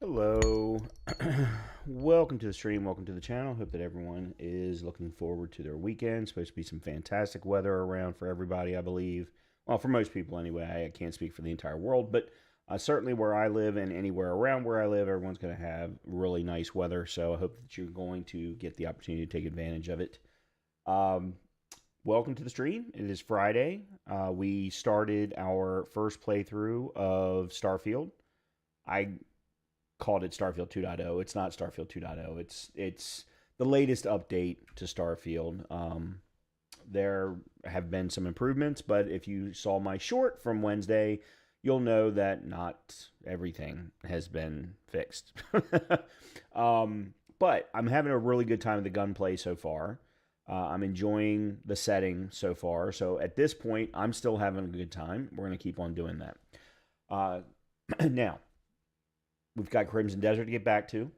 Hello. Welcome to the stream. Welcome to the channel. Hope that everyone is looking forward to their weekend. Supposed to be some fantastic weather around for everybody, I believe. Well, for most people anyway. I can't speak for the entire world, but certainly where I live and anywhere around where I live, everyone's going to have really nice weather. So I hope that you're going to get the opportunity to take advantage of it. Welcome to the stream. It is Friday. We started our first playthrough of Starfield. I called it Starfield 2.0. It's not Starfield 2.0. It's the latest update to Starfield. There have been some improvements, but if you saw my short from Wednesday, you'll know that not everything has been fixed. But I'm having a really good time with the gunplay so far. I'm enjoying the setting so far. So at this point, I'm still having a good time. We're going to keep on doing that. Now, we've got Crimson Desert to get back to.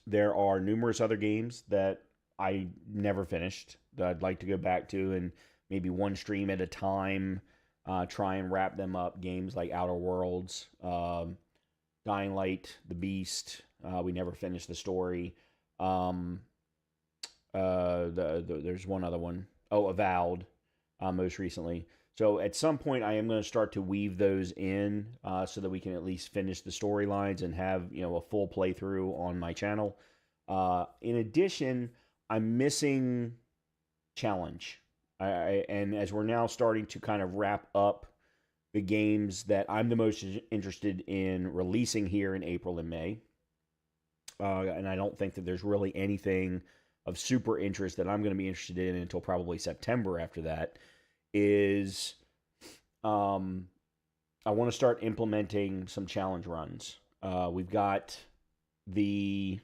There are numerous other games that I never finished that I'd like to go back to, and maybe one stream at a time, try and wrap them up. Games like Outer Worlds, Dying Light, The Beast. We never finished the story. There's one other one. Oh, Avowed, most recently. So at some point, I am going to start to weave those in so that we can at least finish the storylines and have a full playthrough on my channel. In addition, I'm missing challenge, and as we're now starting to kind of wrap up the games that I'm the most interested in releasing here in April and May, and I don't think that there's really anything of super interest that I'm going to be interested in until probably September after that, is I want to start implementing some challenge runs. We've got the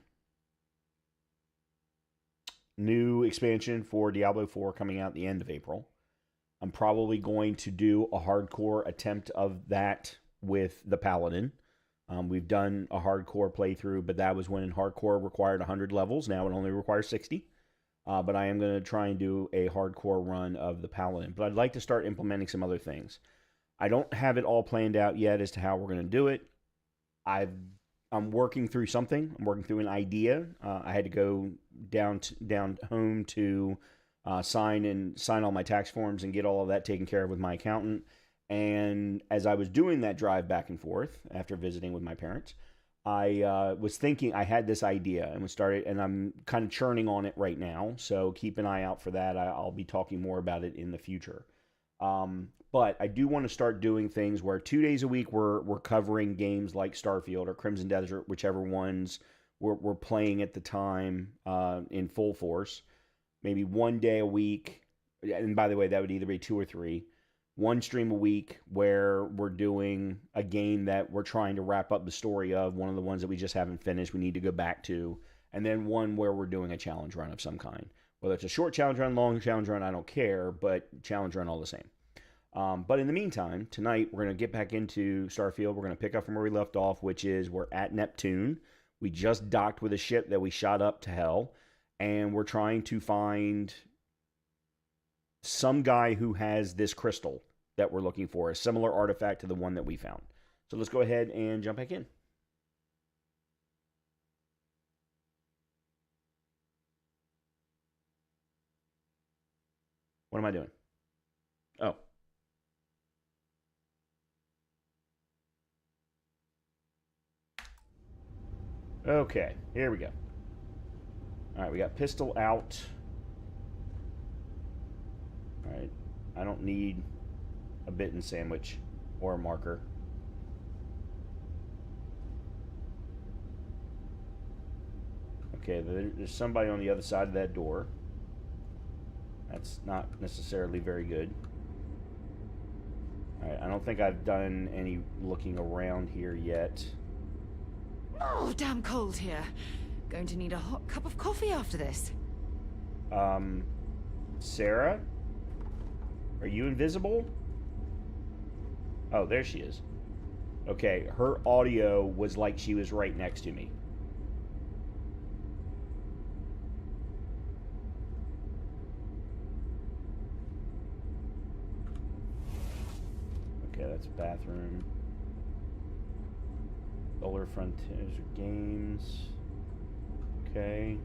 new expansion for Diablo 4 coming out at the end of April. I'm probably going to do a hardcore attempt of that with the Paladin. We've done a hardcore playthrough, but that was when hardcore required 100 levels. Now it only requires 60. But I am going to try and do a hardcore run of the Paladin. But I'd like to start implementing some other things. I don't have it all planned out yet as to how we're going to do it. I'm working through something. I'm working through an idea. I had to go down home to sign all my tax forms and get all of that taken care of with my accountant. And as I was doing that drive back and forth after visiting with my parents, I was thinking I had this idea and I'm kind of churning on it right now. So keep an eye out for that. I'll be talking more about it in the future. But I do want to start doing things where 2 days a week we're covering games like Starfield or Crimson Desert, whichever ones we're playing at the time in full force. Maybe 1 day a week. And by the way, that would either be 2 or 3. One stream a week where we're doing a game that we're trying to wrap up the story of, one of the ones that we just haven't finished, we need to go back to, and then one where we're doing a challenge run of some kind. Whether it's a short challenge run, long challenge run, I don't care, but challenge run all the same. But in the meantime, tonight we're going to get back into Starfield. We're going to pick up from where we left off, which is we're at Neptune. We just docked with a ship that we shot up to hell, and we're trying to find some guy who has this crystal that we're looking for, a similar artifact to the one that we found. So let's go ahead and jump back in. What am I doing? Oh. Okay, here we go. All right, we got pistol out. All right, I don't need a bitten sandwich or a marker. Okay, there's somebody on the other side of that door. That's not necessarily very good. All right, I don't think I've done any looking around here yet. Oh, damn cold here. Going to need a hot cup of coffee after this. Sarah? Are you invisible? Oh, there she is. Okay, her audio was like she was right next to me. Okay, that's bathroom. Older Frontiers Games. Okay.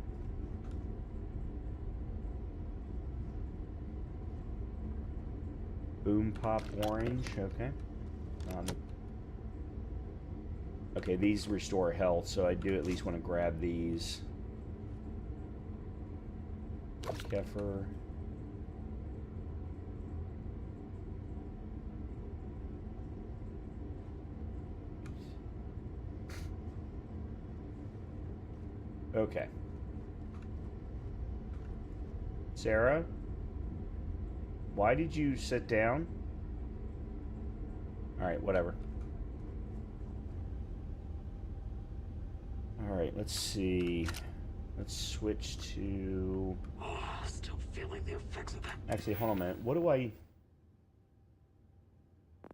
Boom Pop Orange. Okay. Okay, these restore health, so I do at least want to grab these. Kefir. Okay. Sarah? Why did you sit down? Alright, whatever. Alright, let's see. Let's switch to... Still feeling the effects of that. Actually, hold on a minute. What do I...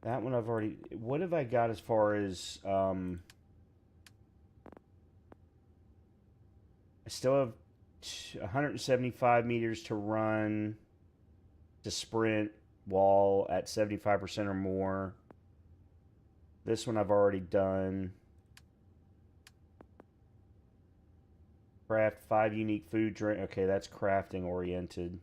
That one I've already... What have I got as far as... I still have 175 meters to run, to sprint, while at 75% or more. This one I've already done. Craft 5 unique food drink. Okay, that's crafting oriented.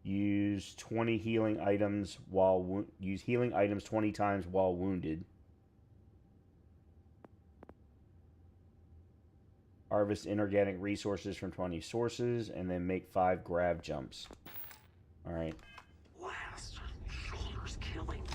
Use 20 healing items while use healing items 20 times while wounded. Harvest inorganic resources from 20 sources and then make 5 grab jumps. All right. Last shoulder's killing me.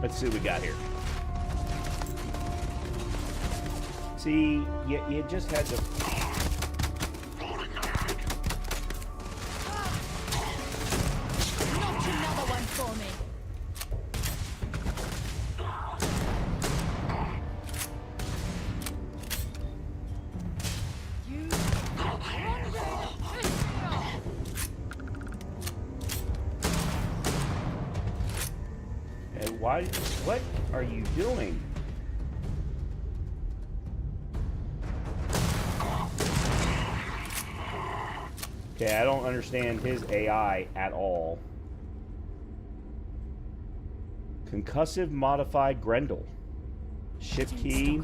Let's see what we got here. See, you just had to... Not another one for me. You... Why? What are you doing? Okay, I don't understand his AI at all. Concussive modified Grendel. Ship key.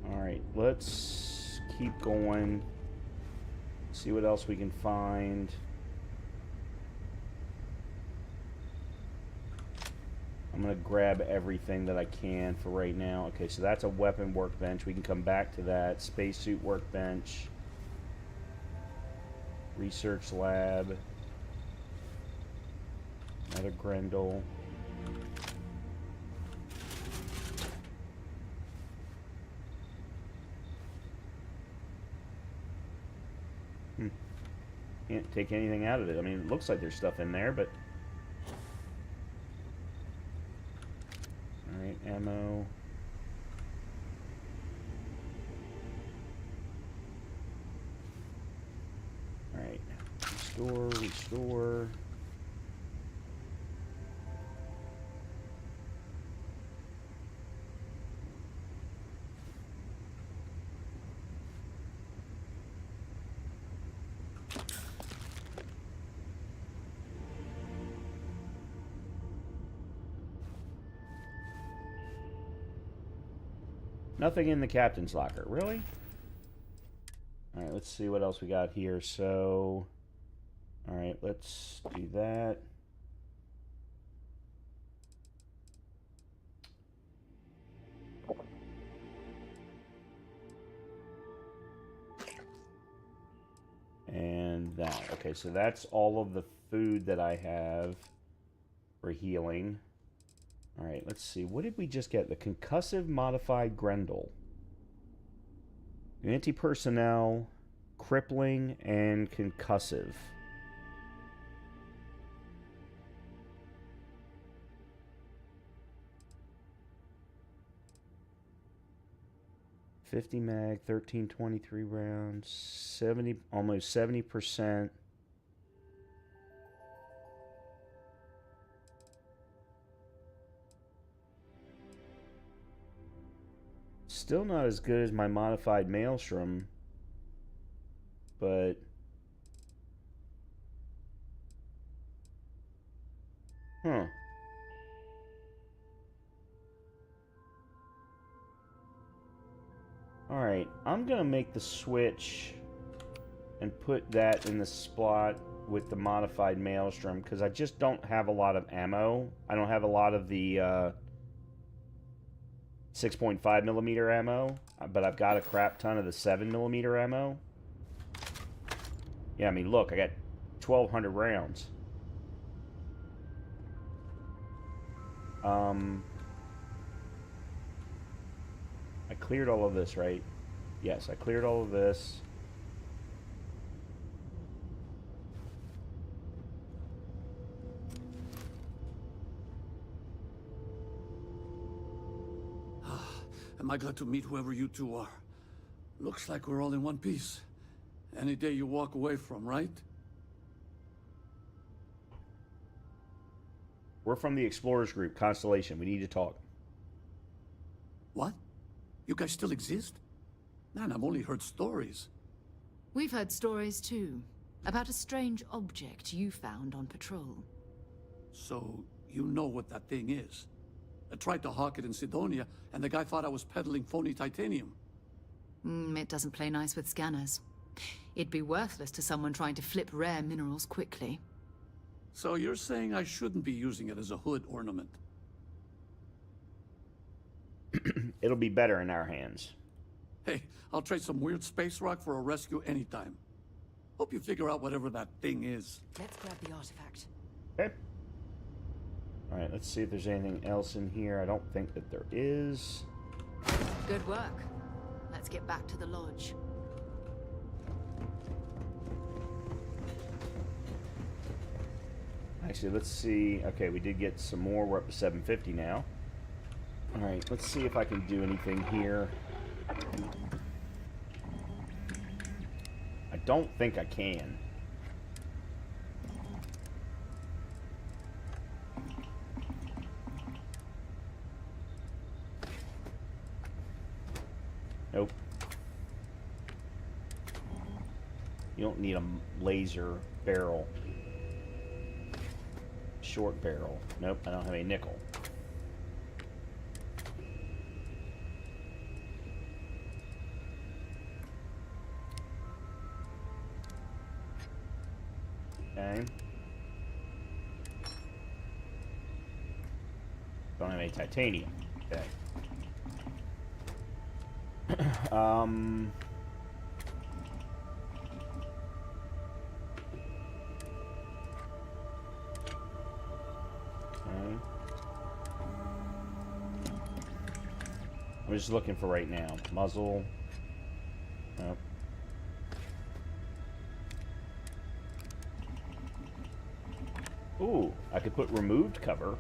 Alright, let's keep going. See what else we can find. I'm going to grab everything that I can for right now. Okay, so that's a weapon workbench. We can come back to that. Spacesuit workbench. Research lab. Another Grendel. Can't take anything out of it. I mean, it looks like there's stuff in there, but... Alright, ammo. Alright. Restore, restore. Nothing in the captain's locker. Really? Alright, let's see what else we got here. So, alright, let's do that. And that. Okay, so that's all of the food that I have for healing. Alright, let's see. What did we just get? The concussive modified Grendel. Anti-personnel, crippling, and concussive. 50 mag, 1323 rounds, 70, almost 70%. Still not as good as my modified Maelstrom, but huh. Alright, I'm gonna make the switch and put that in the slot with the modified Maelstrom because I just don't have a lot of ammo. I don't have a lot of the 6.5 millimeter ammo, but I've got a crap ton of the 7 millimeter ammo. Yeah, I mean, look, I got 1,200 rounds. I cleared all of this, right? Yes, I cleared all of this. Am I glad to meet whoever you two are. Looks like we're all in one piece. Any day you walk away from, right? We're from the Explorers Group, Constellation. We need to talk. What? You guys still exist? Man, I've only heard stories. We've heard stories too, about a strange object you found on patrol. So, you know what that thing is? I tried to hawk it in Sidonia, and the guy thought I was peddling phony titanium. It doesn't play nice with scanners. It'd be worthless to someone trying to flip rare minerals quickly. So you're saying I shouldn't be using it as a hood ornament? It'll be better in our hands. Hey, I'll trade some weird space rock for a rescue anytime. Hope you figure out whatever that thing is. Let's grab the artifact. Okay. Alright, let's see if there's anything else in here. I don't think that there is. Good work. Let's get back to the lodge. Actually, let's see. Okay, we did get some more. We're up to 750 now. Alright, let's see if I can do anything here. I don't think I can. Nope. You don't need a laser barrel. Short barrel. Nope, I don't have any nickel. Okay. Don't have any titanium. Okay. Okay. I'm just looking for right now. Muzzle. Nope. Ooh, I could put removed cover.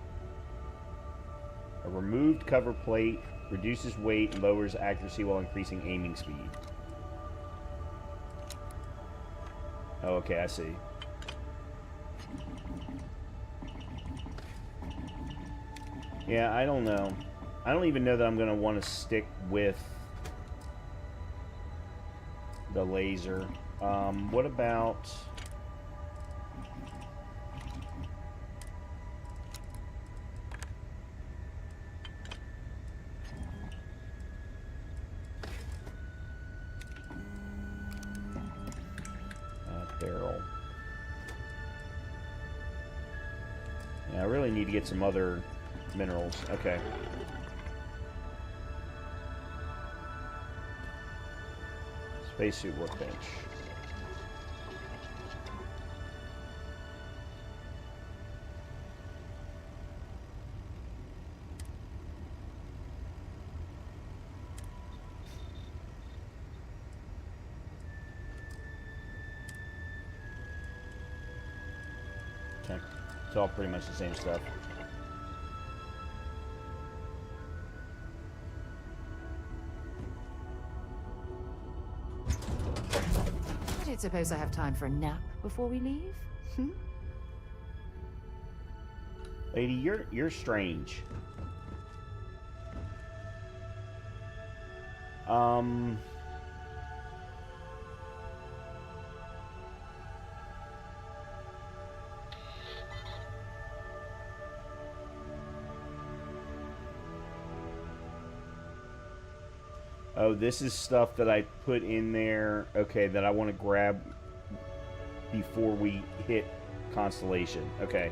A removed cover plate reduces weight and lowers accuracy while increasing aiming speed. Oh, okay, I see. Yeah, I don't know. I don't even know that I'm going to want to stick with the laser. What about... barrel. Yeah, I really need to get some other minerals. Okay. Spacesuit workbench. Okay. It's all pretty much the same stuff. I don't suppose I have time for a nap before we leave? Hmm? Lady, you're strange. Oh, this is stuff that I put in there, okay, that I want to grab before we hit Constellation. Okay.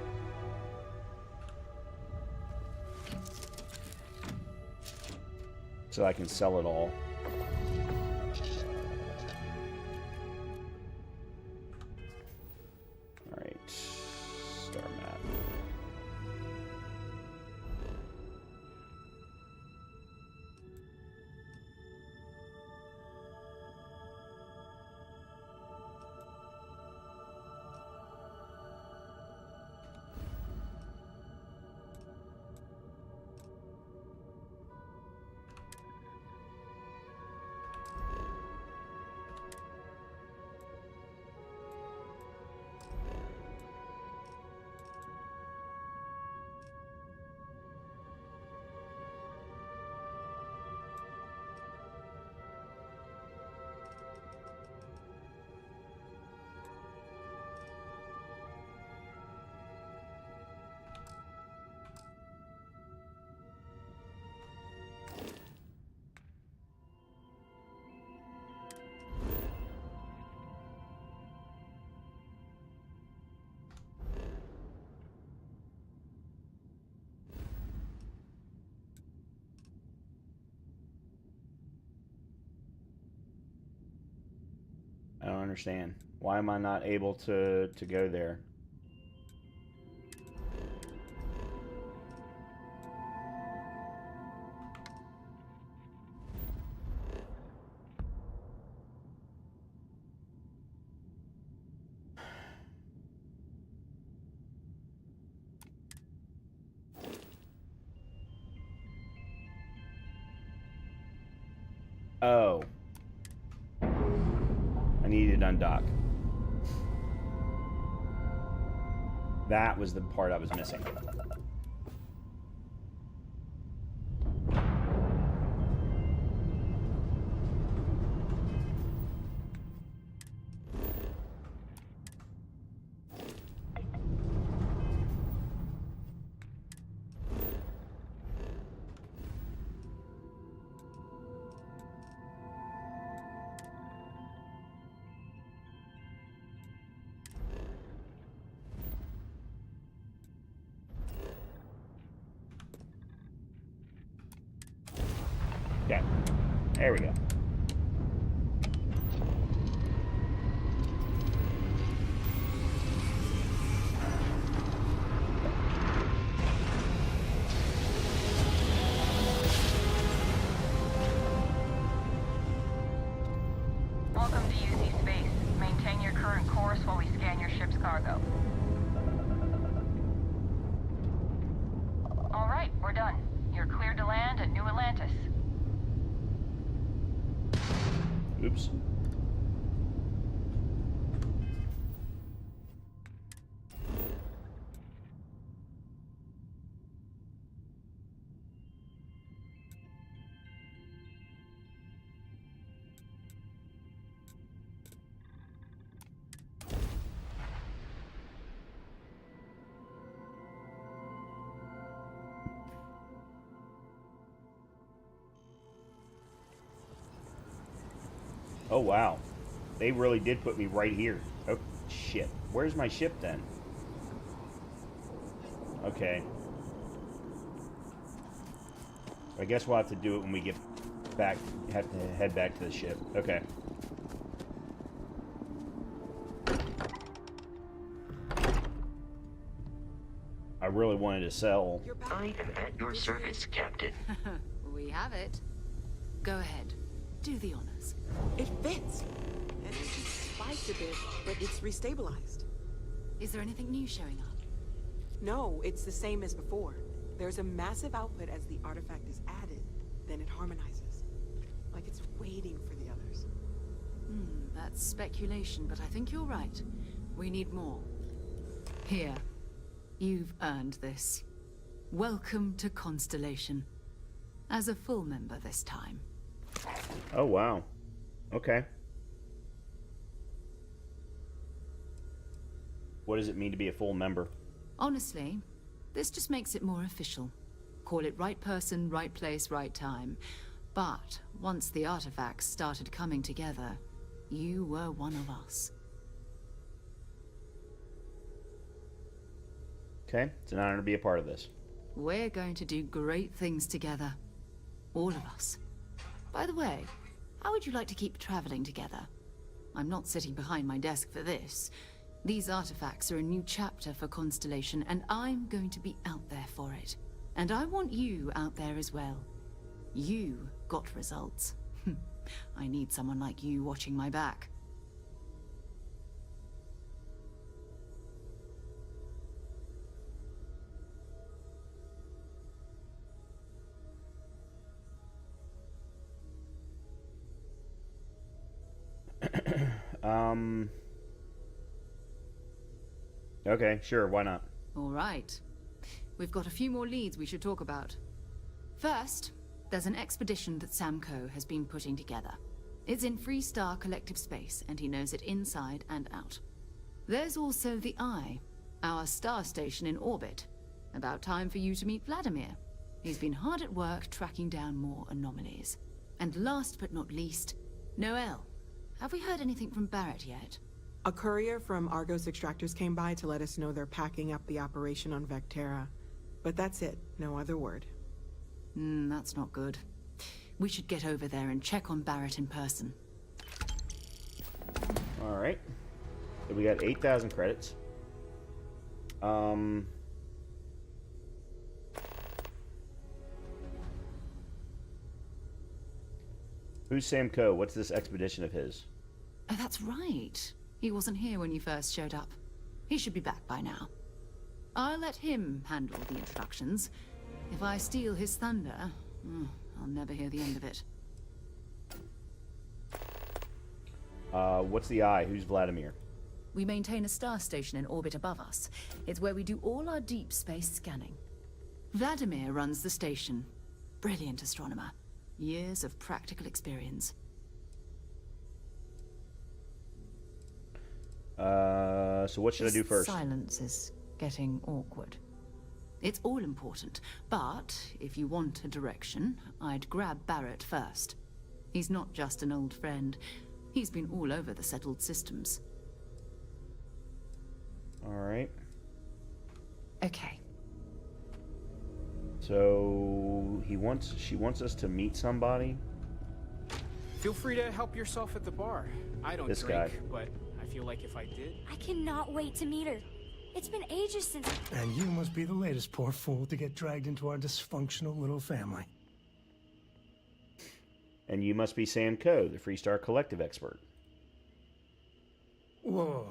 So I can sell it all. Alright. Star map. I don't understand. Why am I not able to go there? Oh. I needed undock. That was the part I was missing. Okay, there we go. Welcome to UC Space. Maintain your current course while we scan your ship's cargo. All right, we're done. You're cleared to land at New Atlantis. Oops. Oh, wow. They really did put me right here. Oh, shit. Where's my ship, then? Okay. I guess we'll have to do it when we get back. Have to head back to the ship. Okay. I really wanted to sell. I am at your service, Captain. We have it. Go ahead. Do the honors. It fits. And it spiked a bit, but it's restabilized. Is there anything new showing up? No, it's the same as before. There's a massive output as the artifact is added, then it harmonizes. Like it's waiting for the others. That's speculation, but I think you're right. We need more. Here. You've earned this. Welcome to Constellation. As a full member this time. Oh, wow. Okay. What does it mean to be a full member? Honestly, this just makes it more official. Call it right person, right place, right time. But once the artifacts started coming together, you were one of us. Okay, it's an honor to be a part of this. We're going to do great things together. All of us. By the way, how would you like to keep traveling together? I'm not sitting behind my desk for this. These artifacts are a new chapter for Constellation, and I'm going to be out there for it. And I want you out there as well. You got results. I need someone like you watching my back. Okay, sure, why not? All right. We've got a few more leads we should talk about. First, there's an expedition that Samco has been putting together. It's in Freestar Collective Space, and he knows it inside and out. There's also the Eye, our star station in orbit. About time for you to meet Vladimir. He's been hard at work tracking down more anomalies. And last but not least, Noel. Have we heard anything from Barrett yet? A courier from Argos Extractors came by to let us know they're packing up the operation on Vectera. But that's it. No other word. That's not good. We should get over there and check on Barrett in person. Alright. So we got 8,000 credits. Who's Sam Coe? What's this expedition of his? Oh, that's right. He wasn't here when you first showed up. He should be back by now. I'll let him handle the introductions. If I steal his thunder, I'll never hear the end of it. What's the Eye? Who's Vladimir? We maintain a star station in orbit above us. It's where we do all our deep space scanning. Vladimir runs the station. Brilliant astronomer. Years of practical experience. So what should I do first? Silence is getting awkward. It's all important, but if you want a direction, I'd grab Barrett first. He's not just an old friend. He's been all over the settled systems. Alright. Okay. So she wants us to meet somebody. Feel free to help yourself at the bar. I don't This drink, guy. but I feel like if I did... I cannot wait to meet her. It's been ages since... And you must be the latest poor fool to get dragged into our dysfunctional little family. And you must be Sam Coe, the Freestar Collective expert. Whoa.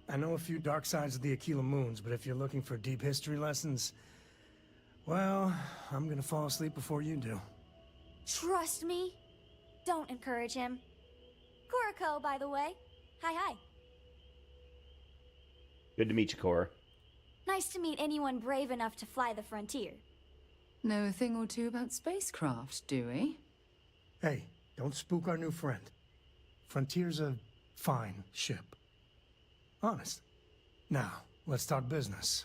I know a few dark sides of the Aquila Moons, but if you're looking for deep history lessons, well, I'm gonna fall asleep before you do. Trust me. Don't encourage him. Kuriko, by the way. Hi. Good to meet you, Cora. Nice to meet anyone brave enough to fly the frontier. Know a thing or two about spacecraft, do we? Hey, don't spook our new friend. Frontier's a fine ship. Honest. Now, let's talk business.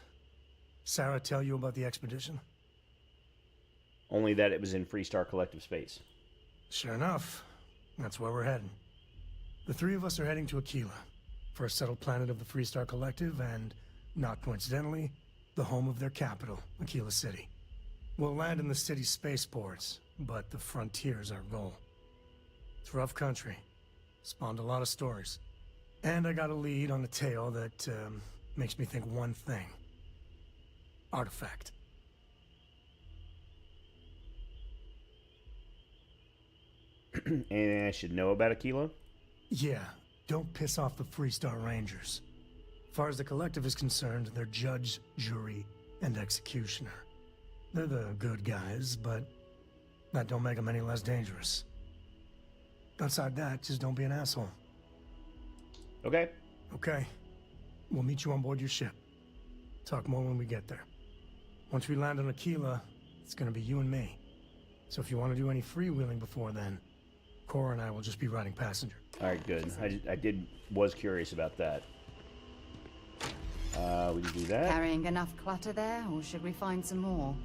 Sarah tell you about the expedition? Only that it was in Freestar Collective Space. Sure enough. That's where we're heading. The three of us are heading to Aquila, first settled planet of the Freestar Collective, and, not coincidentally, the home of their capital, Aquila City. We'll land in the city's spaceports, but the frontier's our goal. It's rough country. Spawned a lot of stories. And I got a lead on a tale that makes me think one thing. Artifact. Anything I should know about Aquila? Yeah, don't piss off the Freestar Rangers. As far as the Collective is concerned, they're judge, jury, and executioner. They're the good guys, but that don't make them any less dangerous. Outside that, just don't be an asshole. Okay. Okay. We'll meet you on board your ship. Talk more when we get there. Once we land on Aquila, it's gonna be you and me. So if you want to do any freewheeling before then, Cora and I will just be riding passenger. All right, good. I was curious about that. We can do that. Carrying enough clutter there, or should we find some more?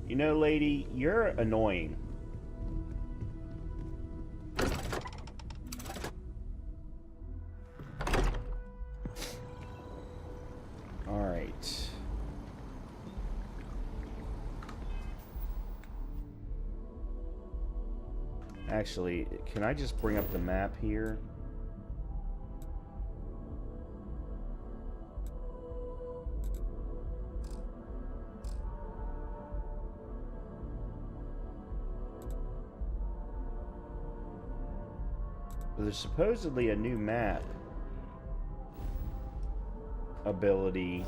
You know, lady, you're annoying. All right. Actually, can I just bring up the map here? There's supposedly a new map ability,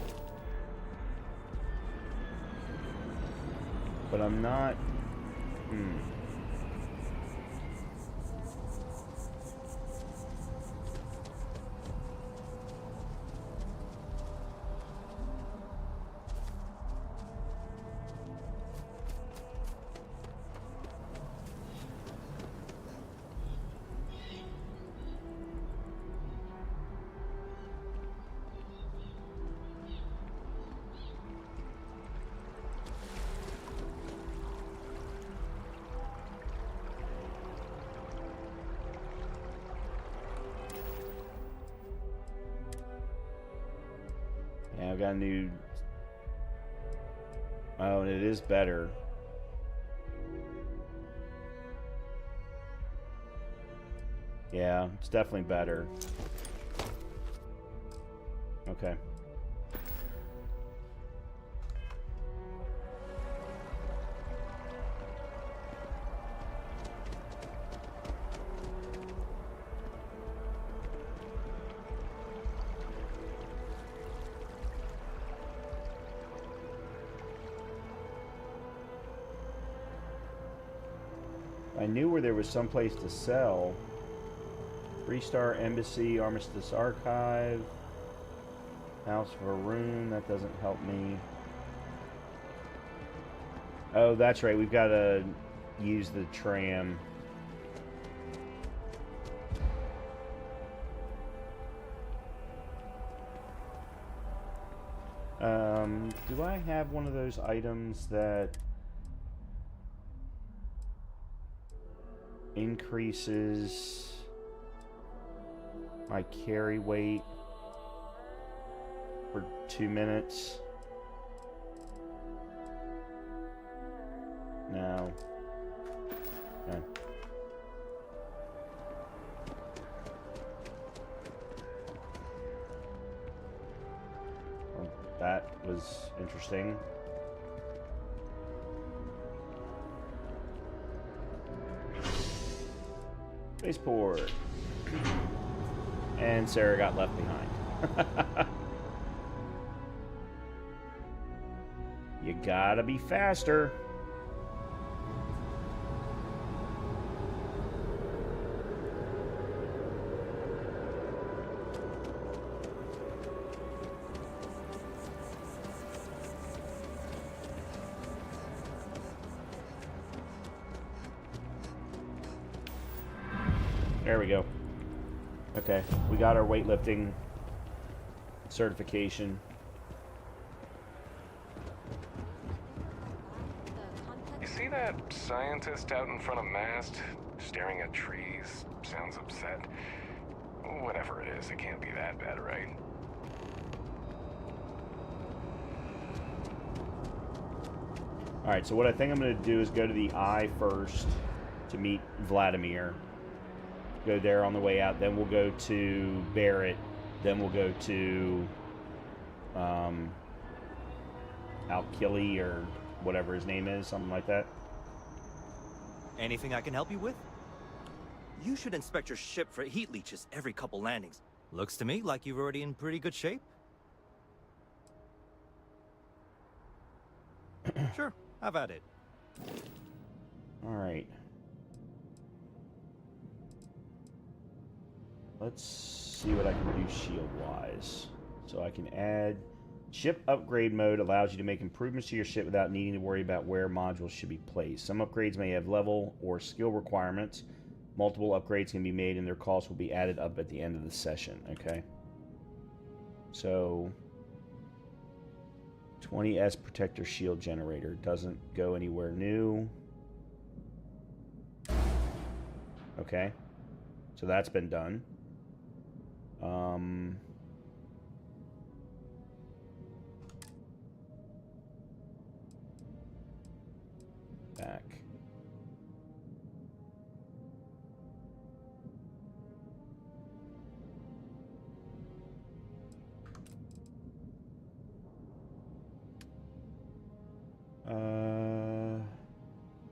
but I'm not. Yeah, I've got a new... Oh, and it is better. Yeah, it's definitely better. Okay. I knew where there was some place to sell. 3-star Embassy, Armistice Archive, House of Varun. That doesn't help me. Oh, that's right. We've got to use the tram. Do I have one of those items that increases my carry weight for 2 minutes? No. Okay. Well, that was interesting. Spaceport. And Sarah got left behind. You gotta be faster. There we go. Okay, we got our weightlifting certification. You see that scientist out in front of mast, staring at trees, sounds upset? Whatever it is, it can't be that bad, right? Alright, so what I think I'm going to do is go to the eye first to meet Vladimir. Go there on the way out, then we'll go to Barrett, then we'll go to Alkili or whatever his name is, something like that. Anything I can help you with? You should inspect your ship for heat leeches every couple landings. Looks to me like you're already in pretty good shape. Sure, have at it. Alright. Let's see what I can do shield-wise. So I can add... Ship upgrade mode allows you to make improvements to your ship without needing to worry about where modules should be placed. Some upgrades may have level or skill requirements. Multiple upgrades can be made and their costs will be added up at the end of the session. Okay. So... 20S protector shield generator. Doesn't go anywhere new. Okay. So that's been done. Back.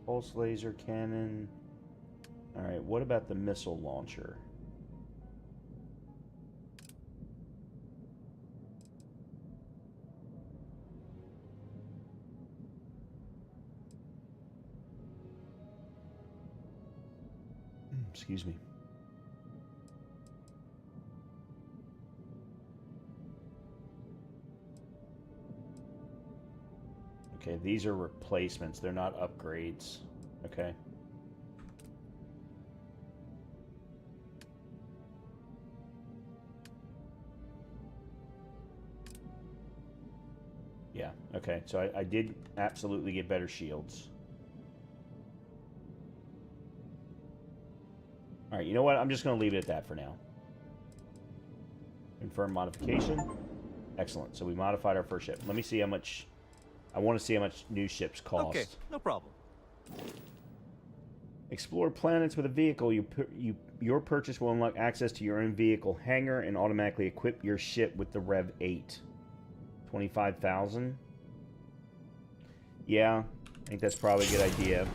Pulse laser cannon. Alright, what about the missile launcher? Excuse me. Okay, these are replacements. They're not upgrades. Okay. Yeah, okay. So I did absolutely get better shields. Alright, you know what? I'm just going to leave it at that for now. Confirm modification. Excellent. So we modified our first ship. Let me see how much... I want to see how much new ships cost. Okay, no problem. Explore planets with a vehicle. Your purchase will unlock access to your own vehicle hangar and automatically equip your ship with the Rev 8. 25,000? Yeah, I think that's probably a good idea.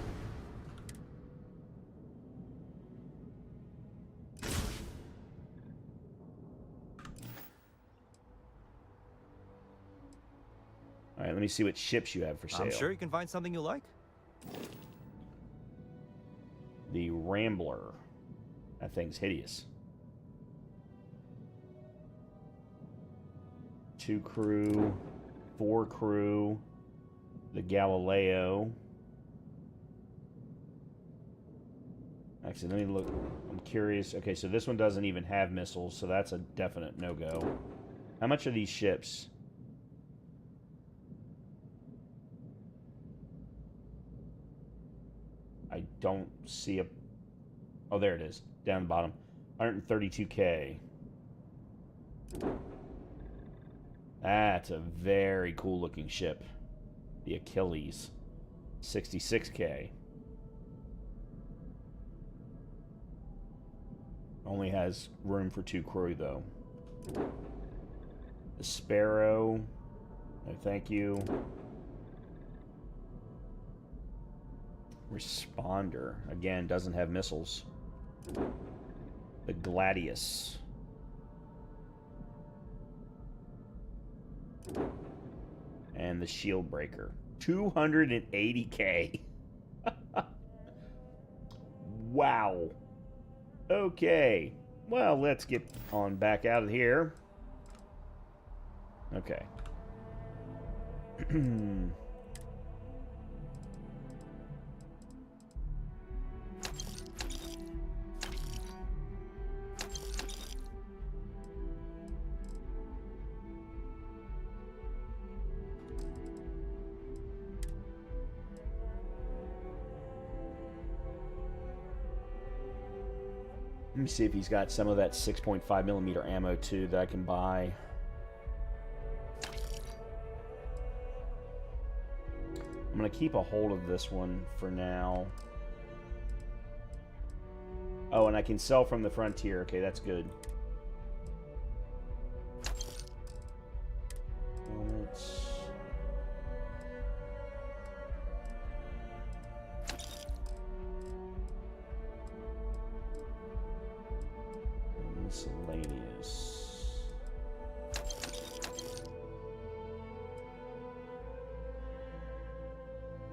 Alright, let me see what ships you have for sale. I'm sure you can find something you like. The Rambler. That thing's hideous. 2 crew, 4 crew, the Galileo. Actually, let me look. I'm curious. Okay, so this one doesn't even have missiles, so that's a definite no-go. How much are these ships? I don't see a... Oh, there it is. Down the bottom. 132K. That's a very cool looking ship. The Achilles. 66K. Only has room for 2 crew, though. The Sparrow. No, thank you. Responder. Again, doesn't have missiles. The Gladius. And the Shield Breaker. 280K. Wow. Okay. Well, let's get on back out of here. Okay. Let me see if he's got some of that 6.5mm ammo too that I can buy. I'm going to keep a hold of this one for now. Oh, and I can sell from the Frontier. Okay, that's good. Let's... Miscellaneous.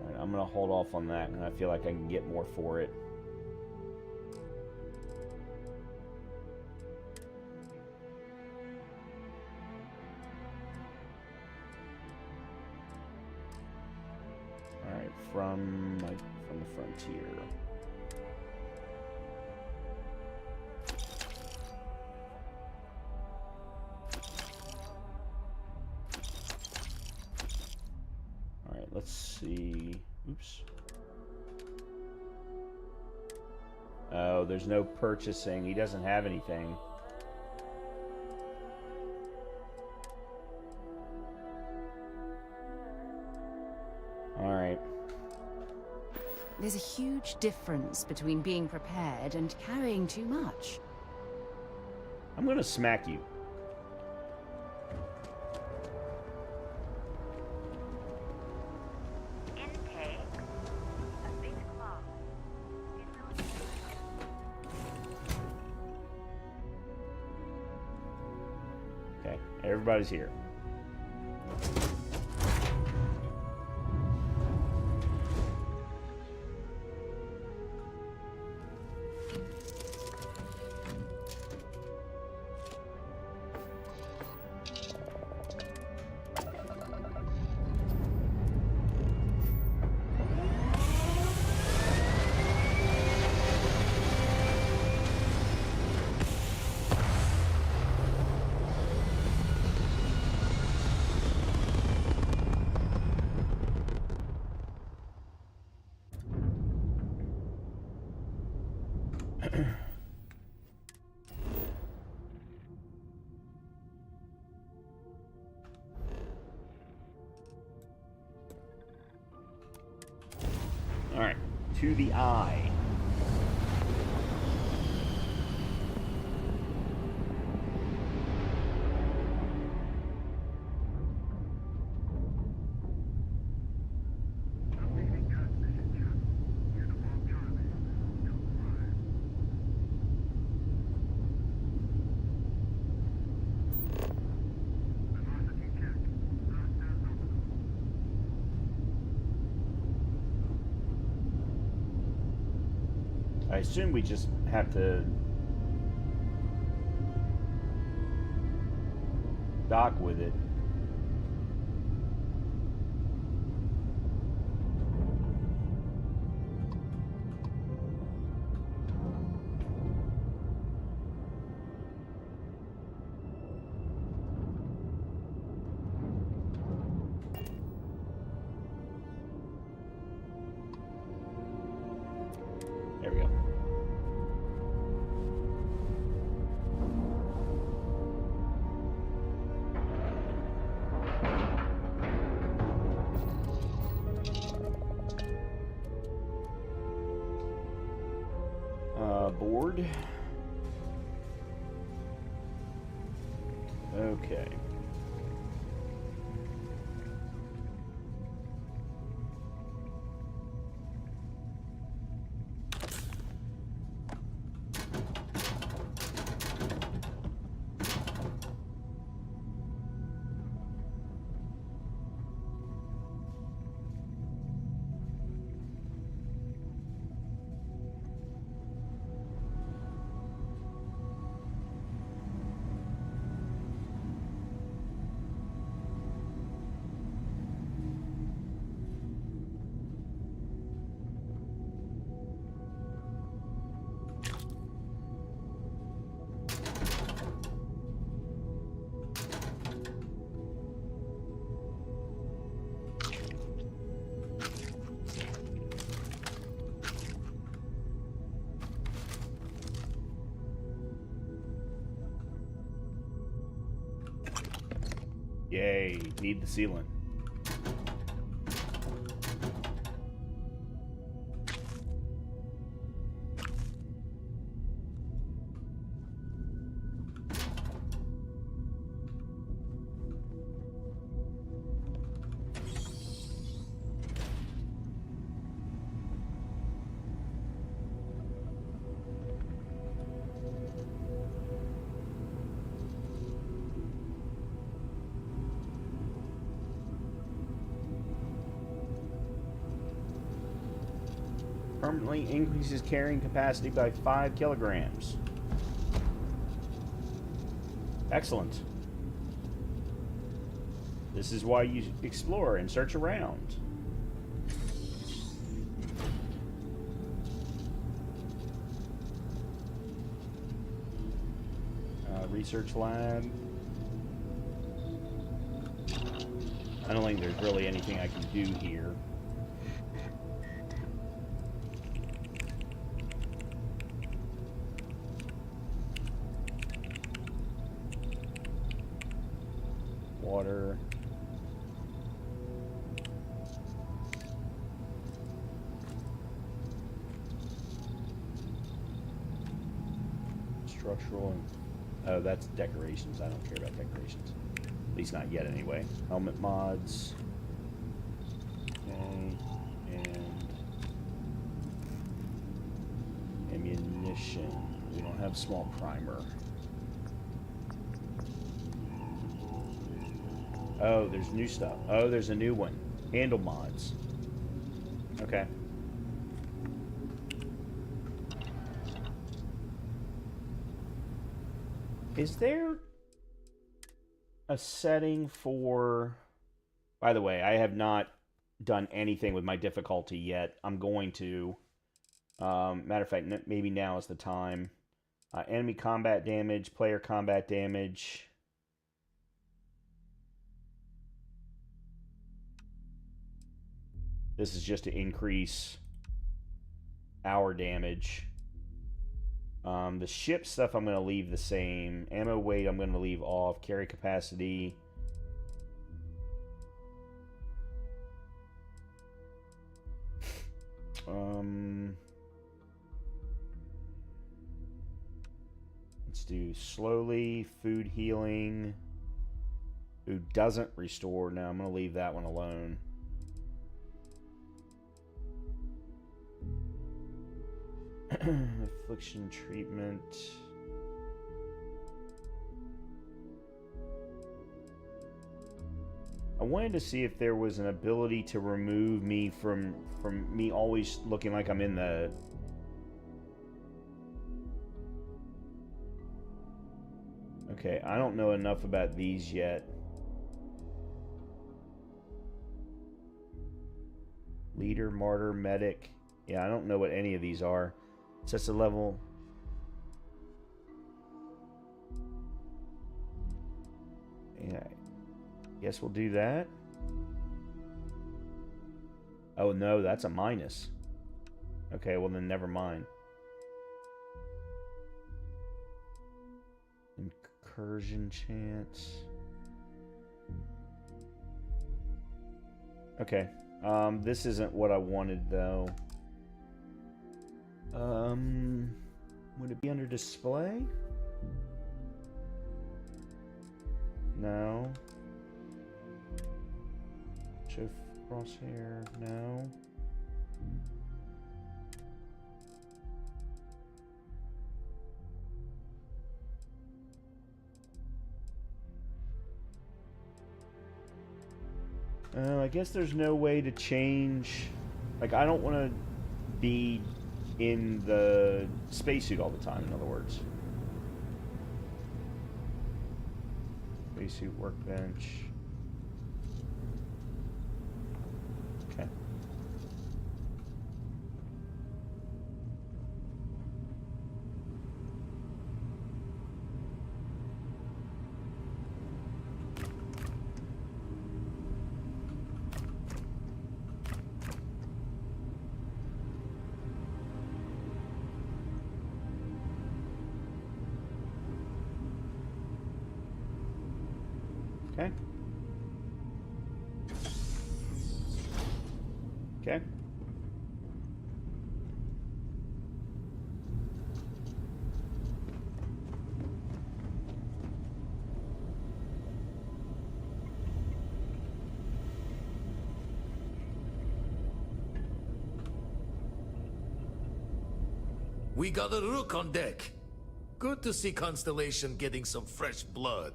Alright, I'm gonna hold off on that, and I feel like I can get more for it. from the frontier. All right, let's see. Oops. Oh, there's no purchasing. He doesn't have anything. All right. There's a huge difference between being prepared and carrying too much. I'm gonna smack you. Okay, everybody's here. All right, to the eye. I assume we just have to dock with it. There we go. Board. Okay. Yay, need the sealant. Permanently increases carrying capacity by 5 kilograms. Excellent. This is why you explore and search around. research lab. I don't think there's really anything I can do here. Water. Structural and... Oh, that's decorations. I don't care about decorations. At least not yet, anyway. Helmet mods. Okay. And... ammunition. We don't have small primer. Oh, there's new stuff. Oh, there's a new one. Handle mods. Okay. Is there a setting for... By the way, I have not done anything with my difficulty yet. I'm going to. Matter of fact, maybe now is the time. Enemy combat damage, player combat damage. This is just to increase our damage. The ship stuff I'm going to leave the same. Ammo weight I'm going to leave off. Carry capacity. Let's do slowly. Food healing. Food doesn't restore. Now I'm going to leave that one alone. Affliction treatment. I wanted to see if there was an ability to remove me from me always looking like I'm in the... Okay, I don't know enough about these yet. Leader, martyr, medic. Yeah, I don't know what any of these are. Sets a level. Yeah, guess we'll do that. Oh no, that's a minus. Okay, well then never mind. Incursion chance. Okay. This isn't what I wanted though. Would it be under display? No. Show crosshair, no. I guess there's no way to change. Like, I don't want to be in the spacesuit all the time, in other words. Spacesuit workbench. Okay. Okay. Okay. We got a rook on deck. Good to see Constellation getting some fresh blood.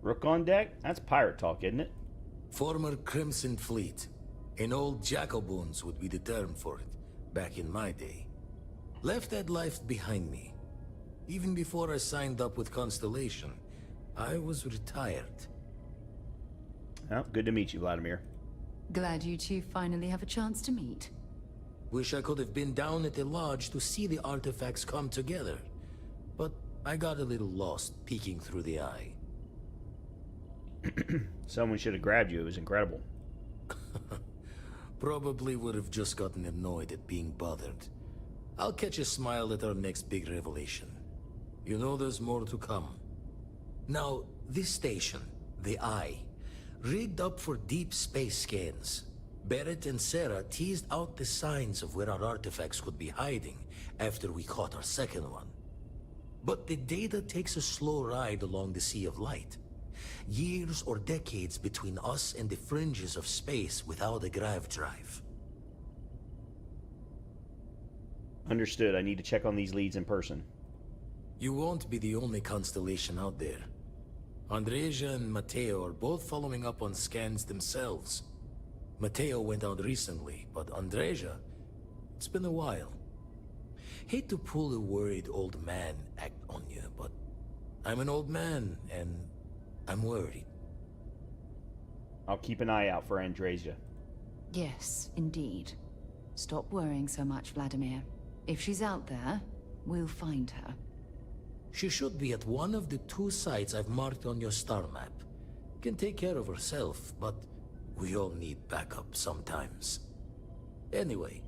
Rook on deck? That's pirate talk, isn't it? Former Crimson Fleet. An old Jacoboons would be the term for it, back in my day. Left that life behind me. Even before I signed up with Constellation, I was retired. Oh, good to meet you, Vladimir. Glad you two finally have a chance to meet. Wish I could have been down at the lodge to see the artifacts come together. But I got a little lost peeking through the eye. Someone should have grabbed you. It was incredible. Probably would have just gotten annoyed at being bothered. I'll catch a smile at our next big revelation. You know there's more to come. Now, this station, the Eye, rigged up for deep space scans. Barrett and Sarah teased out the signs of where our artifacts could be hiding after we caught our second one. But the data takes a slow ride along the Sea of Light. Years or decades between us and the fringes of space without a grav drive. Understood. I need to check on these leads in person. You won't be the only constellation out there. Andreja and Mateo are both following up on scans themselves. Mateo went out recently, but Andreja, it's been a while. Hate to pull a worried old man act on you, but I'm an old man, and I'm worried. I'll keep an eye out for Andreja. Yes, indeed. Stop worrying so much, Vladimir. If she's out there, we'll find her. She should be at one of the 2 sites I've marked on your star map. Can take care of herself, but we all need backup sometimes. Anyway,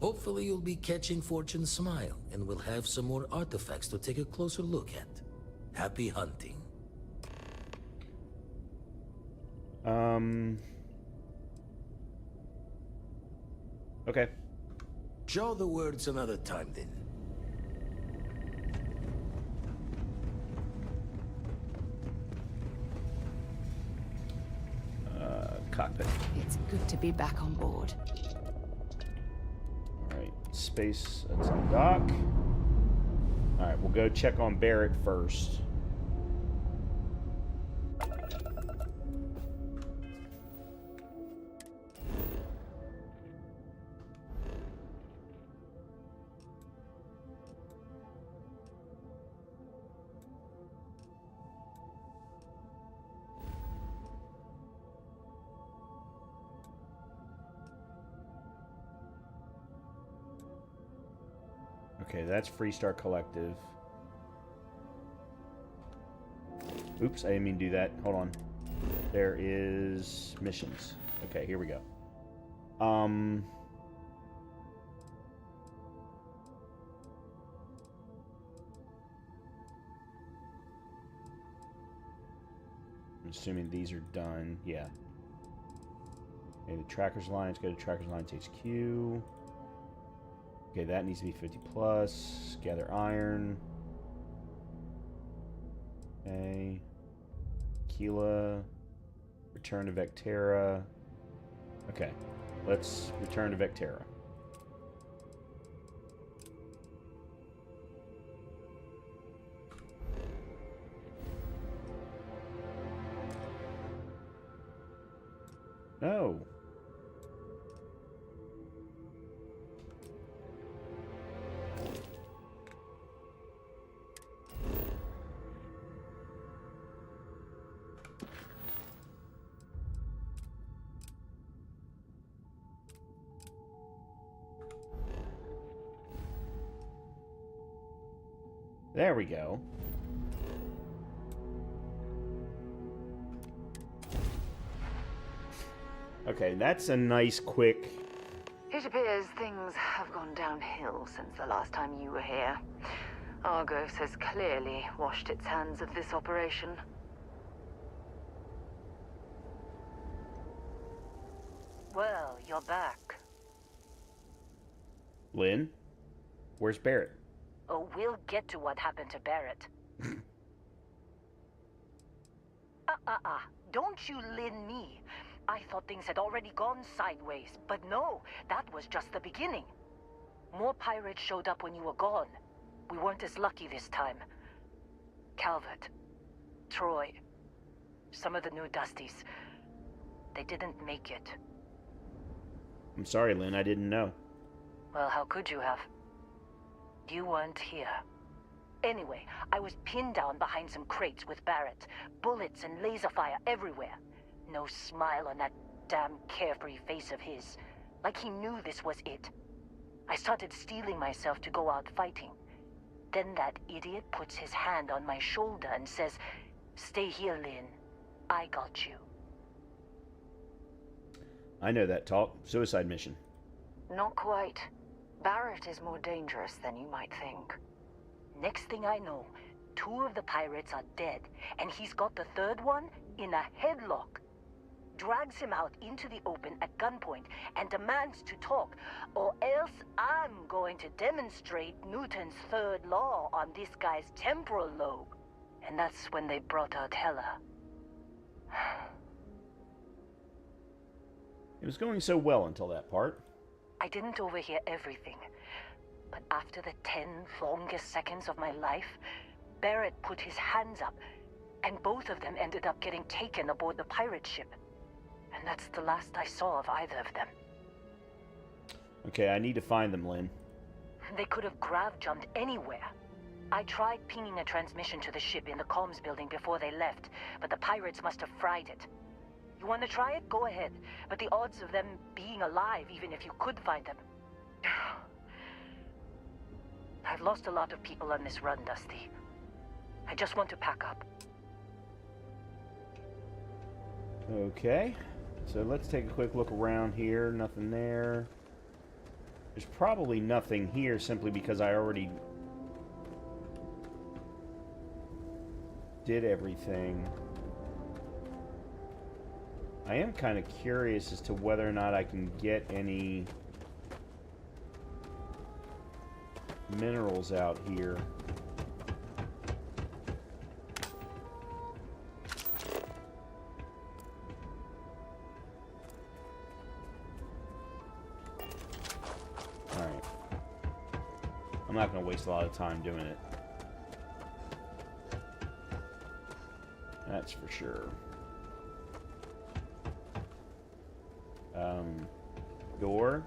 hopefully you'll be catching Fortune's smile, and we'll have some more artifacts to take a closer look at. Happy hunting. Okay. Jaw the words another time, then. Cockpit. It's good to be back on board. Alright, space, that's on dock. Alright, we'll go check on Barrett first. Okay, that's Freestar Collective. Oops, I didn't mean to do that. Hold on. There is missions. Okay, here we go. I'm assuming these are done. Yeah. Okay, the Trackers Alliance. Go to Trackers Alliance HQ. Okay, that needs to be 50 plus. Gather iron. Okay. Aquila. Return to Vectera. Okay, let's return to Vectera. No. There we go. Okay, that's a nice quick... It appears things have gone downhill since the last time you were here. Argos has clearly washed its hands of this operation. Well, you're back. Lynn? Where's Barrett? Oh, we'll get to what happened to Barrett. Don't you Lynn me. I thought things had already gone sideways, but no, that was just the beginning. More pirates showed up when you were gone. We weren't as lucky this time. Calvert, Troy, some of the new Dusties, they didn't make it. I'm sorry, Lynn, I didn't know. Well, how could you have? You weren't here. Anyway, I was pinned down behind some crates with Barrett. Bullets and laser fire everywhere. No smile on that damn carefree face of his. Like he knew this was it. I started steeling myself to go out fighting. Then that idiot puts his hand on my shoulder and says, "Stay here, Lynn. I got you." I know that talk. Suicide mission. Not quite. Barrett is more dangerous than you might think. Next thing I know, 2 of the pirates are dead, and he's got the 3rd one in a headlock. Drags him out into the open at gunpoint and demands to talk, or else I'm going to demonstrate Newton's 3rd law on this guy's temporal lobe. And that's when they brought out Hela. It was going so well until that part. I didn't overhear everything, but after the 10 longest seconds of my life, Barrett put his hands up, and both of them ended up getting taken aboard the pirate ship. And that's the last I saw of either of them. Okay, I need to find them, Lynn. They could have grav-jumped anywhere. I tried pinging a transmission to the ship in the comms building before they left, but the pirates must have fried it. You want to try it? Go ahead. But the odds of them being alive, even if you could find them... I've lost a lot of people on this run, Dusty. I just want to pack up. Okay. So let's take a quick look around here. Nothing there. There's probably nothing here simply because I already did everything. I am kind of curious as to whether or not I can get any minerals out here. Alright. I'm not going to waste a lot of time doing it. That's for sure. Door.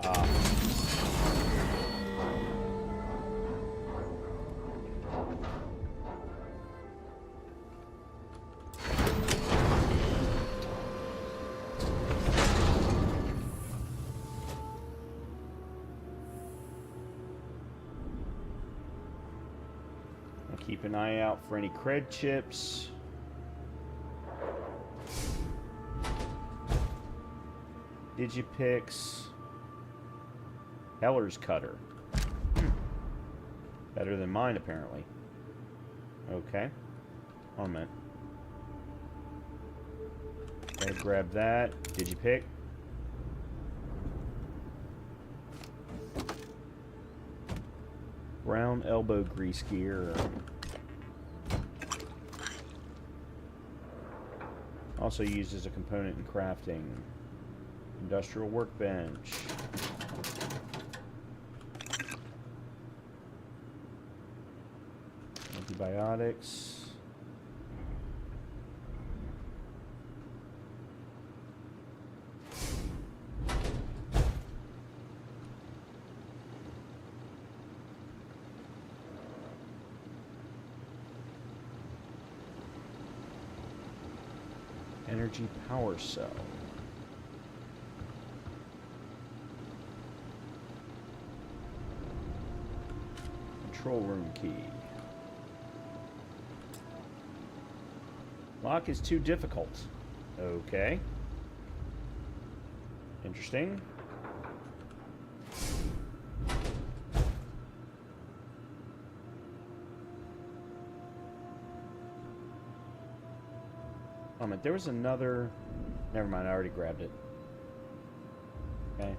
I'll keep an eye out for any cred chips. Digipix. Heller's cutter. Better than mine, apparently. Okay. One minute. Gotta grab that. Digipick. Brown elbow grease gear. Also used as a component in crafting. Industrial workbench. Antibiotics. Energy power cell. Control room key. Lock is too difficult. Okay. Interesting. Oh man, there was another... Never mind, I already grabbed it. Okay.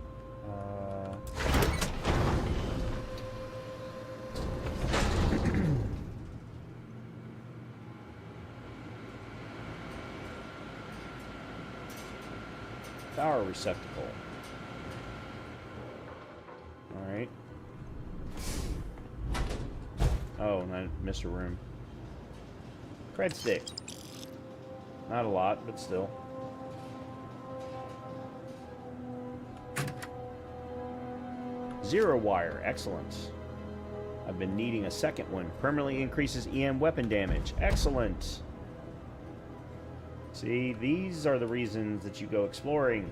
Power receptacle. Alright. Oh, and I missed a room. Cred stick. Not a lot, but still. Zero wire. Excellent. I've been needing a second one. Permanently increases EM weapon damage. Excellent. See, these are the reasons that you go exploring.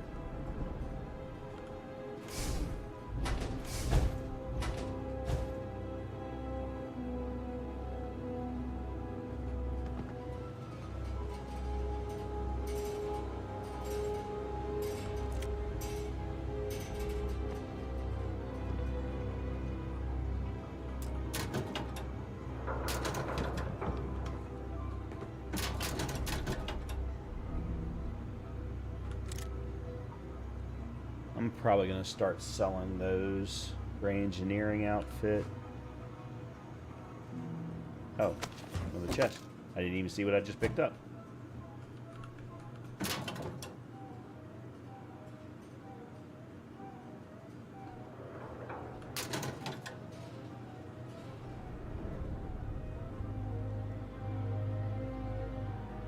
Probably going to start selling those. Gray engineering outfit. Oh, another chest. I didn't even see what I just picked up.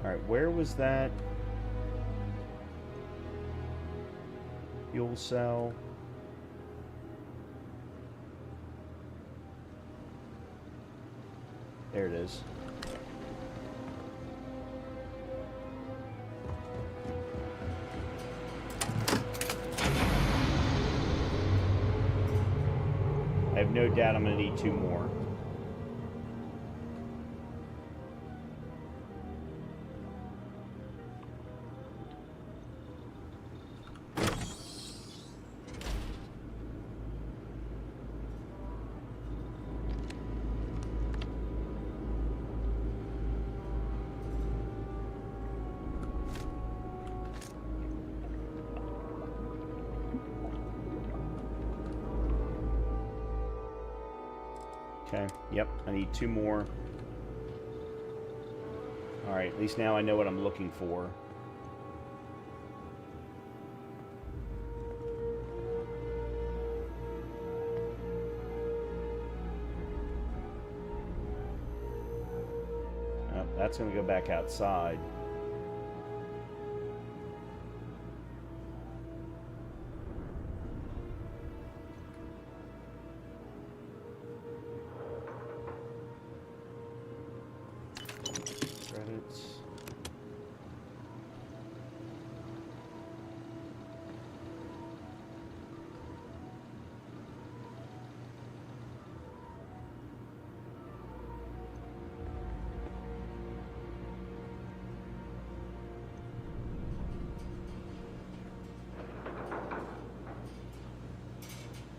Alright, where was that fuel cell? There it is. I have no doubt I'm going to need 2 more. Okay, yep, I need 2 more. Alright, at least now I know what I'm looking for. Oh, that's going to go back outside.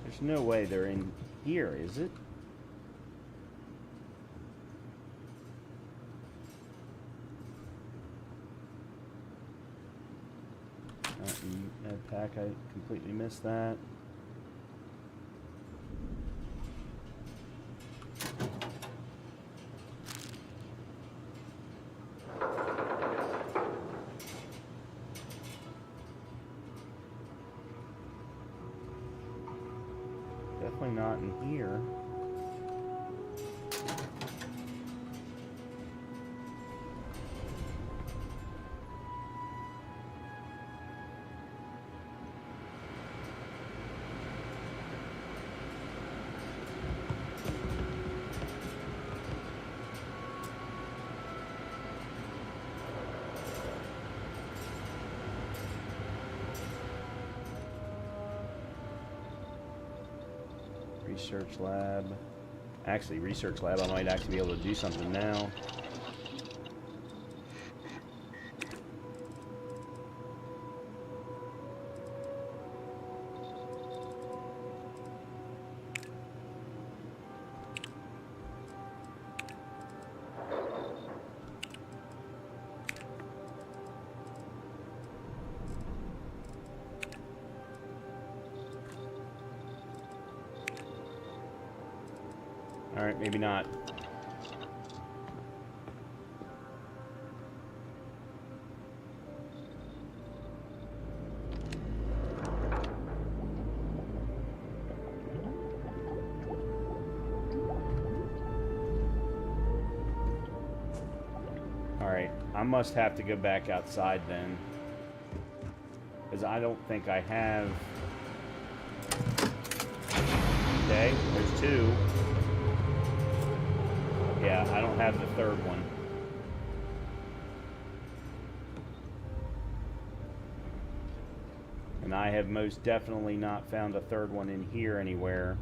There's no way they're in here, is it? Med pack, I completely missed that. Definitely not in here. Research lab. Actually, research lab, I might actually be able to do something now. Alright, maybe not. Alright, I must have to go back outside then. Because I don't think I have... Okay, there's 2. Yeah, I don't have the 3rd one. And I have most definitely not found a 3rd one in here anywhere.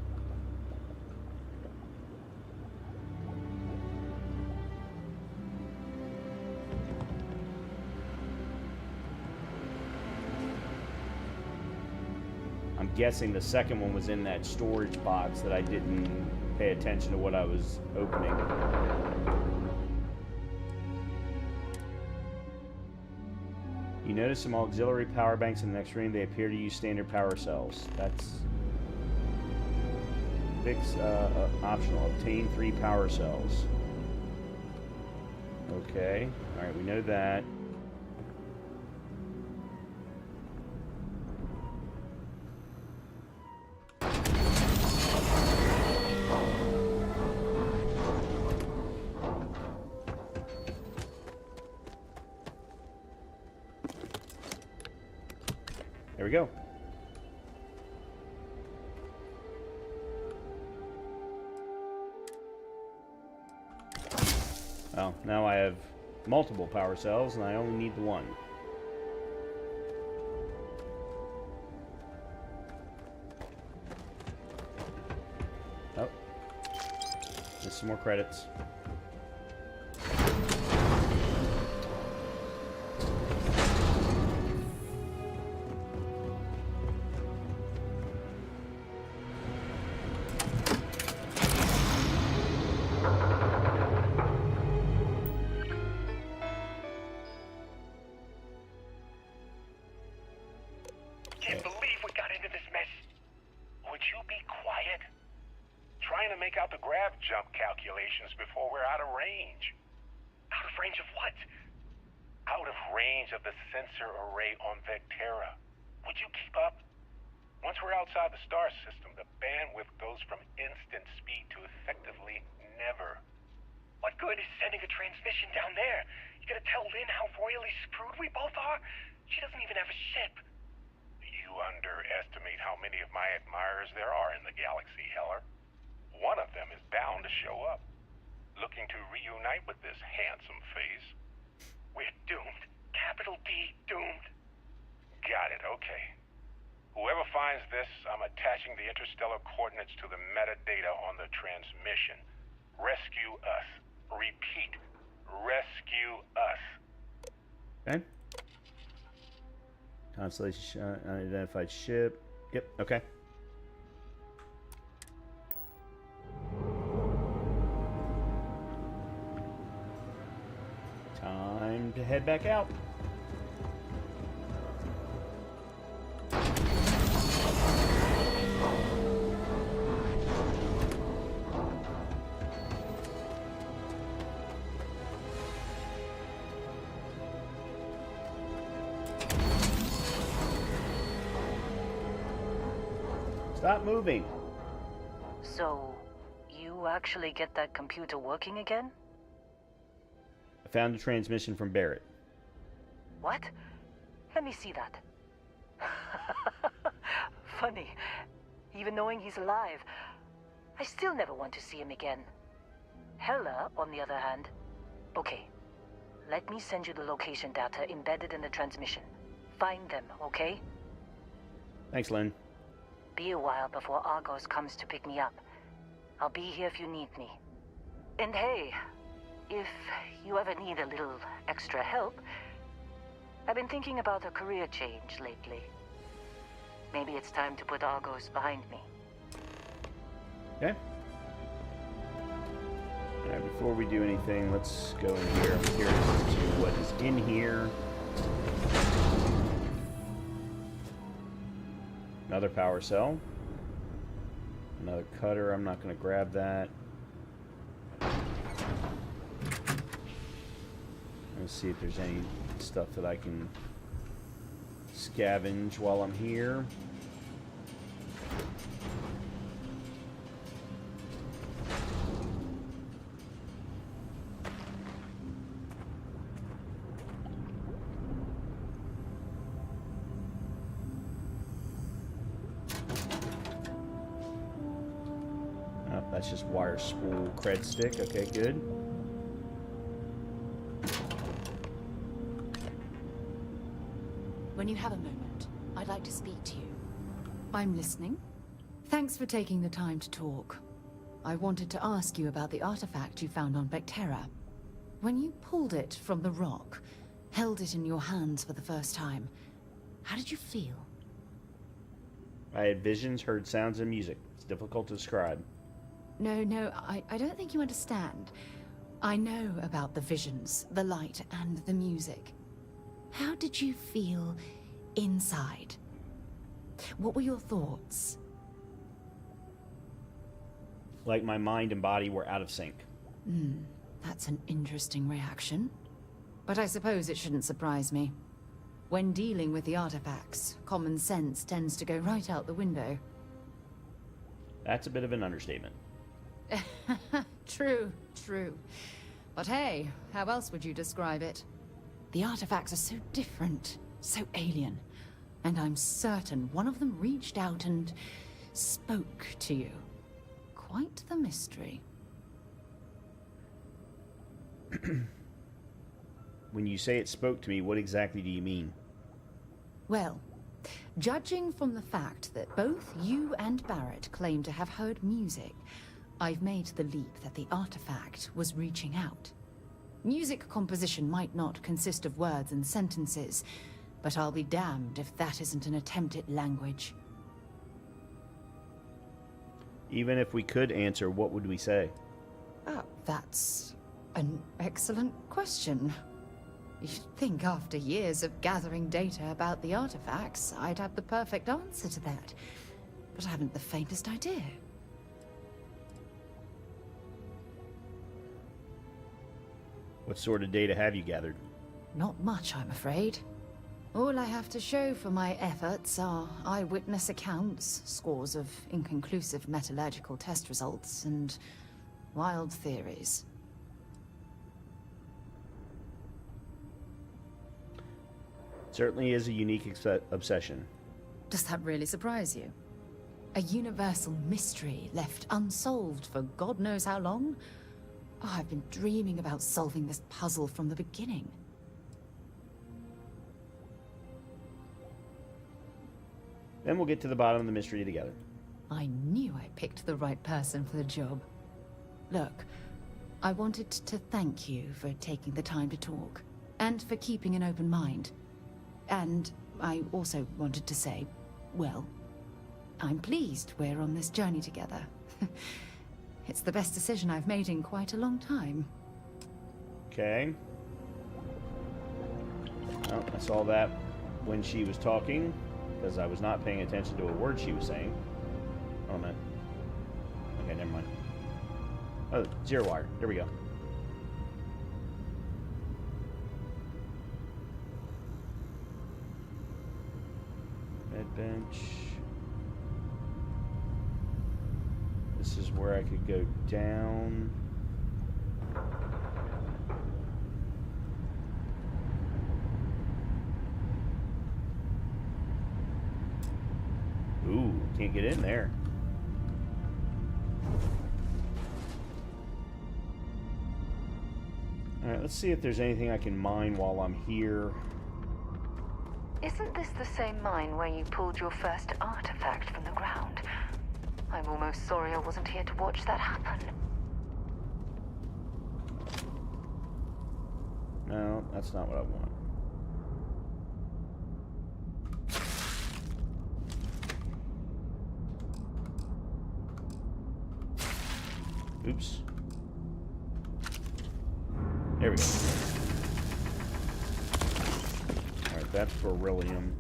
I'm guessing the 2nd one was in that storage box that I didn't pay attention to what I was opening. You notice some auxiliary power banks in the next room. They appear to use standard power cells. That's optional. Obtain 3 power cells. Okay. Alright, we know that. There we go. Well, now I have multiple power cells, and I only need the one. Oh. Just some more credits. Can't believe we got into this mess. Would you be quiet? Trying to make out the grav jump calculations before we're out of range. Out of range of what? Out of range of the sensor array on Vectera. Would you keep up? Once we're outside the star system, the bandwidth goes from instant speed to effectively never. What good is sending a transmission down there? You gotta tell Lynn how royally screwed we both are? She doesn't even have a ship. You underestimate how many of my admirers there are in the galaxy, Heller. One of them is bound to show up, looking to reunite with this handsome face. We're doomed. Capital D, doomed. Got it, okay. Whoever finds this, I'm attaching the interstellar coordinates to the metadata on the transmission. Rescue us. Repeat, rescue us. Okay. Constellation unidentified ship. Yep, okay. Time to head back out. Stop moving. So, you actually get that computer working again? I found a transmission from Barrett. What? Let me see that. Funny. Even knowing he's alive, I still never want to see him again. Hella, on the other hand. Okay. Let me send you the location data embedded in the transmission. Find them, okay? Thanks, Lynn. Be a while before Argos comes to pick me up. I'll be here if you need me. And hey, if you ever need a little extra help, I've been thinking about a career change lately. Maybe it's time to put Argos behind me. Okay. Alright, before we do anything, let's go in here. I'm curious as to what is in here. Another power cell. Another cutter. I'm not going to grab that. Let's see if there's any stuff that I can scavenge while I'm here. That's just wire spool cred stick. Okay, good. When you have a moment, I'd like to speak to you. I'm listening. Thanks for taking the time to talk. I wanted to ask you about the artifact you found on Vectera. When you pulled it from the rock, held it in your hands for the first time, how did you feel? I had visions, heard sounds, and music. It's difficult to describe. No, I don't think you understand. I know about the visions, the light, and the music. how did you feel inside? What were your thoughts? Like my mind and body were out of sync. That's an interesting reaction. But I suppose it shouldn't surprise me. When dealing with the artifacts, common sense tends to go right out the window. That's a bit of an understatement. True, true. But hey, how else would you describe it? The artifacts are so different, so alien. And I'm certain one of them reached out and spoke to you. Quite the mystery. When you say it spoke to me, what exactly do you mean? Well, judging from the fact that both you and Barrett claim to have heard music, I've made the leap that the artifact was reaching out. Music composition might not consist of words and sentences, but I'll be damned if that isn't an attempt at language. Even if we could answer, what would we say? That's an excellent question. You'd think after years of gathering data about the artifacts, I'd have the perfect answer to that. But I haven't the faintest idea. What sort of data have you gathered? Not much, I'm afraid. All I have to show for my efforts are eyewitness accounts, scores of inconclusive metallurgical test results, and wild theories. Certainly is a unique obsession. Does that really surprise you? A universal mystery left unsolved for God knows how long? Oh, I've been dreaming about solving this puzzle from the beginning. Then we'll get to the bottom of the mystery together. I knew I picked the right person for the job. Look, I wanted to thank you for taking the time to talk, and for keeping an open mind. And I also wanted to say, well, I'm pleased we're on this journey together. It's the best decision I've made in quite a long time. Okay. Oh, I saw that when she was talking, because I was not paying attention to a word she was saying. Oh, man. Okay, never mind. Oh, zero wire. There we go. Bed bench. This is where I could go down. Ooh, can't get in there. Alright, let's see if there's anything I can mine while I'm here. Isn't this the same mine where you pulled your first artifact from the ground? I'm almost sorry I wasn't here to watch that happen. No, that's not what I want. Oops. There we go. Alright, that's beryllium.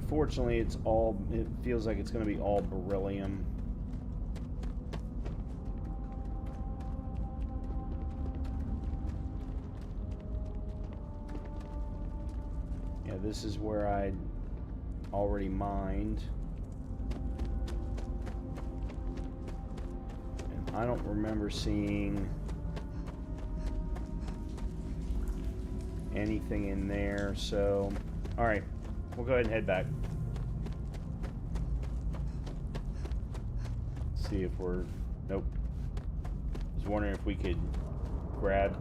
Unfortunately, it feels like it's going to be all beryllium. Yeah, this is where I already mined. And I don't remember seeing anything in there, so... Alright, we'll go ahead and head back. See if we're... Nope. I was wondering if we could grab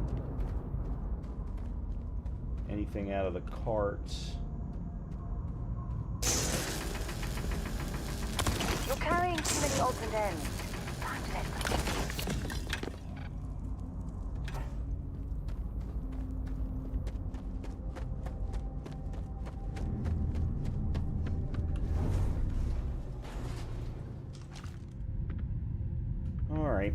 anything out of the carts. You're carrying too many odds and ends. Time to let them. All right.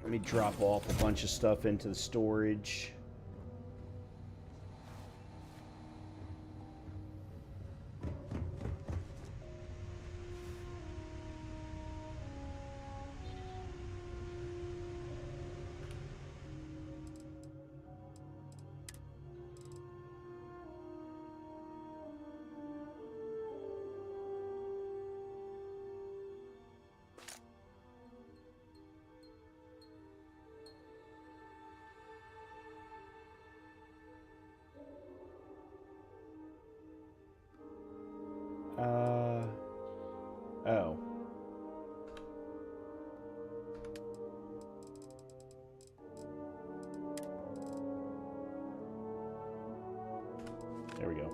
Let me drop off a bunch of stuff into the storage. Oh. There we go.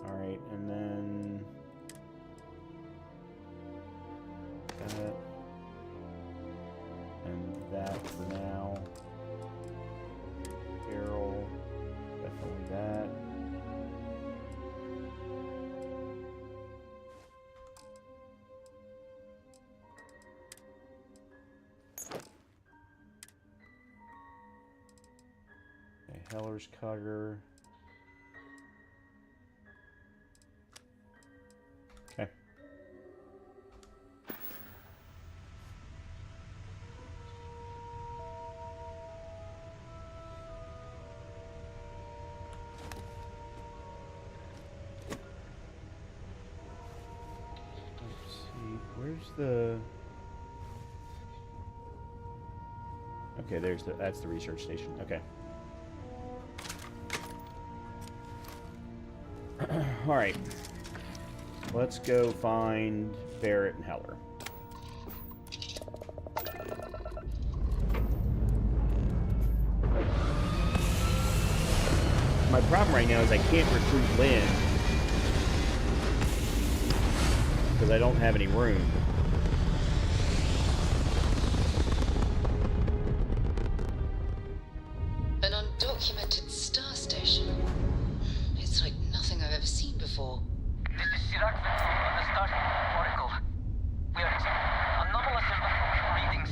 All right, and then that and that for now. Barrel, definitely that. Heller's cutter. Okay. Let's see. Where's the... Okay, there's the... That's the research station. Okay. All right, let's go find Barrett and Heller. My problem right now is I can't recruit Lynn because I don't have any room. An undocumented star station. It's like nothing I've ever seen before. This is Chirac from the Starfield Oracle. We are experiencing anomalous readings.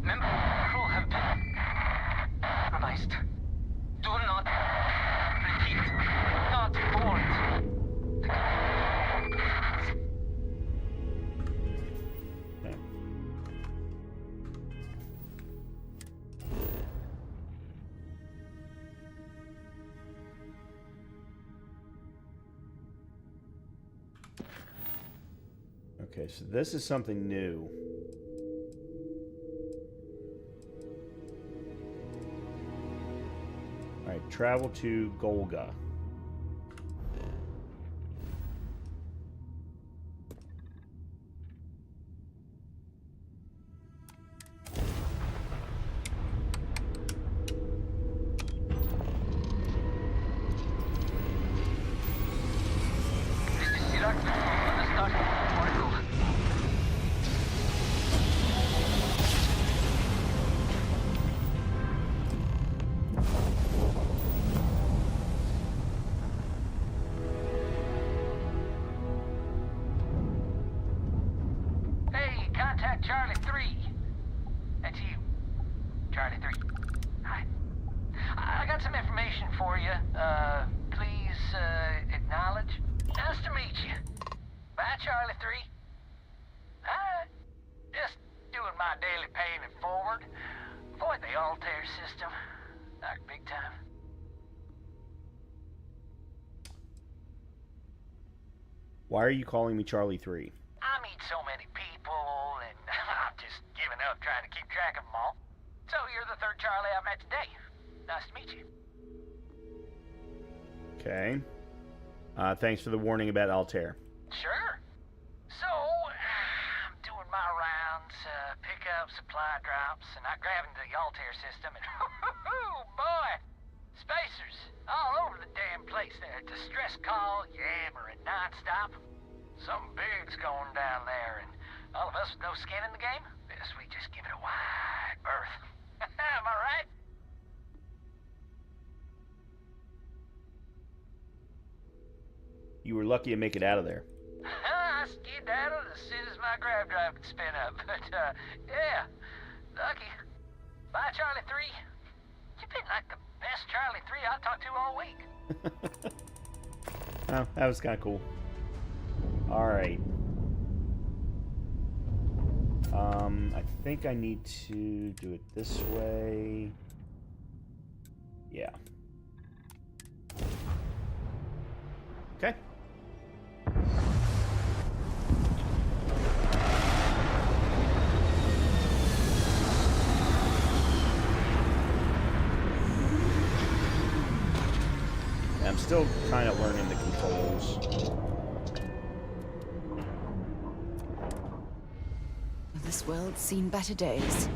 Members of the crew have been compromised. Do not repeat. Not board. Okay, so this is something new. All right, travel to Golga. This is Chirac from the Starfield Oracle. Charlie 3. That's you. Charlie 3. Hi. I got some information for you. Please, acknowledge. Nice to meet you. Bye, Charlie 3. Hi. Just doing my daily paying it forward. Avoid the Altair system. Like big time. Why are you calling me Charlie 3? I meet so many people, and I'm just giving up trying to keep track of them all. So you're the third Charlie I've met today. Nice to meet you. Okay. Thanks for the warning about Altair. Sure. So, I'm doing my rounds, pick up supply drops, and I grab into the Altair system, and boy, spacers all over the damn place. There, distress call, yammering nonstop. Something big's going down there, and all of us with no skin in the game, best we just give it a wide berth. Am I right? You were lucky to make it out of there. I skedaddled as soon as my grav drive could spin up, but, yeah, lucky. Bye, Charlie 3. You've been like the best Charlie 3 I talked to all week. Oh, that was kind of cool. Alright. I think I need to do it this way. Yeah. Okay. I'm still kind of learning the controls. This world's seen better days.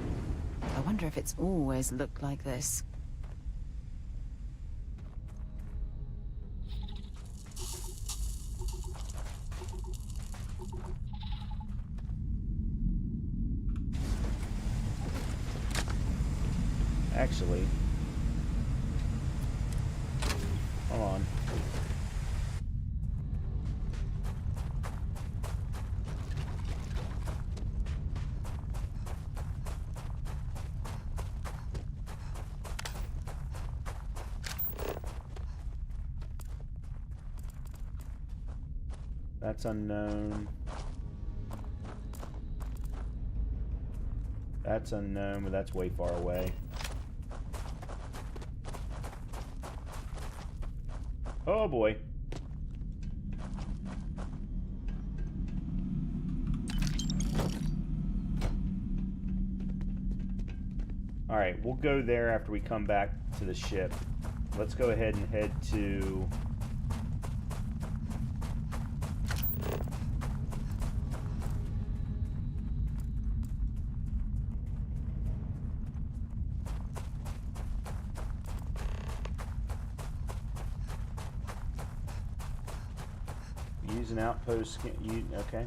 I wonder if it's always looked like this. Actually, hold on. That's unknown. That's unknown, but that's way far away. Oh boy. Alright, we'll go there after we come back to the ship. Let's go ahead and head to... Use an outpost scan. Okay.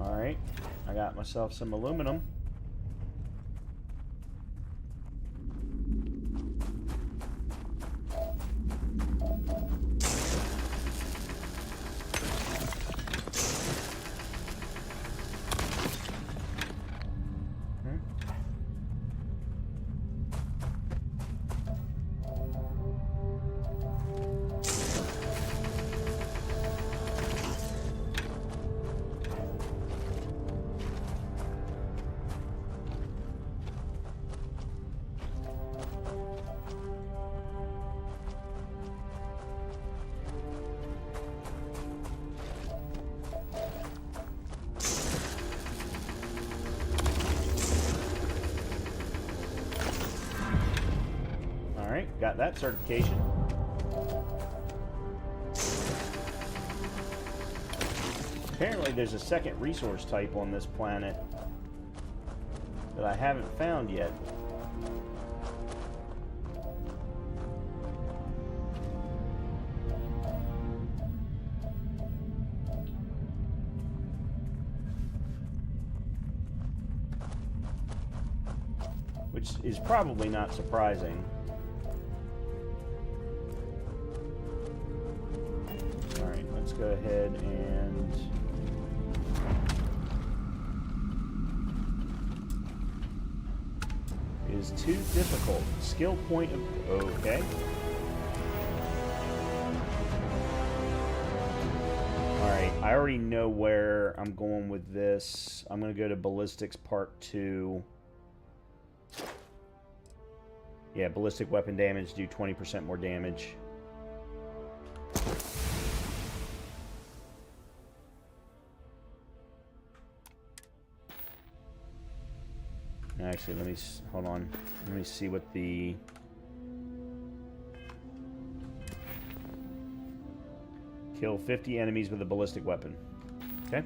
All right. I got myself some aluminum. Got that certification. Apparently there's a second resource type on this planet that I haven't found yet. which is probably not surprising. Alright, let's go ahead and... It is too difficult. Skill point of... Okay. Alright, I already know where I'm going with this. I'm going to go to Ballistics Part 2. Yeah, ballistic weapon damage, do 20% more damage. Actually, let me... Hold on. Let me see what the... Kill 50 enemies with a ballistic weapon. Okay.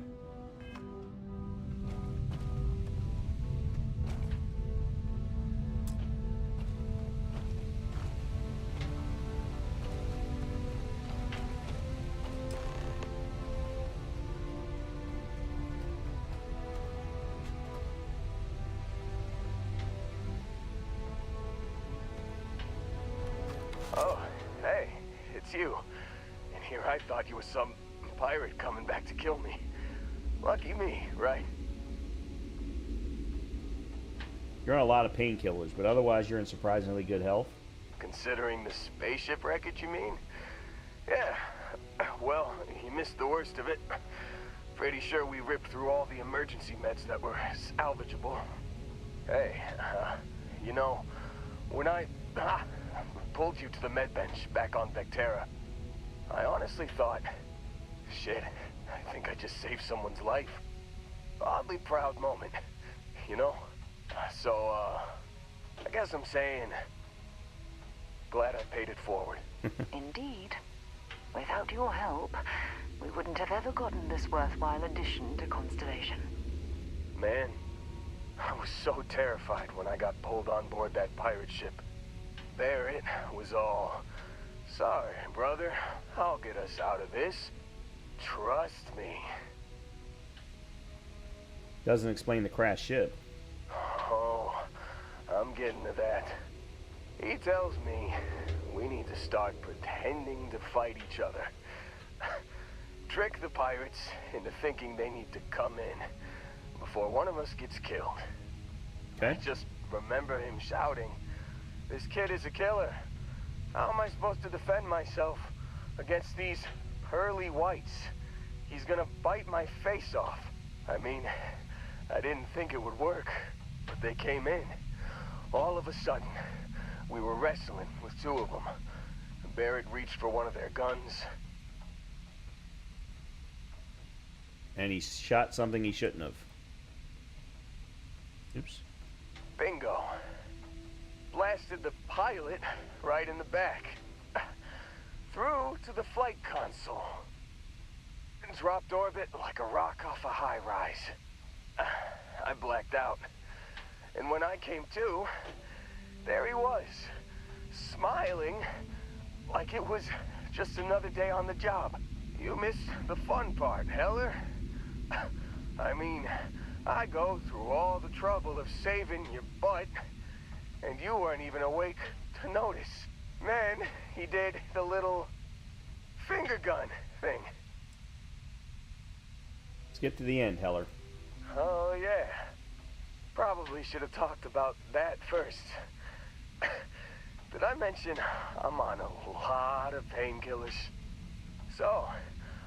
Oh, hey, it's you. And here I thought you was some pirate coming back to kill me. Lucky me, right? You're on a lot of painkillers, but otherwise you're in surprisingly good health. Considering the spaceship wreckage, you mean? Yeah. Well, you missed the worst of it. Pretty sure we ripped through all the emergency meds that were salvageable. Hey, you know, when I pulled you to the med bench back on Vectera, I honestly thought, shit, I think I just saved someone's life. Oddly proud moment, you know? So, I guess I'm saying, glad I paid it forward. Indeed. Without your help, we wouldn't have ever gotten this worthwhile addition to Constellation. Man, I was so terrified when I got pulled on board that pirate ship. There it was all, sorry, brother, I'll get us out of this. Trust me. Doesn't explain the crash ship. Oh, I'm getting to that. He tells me we need to start pretending to fight each other. Trick the pirates into thinking they need to come in before one of us gets killed. Okay. I just remember him shouting, "This kid is a killer. How am I supposed to defend myself against these pearly whites? He's gonna bite my face off." I mean, I didn't think it would work, but they came in. All of a sudden, we were wrestling with two of them. Barrett reached for one of their guns. And he shot something he shouldn't have. Oops. Bingo. Blasted the pilot right in the back. Through to the flight console. And dropped orbit like a rock off a high rise. I blacked out. And when I came to, there he was. Smiling like it was just another day on the job. You missed the fun part, Heller. I mean, I go through all the trouble of saving your butt, and you weren't even awake to notice. Then he did the little finger gun thing. Let's get to the end, Heller. Oh, yeah. Probably should have talked about that first. Did I mention I'm on a lot of painkillers? So,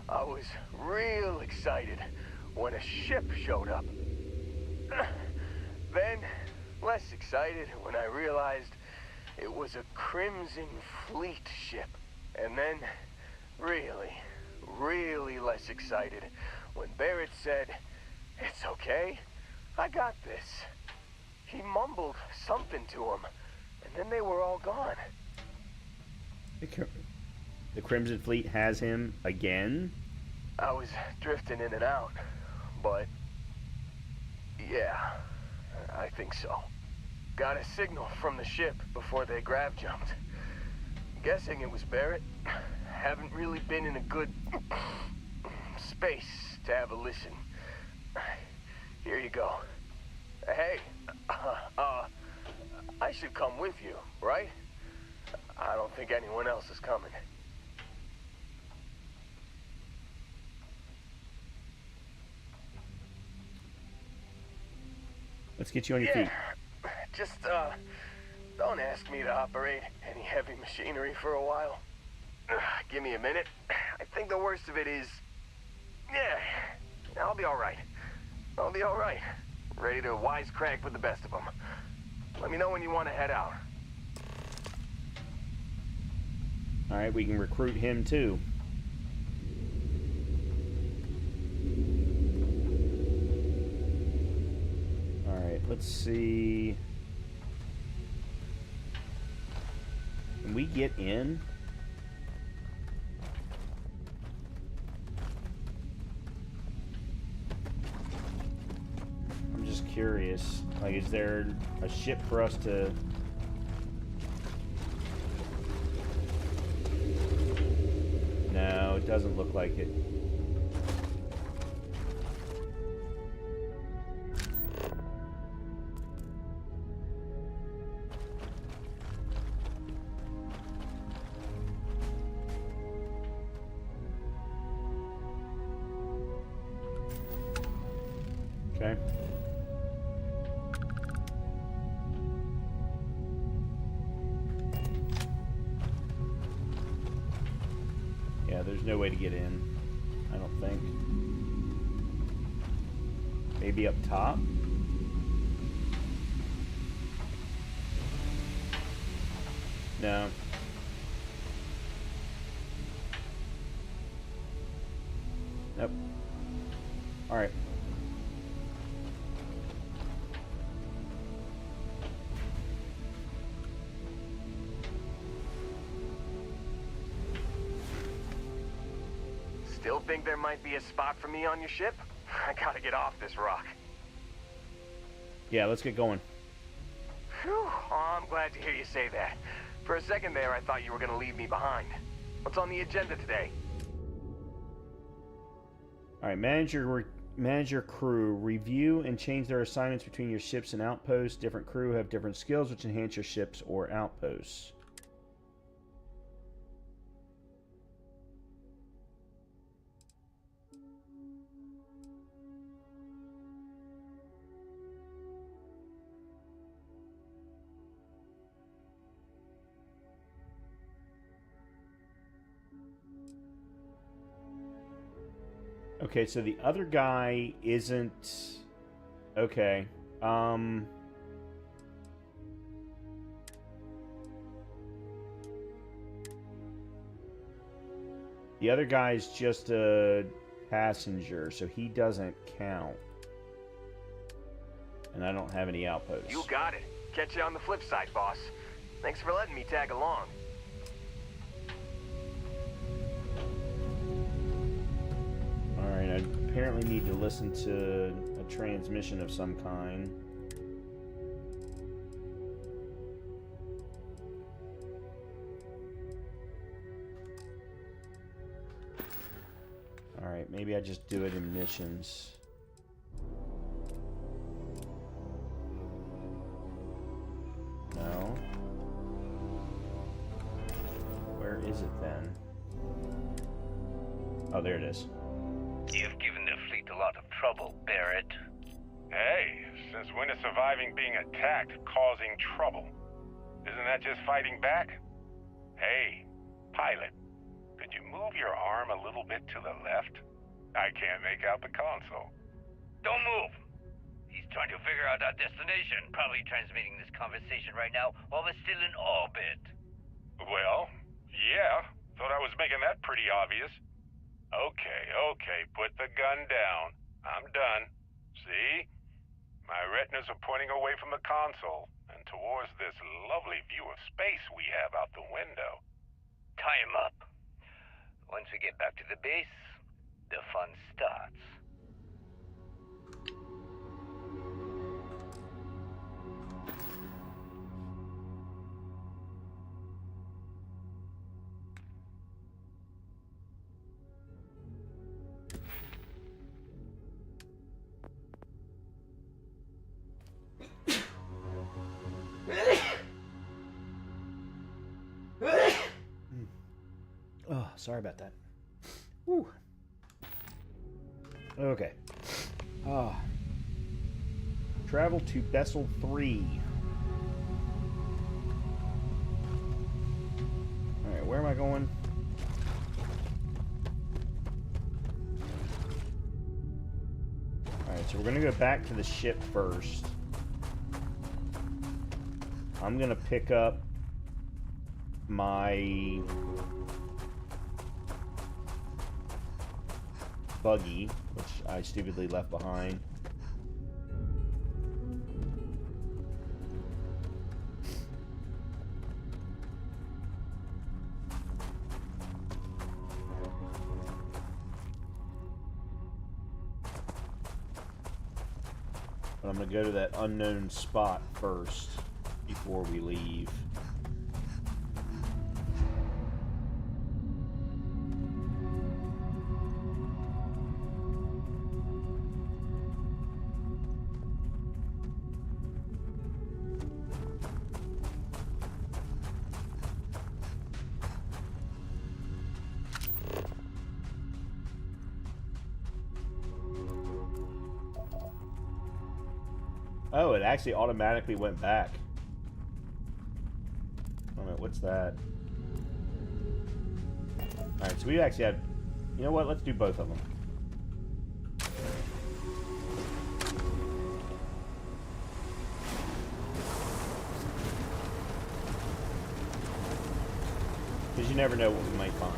I was real excited when a ship showed up. Then, less excited when I realized it was a Crimson Fleet ship. And then, really less excited when Barrett said, "It's okay, I got this." He mumbled something to him, and then they were all gone. The Crimson Fleet has him again? I was drifting in and out, but yeah, I think so. Got a signal from the ship before they grav jumped. Guessing it was Barrett. Haven't really been in a good space to have a listen. Here you go. Hey, I should come with you, right? I don't think anyone else is coming. Let's get you on your feet. Just, don't ask me to operate any heavy machinery for a while. Give me a minute. I think the worst of it is... Yeah, I'll be alright. I'll be alright. Ready to wisecrack with the best of them. Let me know when you want to head out. Alright, we can recruit him too. Alright, let's see. Can we get in? I'm just curious. Like, is there a ship for us to... No, it doesn't look like it. Okay. Yeah, there's no way to get in, I don't think. Maybe up top? No. Nope. Alright. Still think there might be a spot for me on your ship? I gotta get off this rock. Yeah, let's get going. Whew. Oh, I'm glad to hear you say that. For a second there, I thought you were gonna leave me behind. What's on the agenda today? Alright, manage your crew. Review and change their assignments between your ships and outposts. Different crew have different skills which enhance your ships or outposts. Okay, so the other guy isn't... Okay. The other guy's just a passenger, so he doesn't count. And I don't have any outposts. You got it. Catch you on the flip side, boss. Thanks for letting me tag along. Alright, I apparently need to listen to a transmission of some kind. Alright, maybe I just do it in missions. No. Where is it then? Oh, there it is. You've given the fleet a lot of trouble, Barrett. Hey, since when is surviving being attacked causing trouble? Isn't that just fighting back? Hey, pilot, could you move your arm a little bit to the left? I can't make out the console. Don't move! He's trying to figure out our destination, probably transmitting this conversation right now while we're still in orbit. Well, yeah, thought I was making that pretty obvious. Okay, put the gun down. I'm done. See? My retinas are pointing away from the console and towards this lovely view of space we have out the window. Tie him up. Once we get back to the base, the fun starts. sorry about that. Whew. Okay. Travel to Vessel 3. Alright, where am I going? Alright, so we're going to go back to the ship first. I'm going to pick up my buggy, which I stupidly left behind. But I'm going to go to that unknown spot first before we leave. Oh, it actually automatically went back. Oh no, what's that? Alright, so we actually had... You know what? Let's do both of them. Because you never know what we might find.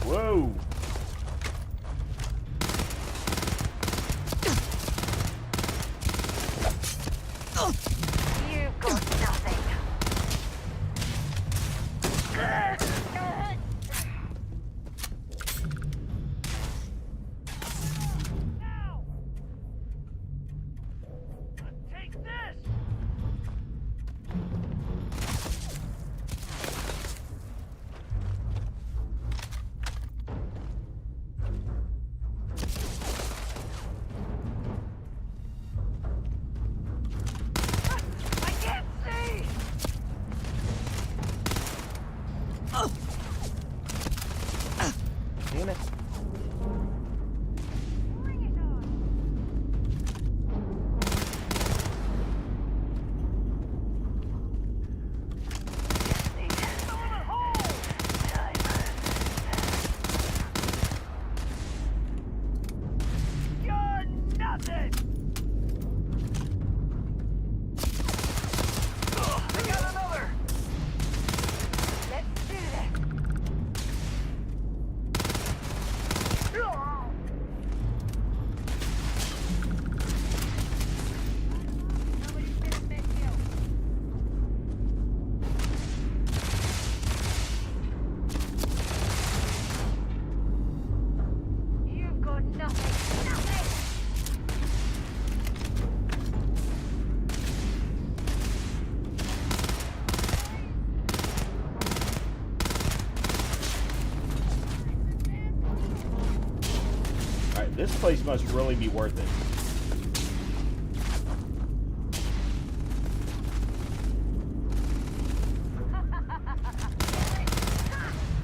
Whoa! You've got nothing. Take this! I can't see! Damn it. You're nothing! I got another! Let's do this. You've got nothing. Nothing. Alright, this place must really be worth it.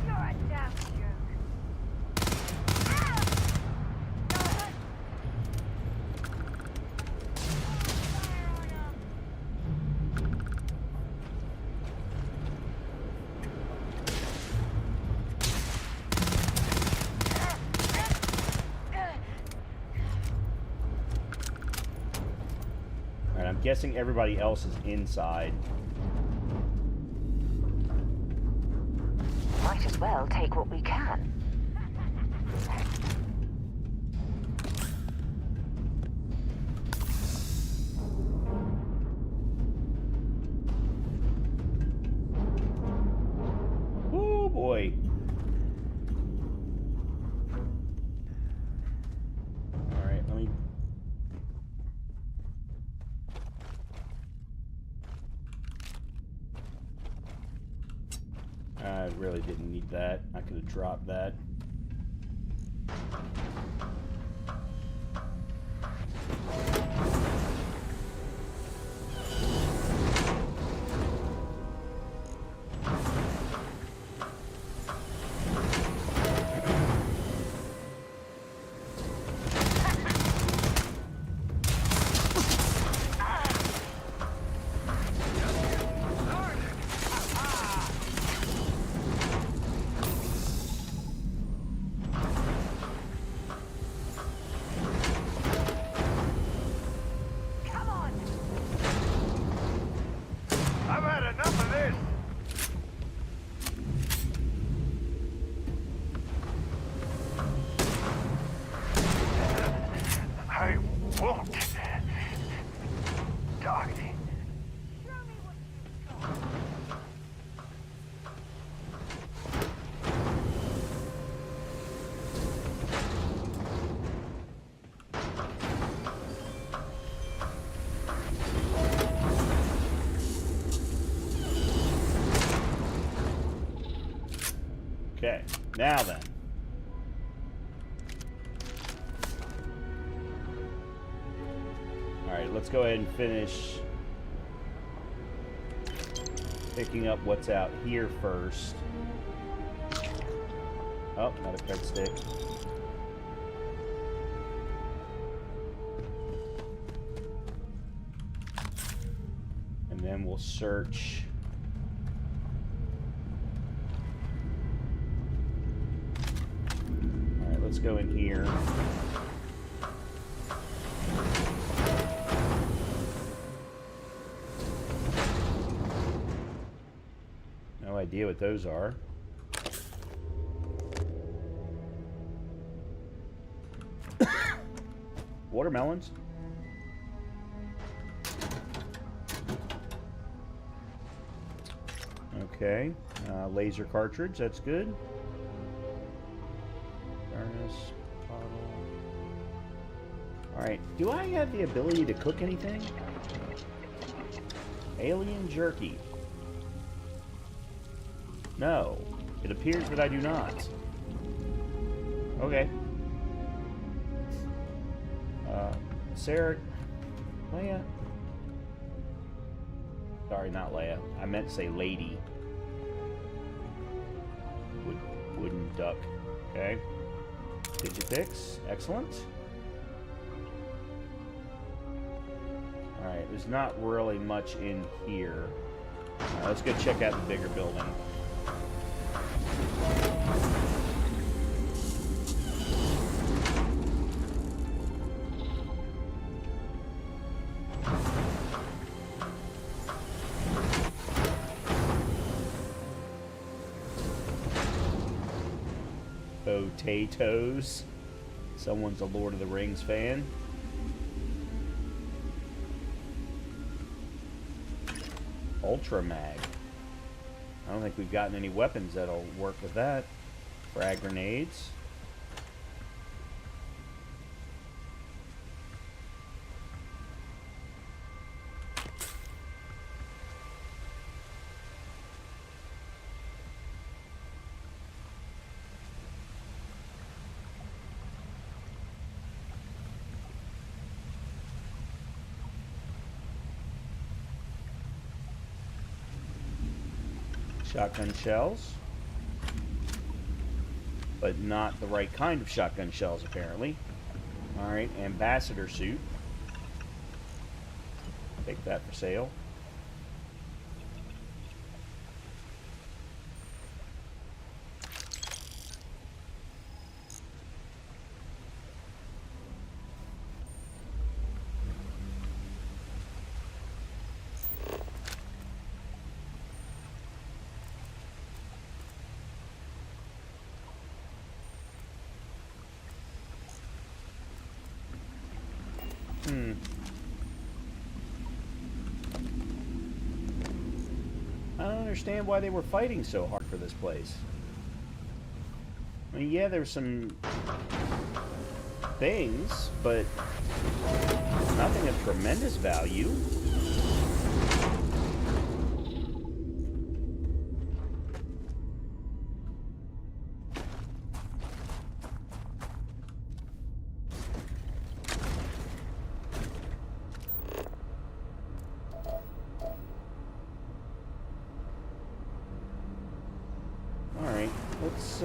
You're a damn joke. Alright, I'm guessing everybody else is inside. Might as well take what we can. Oh boy. I really didn't need that. I could have dropped that. Okay, now then. Alright, let's go ahead and finish picking up what's out here first. Oh, not a cred stick. And then we'll search. Let's go in here. No idea what those are. Watermelons. Okay. Laser cartridge, that's good. Alright, do I have the ability to cook anything? Alien jerky. No, it appears that I do not. Okay. Sarah, Leia. Sorry, not Leia. I meant to say lady. Wooden duck. Okay. Digipix, excellent. Alright, there's not really much in here. Let's go check out the bigger building. Potatoes. Someone's a Lord of the Rings fan. Ultra Mag. I don't think we've gotten any weapons that'll work with that. Frag grenades. Shotgun shells. But not the right kind of shotgun shells, apparently. Alright, ambassador suit. Take that for sale. I don't understand why they were fighting so hard for this place. I mean, yeah, there's some things, but nothing of tremendous value.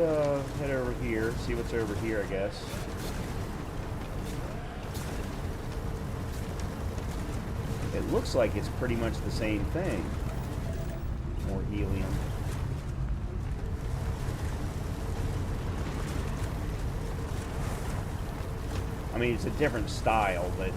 head over here, see what's over here, I guess. It looks like it's pretty much the same thing. More helium. I mean, it's a different style, but...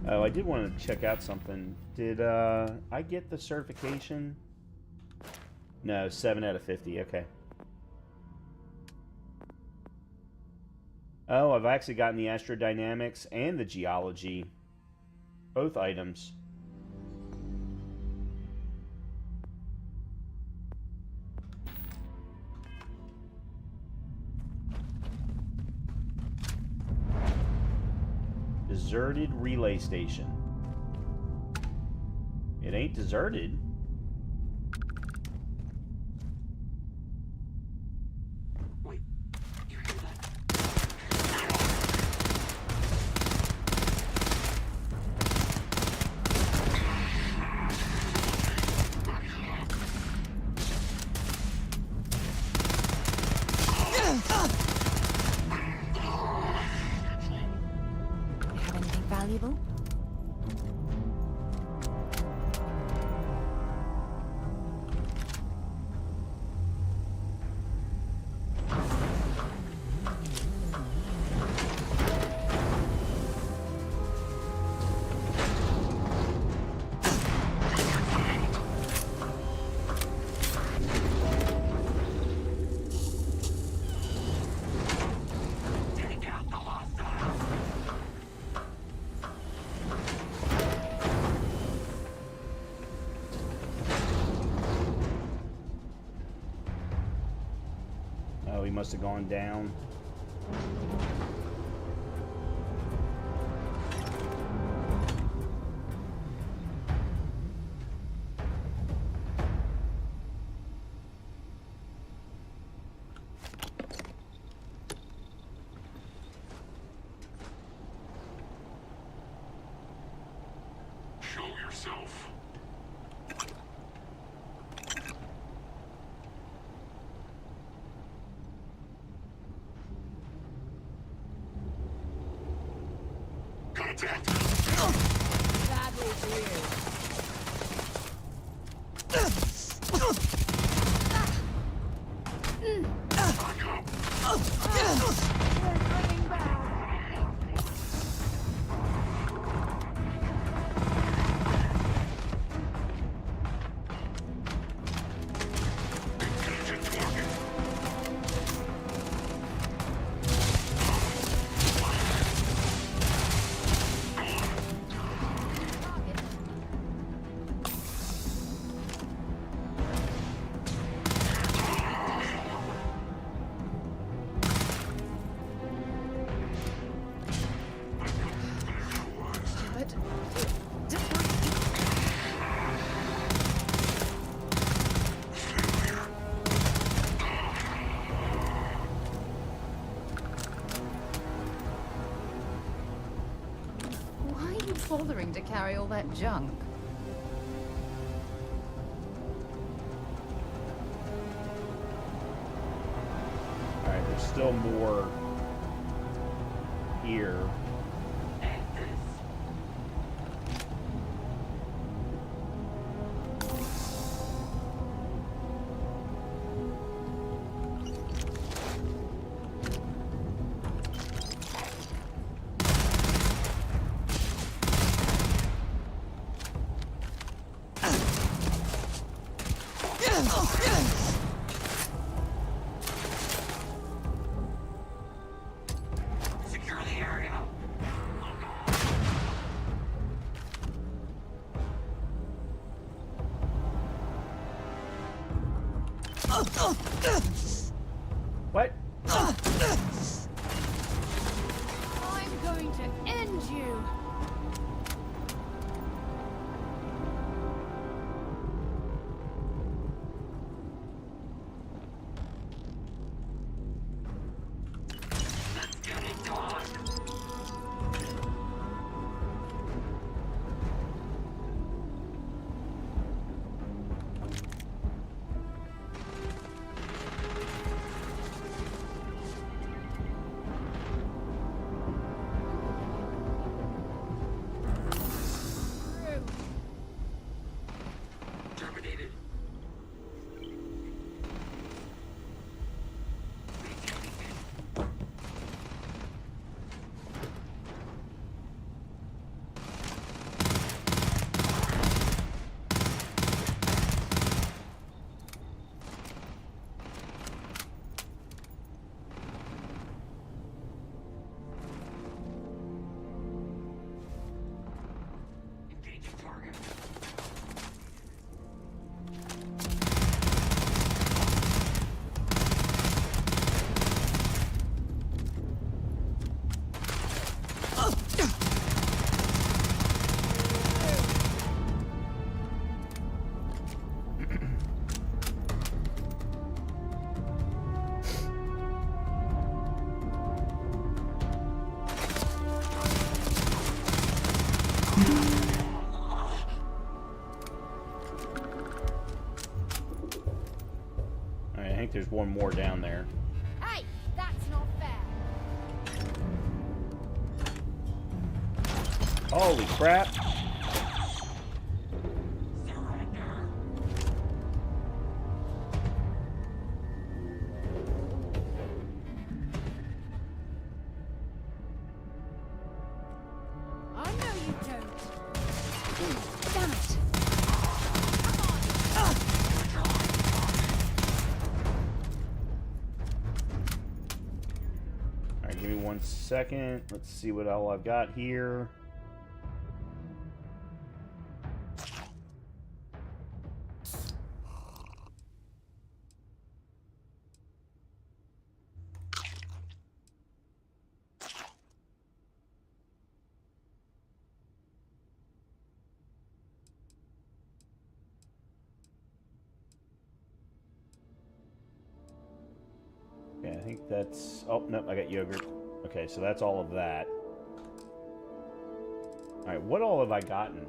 Oh, I did want to check out something. Did I get the certification? No, 7 out of 50. Okay. Oh, I've actually gotten the astrodynamics and the geology. Both items. Deserted relay station. It ain't deserted. He must have gone down. Show yourself. Sadly for you. Bothering to carry all that junk. Alright, there's still more here. What? I'm going to end you. think there's one more down there. Hey, that's not fair. Holy crap. I know you don't. Damn it. Alright, give me 1 second. Let's see what all I've got here. Okay, I think that's... Oh, no, I got yogurt. Okay, so that's all of that. Alright, what all have I gotten?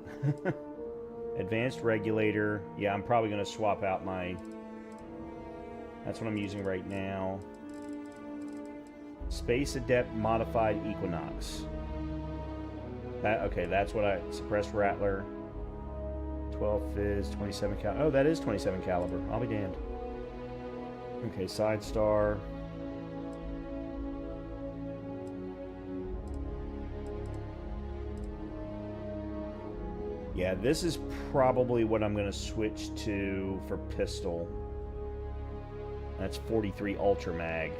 Advanced regulator. Yeah, I'm probably going to swap out my... That's what I'm using right now. Space Adept Modified Equinox. Okay, that's what I... Suppressed Rattler. 12 Fizz, 27 caliber. Oh, that is 27 caliber. I'll be damned. Okay, Side Star. Yeah, this is probably what I'm going to switch to for pistol. That's 43 Ultra Mag.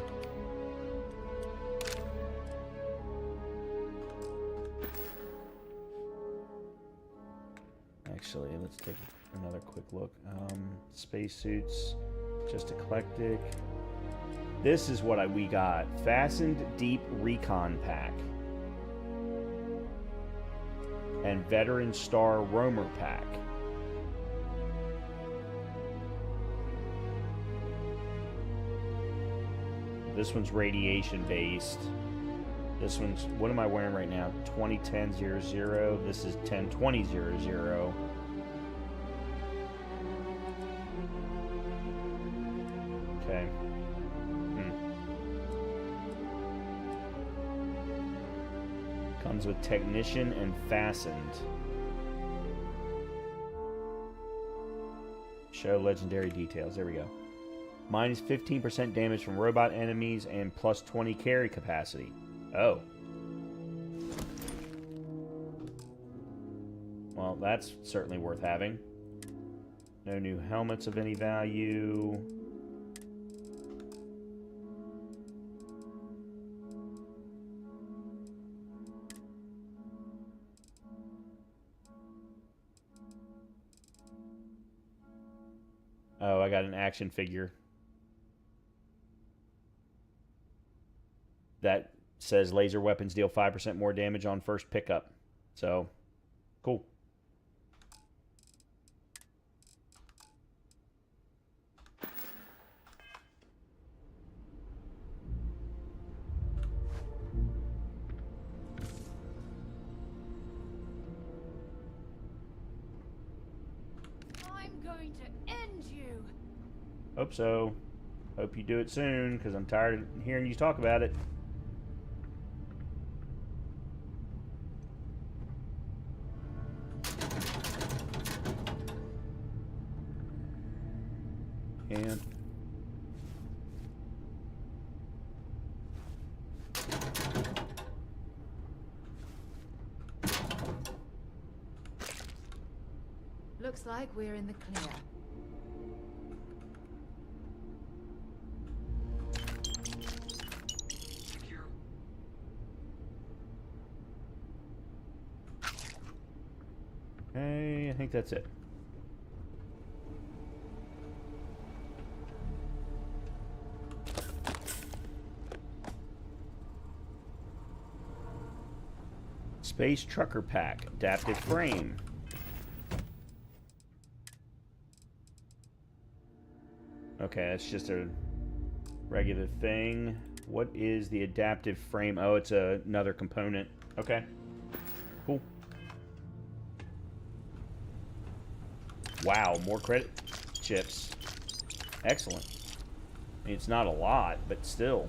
Actually, let's take another quick look. Spacesuits, just eclectic. This is what we got. Fastened Deep Recon Pack. And Veteran Star Roamer Pack. This one's radiation based. This one's, what am I wearing right now? 2010-00. This is 10-20-00. Okay. Comes with Technician and Fastened. Show legendary details. There we go. Minus 15% damage from robot enemies and plus 20 carry capacity. Oh. Well, that's certainly worth having. No new helmets of any value. Oh, I got an action figure. That says laser weapons deal 5% more damage on first pickup. So, cool. I'm going to end you. Hope so. Hope you do it soon, because I'm tired of hearing you talk about it. And Looks like we're in the clear. okay, I think that's it. Space Trucker Pack, Adaptive Frame. Okay, that's just a regular thing. What is the adaptive frame? Oh, it's another component. Okay, cool. Wow, more credit chips. Excellent. It's not a lot, but still.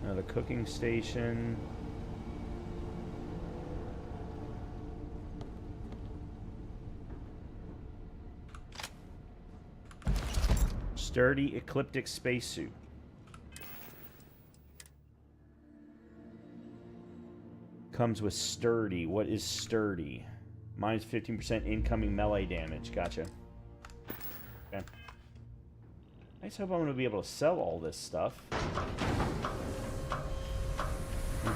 Another cooking station. Sturdy ecliptic spacesuit. Comes with sturdy. What is sturdy? Minus 15% incoming melee damage. Gotcha. Okay. I just hope I'm going to be able to sell all this stuff.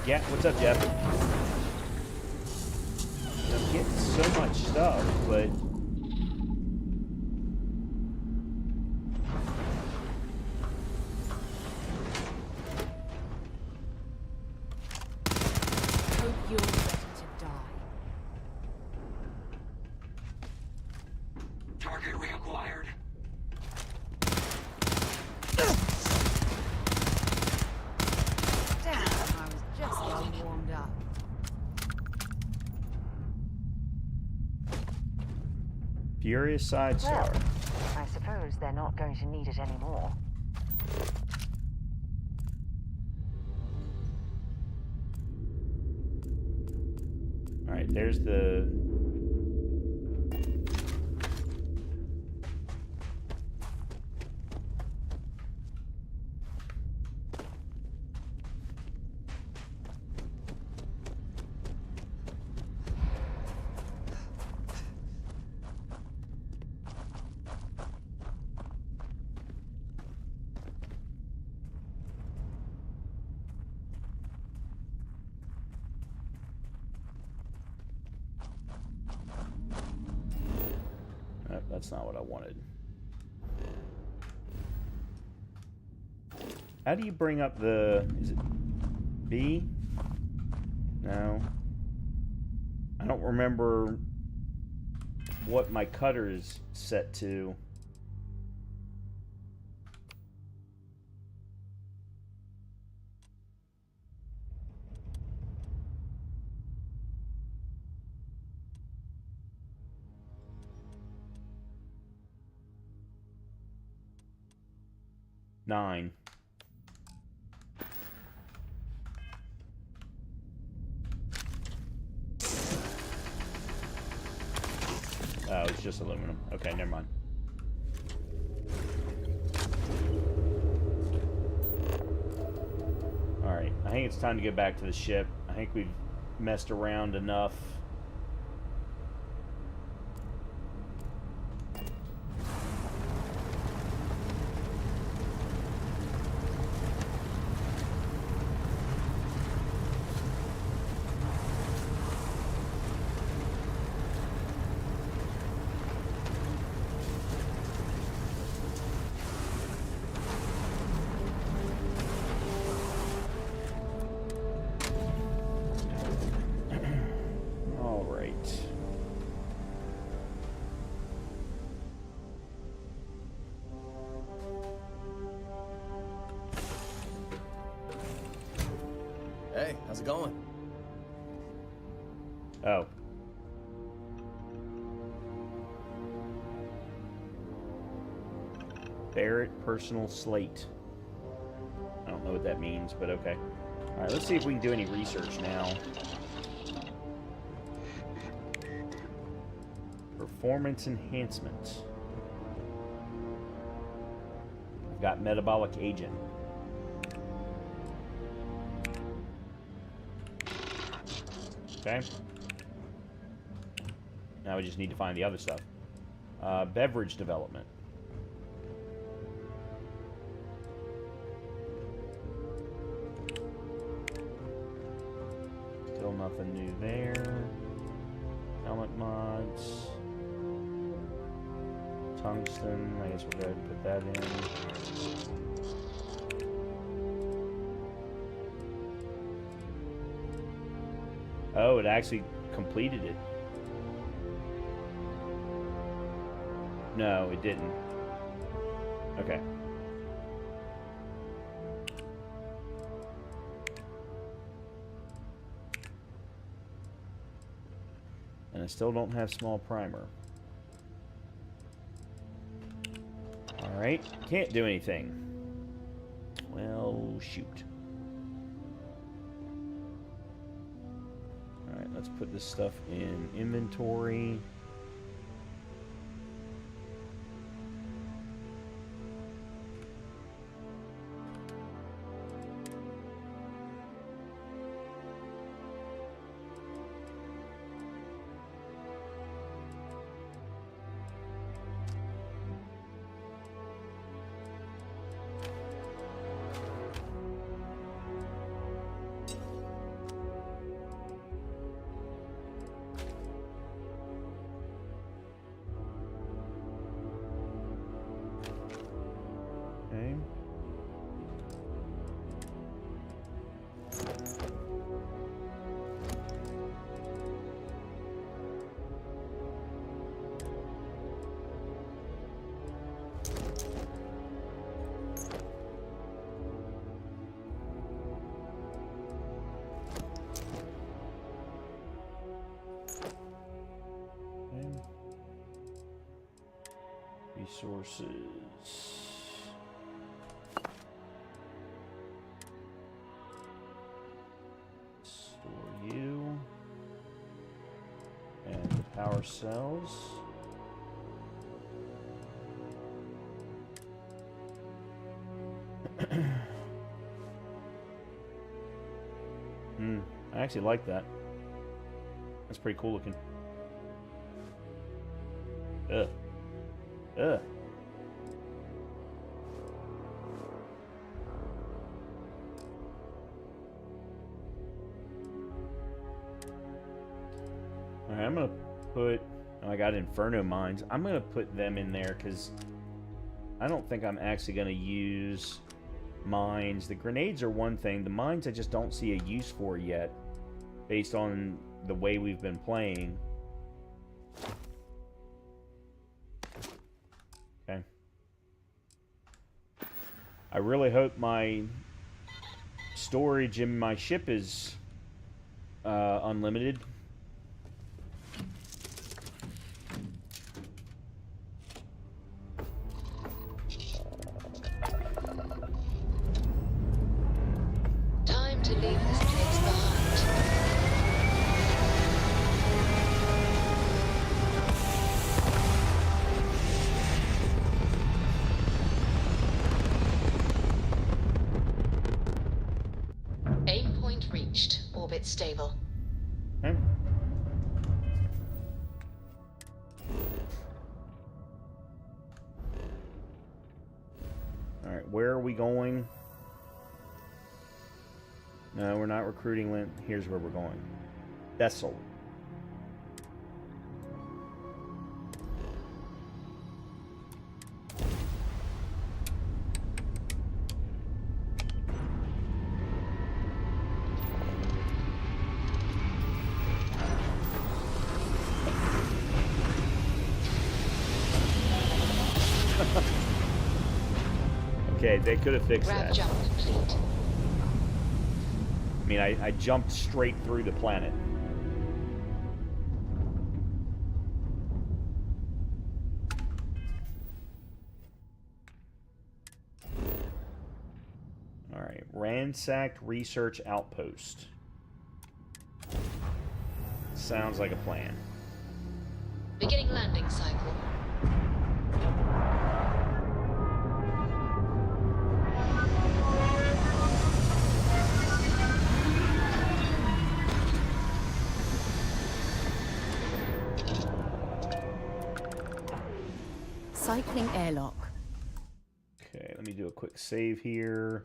Yeah, what's up, Jeff? I'm getting so much stuff, but... Hope you're ready to die. Target reacquired. Damn, I was just getting warmed up. Furious Side Star. Well, I suppose they're not going to need it anymore. Alright, there's the... That's not what I wanted. How do you bring up the... Is it B? No. I don't remember what my cutter is set to. Nine. Oh, it's just aluminum. Okay, never mind. Alright, I think it's time to get back to the ship. I think we've messed around enough. Hey, how's it going? Oh. Barrett personal slate. I don't know what that means, but okay. Alright, let's see if we can do any research now. Performance enhancement. I've got metabolic agent. Okay. Now we just need to find the other stuff. Beverage development. Still nothing new there. Helmet mods. Tungsten. I guess we'll go ahead and put that in. Oh, it actually completed it. No, it didn't. Okay. And I still don't have small primer. Alright, can't do anything. Well, shoot. Alright, let's put this stuff in inventory. Okay. Resources. Store you. And the power cells. I actually like that. That's pretty cool looking. Ugh. Ugh. Alright, I'm gonna put... Oh, I got Inferno Mines. I'm gonna put them in there because I don't think I'm actually gonna use mines. The grenades are one thing. The mines I just don't see a use for yet based on the way we've been playing. Okay. I really hope my storage in my ship is unlimited. Time to leave this place behind. Aim point reached. Orbit stable. Okay. Alright, where are we going? No, we're not recruiting Lint. Here's where we're going. Vessel. Okay, they could have fixed Grab that. jump complete. I mean, I jumped straight through the planet. Alright, ransacked research outpost. Sounds like a plan. Beginning landing cycle. Cycling airlock. Okay, let me do a quick save here.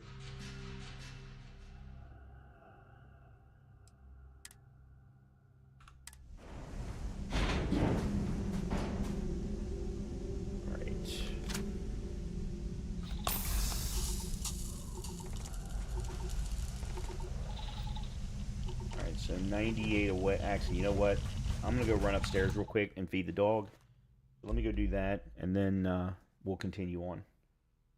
Right. Alright, so 98 away. Actually, you know what? I'm gonna go run upstairs real quick and feed the dog. Let me go do that, and then we'll continue on.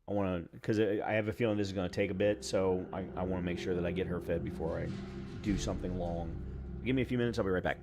I want to, because I have a feeling this is going to take a bit, so I want to make sure that I get her fed before I do something long. Give me a few minutes, I'll be right back.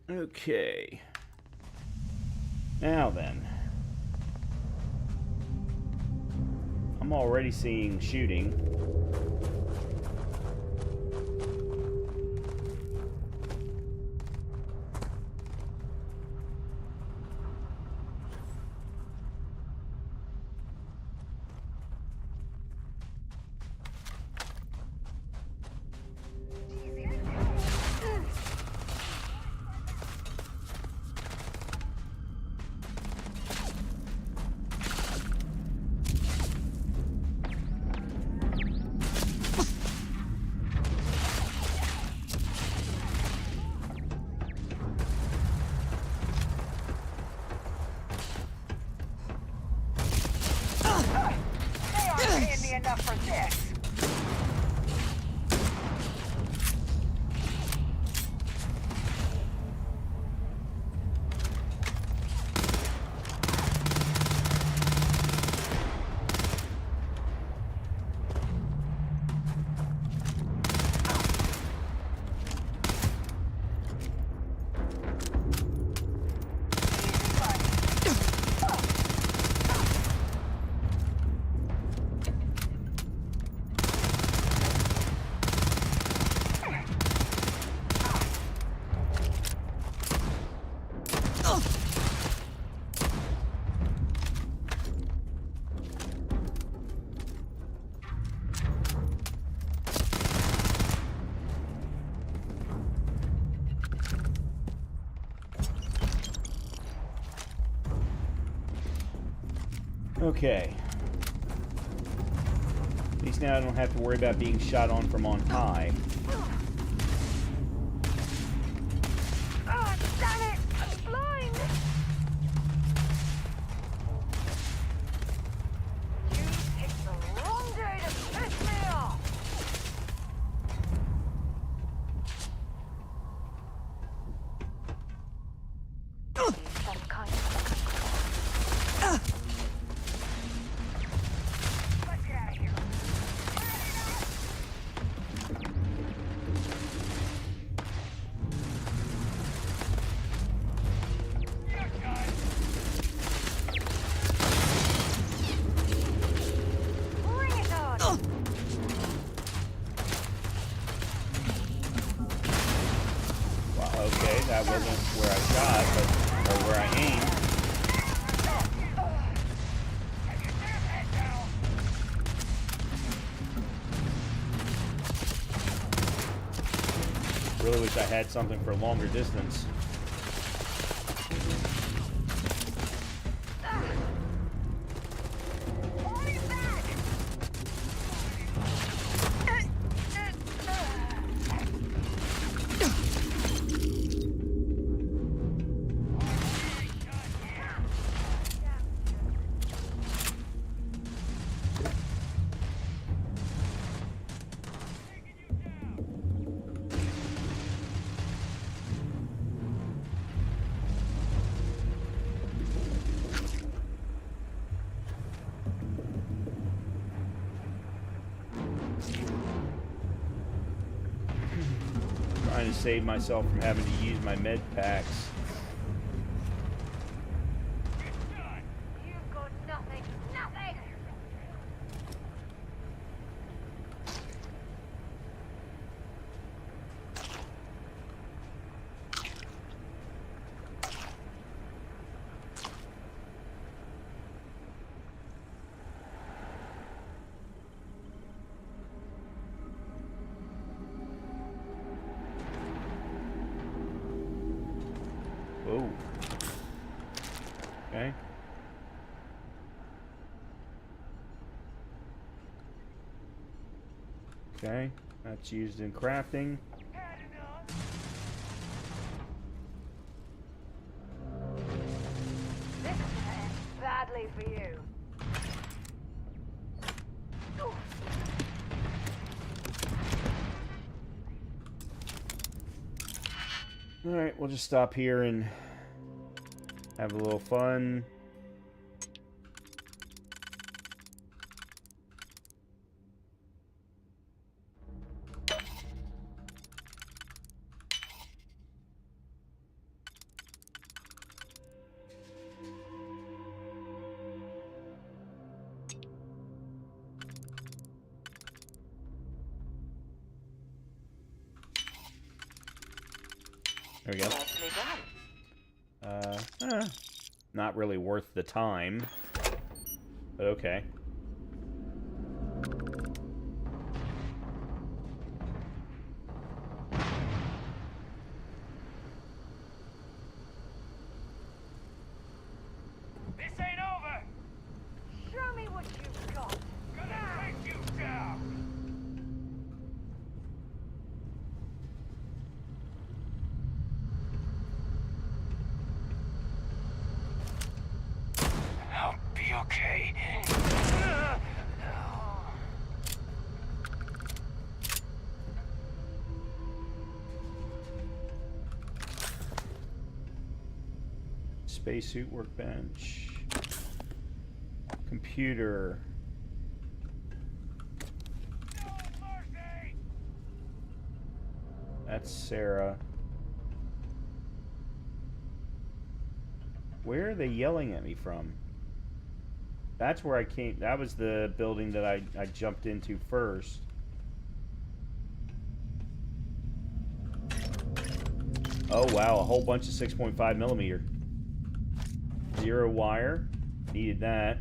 Okay. Now then. I'm already seeing shooting. Enough for this. Okay. At least now I don't have to worry about being shot on from on high. Oh, damn it! I'm blind! You picked the wrong day to piss me off! Some kind of That wasn't where I shot, but or where I aimed. Really wish I had something for longer distance. Trying to save myself from having to use my med packs. You've got nothing, nothing! Oh. Okay. Okay, that's used in crafting. This is gonna end badly for you. Alright, we'll just stop here and have a little fun. There we go. Nicely done. Not really worth the time, but okay. This ain't over! Show me what you've got. Gonna take you down! I'll be okay. Spacesuit workbench. Computer. That's Sarah. Where are they yelling at me from? That's where I came. That was the building that I jumped into first. Oh wow, a whole bunch of 6.5 millimeter. 0 wire. Needed that.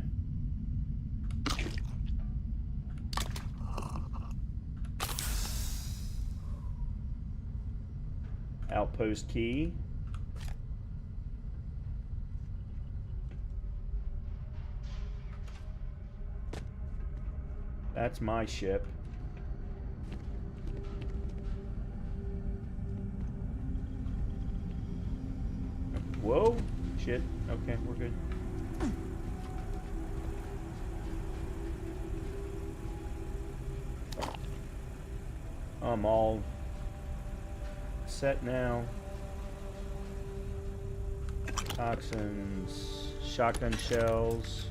Outpost key. That's my ship. Whoa! Shit. Okay, we're good. I'm all set now. Toxins, shotgun shells.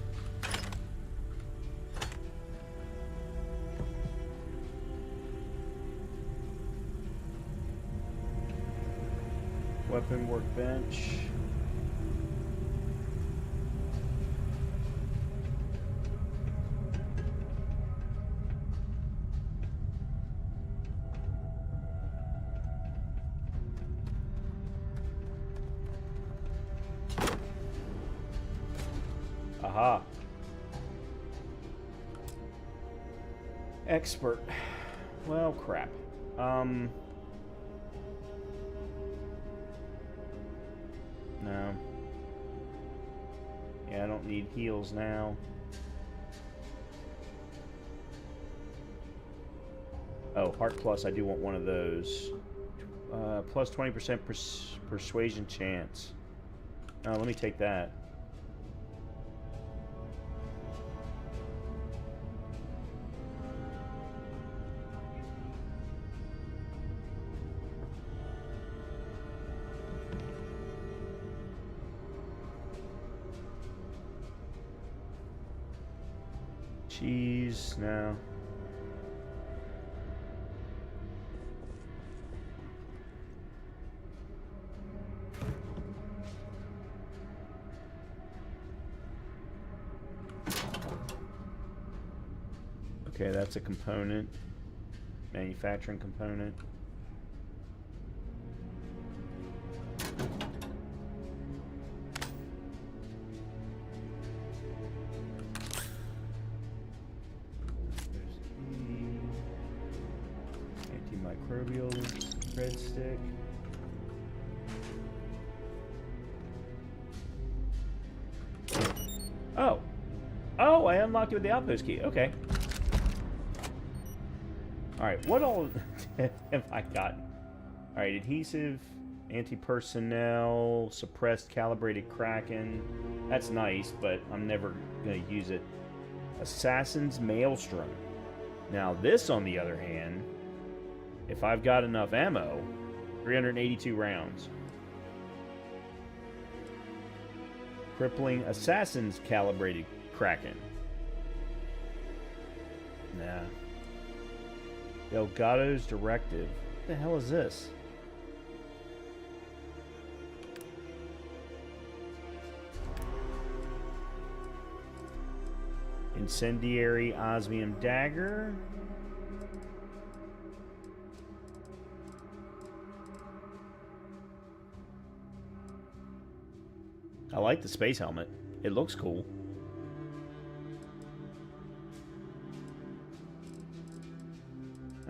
Weapon workbench. Aha. Expert. Well, crap. No. Yeah, I don't need heals now. Oh, Heart Plus, I do want one of those. Plus 20% persuasion chance. Oh, let me take that. Cheese, no. Okay, that's a component. Manufacturing component. Antimicrobial breadstick. Oh. Oh, I unlocked it with the outpost key. Okay. Alright, what all have I gotten? Alright, adhesive, anti-personnel, suppressed calibrated kraken. That's nice, but I'm never going to use it. Assassin's Maelstrom. Now this, on the other hand, if I've got enough ammo, 382 rounds. Crippling Assassin's Calibrated Kraken. Nah. Delgado's Directive. What the hell is this? Incendiary Osmium Dagger. like the space helmet. It looks cool.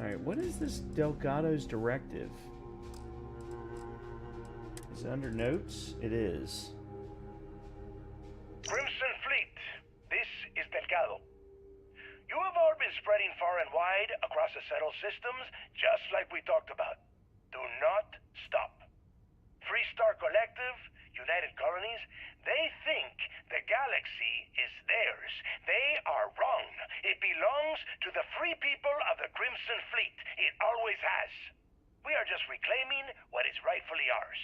Alright, what is this Delgado's directive? Is it under notes? It is. Crimson Fleet, this is Delgado. You have all been spreading far and wide across the settled systems, just like we talked about. Do not stop. Free Star Collective, United Colonies, they think the galaxy is theirs. They are wrong. It belongs to the free people of the Crimson Fleet. It always has. We are just reclaiming what is rightfully ours.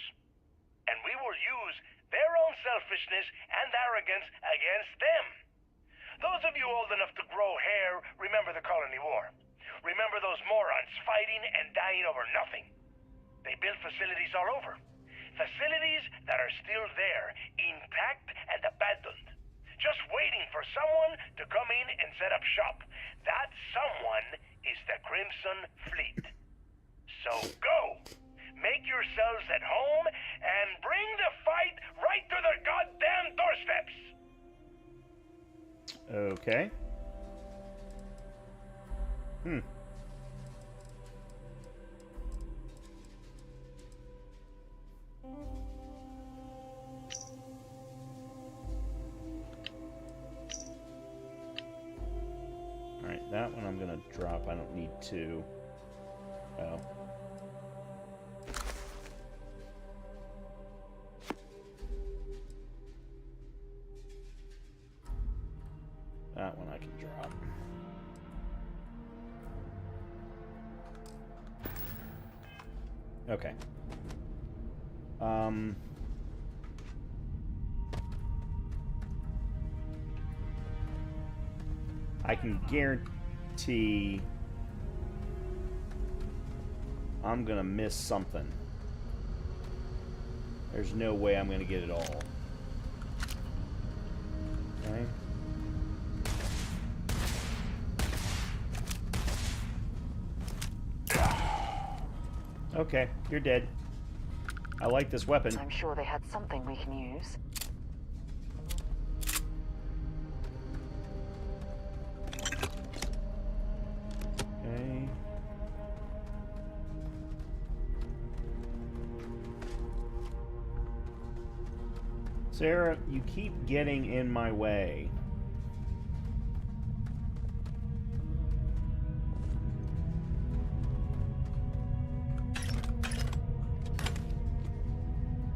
And we will use their own selfishness and arrogance against them. Those of you old enough to grow hair remember the Colony War. Remember those morons fighting and dying over nothing. They built facilities all over. Facilities that are still there, intact and abandoned. Just waiting for someone to come in and set up shop. That someone is the Crimson Fleet. So go! Make yourselves at home and bring the fight right to their goddamn doorsteps! Okay. Alright, that one I'm gonna drop. I don't need to. Oh. That one I can drop. Okay. I can guarantee I'm gonna miss something. There's no way I'm gonna get it all. Okay. Okay, you're dead. I like this weapon. I'm sure they had something we can use. Okay. Sarah, you keep getting in my way.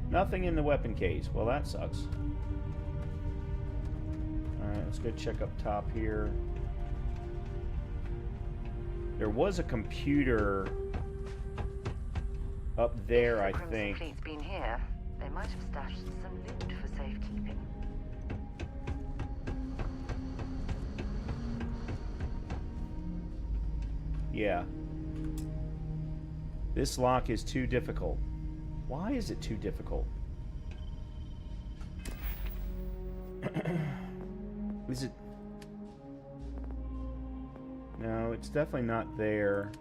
Nothing in the weapon case. Well, that sucks. Alright, let's go check up top here. There was a computer up there, I think. If the Crimson Fleet's been here, they might have stashed some loot for safekeeping. Yeah. This lock is too difficult. Why is it too difficult? Is it... No, it's definitely not there.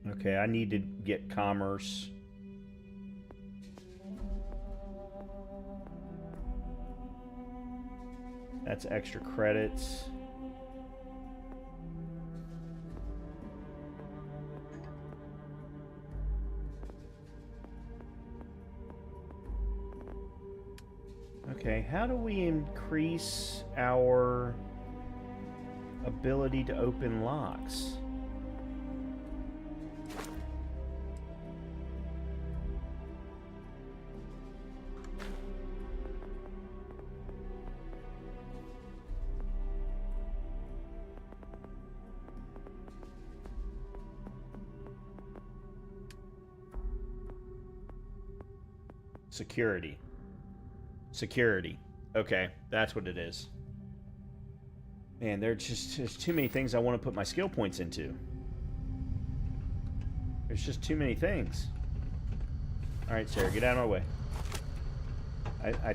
Okay, I need to get commerce. That's extra credits. Okay, how do we increase our ability to open locks? Security. Security. Okay, that's what it is. Man, there's too many things I want to put my skill points into. There's just too many things. Alright, Sarah, get out of my way. I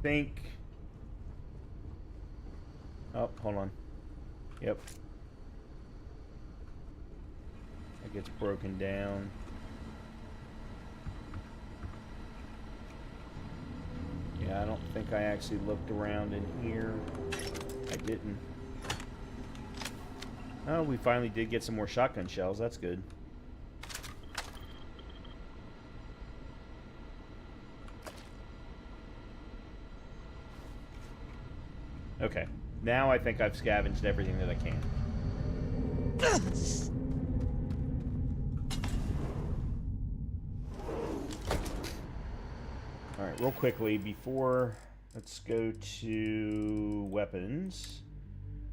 think Oh, hold on. Yep. It gets broken down. Yeah, I don't think I actually looked around in here. I didn't. Oh, we finally did get some more shotgun shells. That's good. Okay. Now I think I've scavenged everything that I can. Alright, real quickly, before... Let's go to weapons.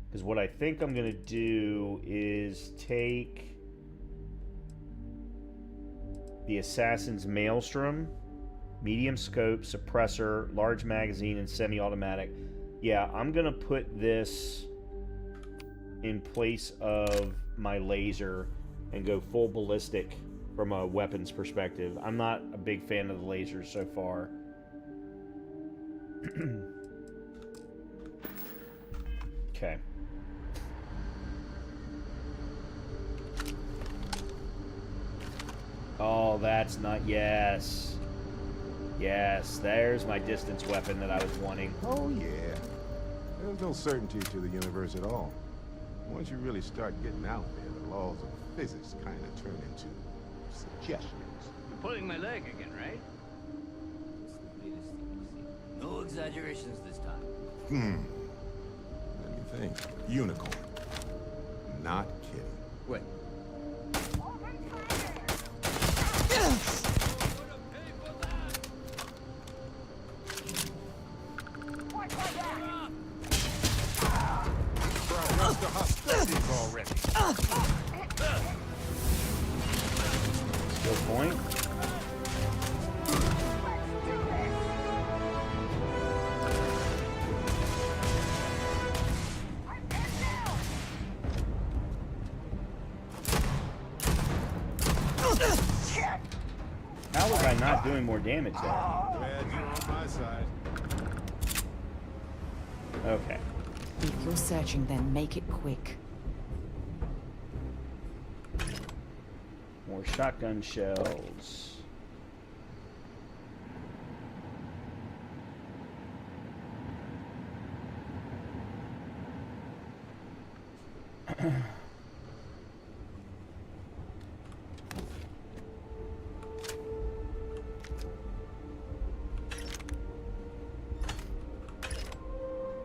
Because what I think I'm going to do is take the Assassin's Maelstrom, medium scope, suppressor, large magazine, and semi-automatic. Yeah, I'm going to put this in place of my laser and go full ballistic from a weapons perspective. I'm not a big fan of the lasers so far. Okay. Oh, that's not... Yes. Yes, there's my distance weapon that I was wanting. Oh, yeah. There's no certainty to the universe at all. Once you really start getting out there, the laws of physics kind of turn into suggestions. You're pulling my leg again, right? No exaggerations this time. Let me think. Unicorn. Not kidding. Wait. Good point. How was I not doing more damage there? Glad you're on my side. Okay. If you're searching, then make it quick. More shotgun shells.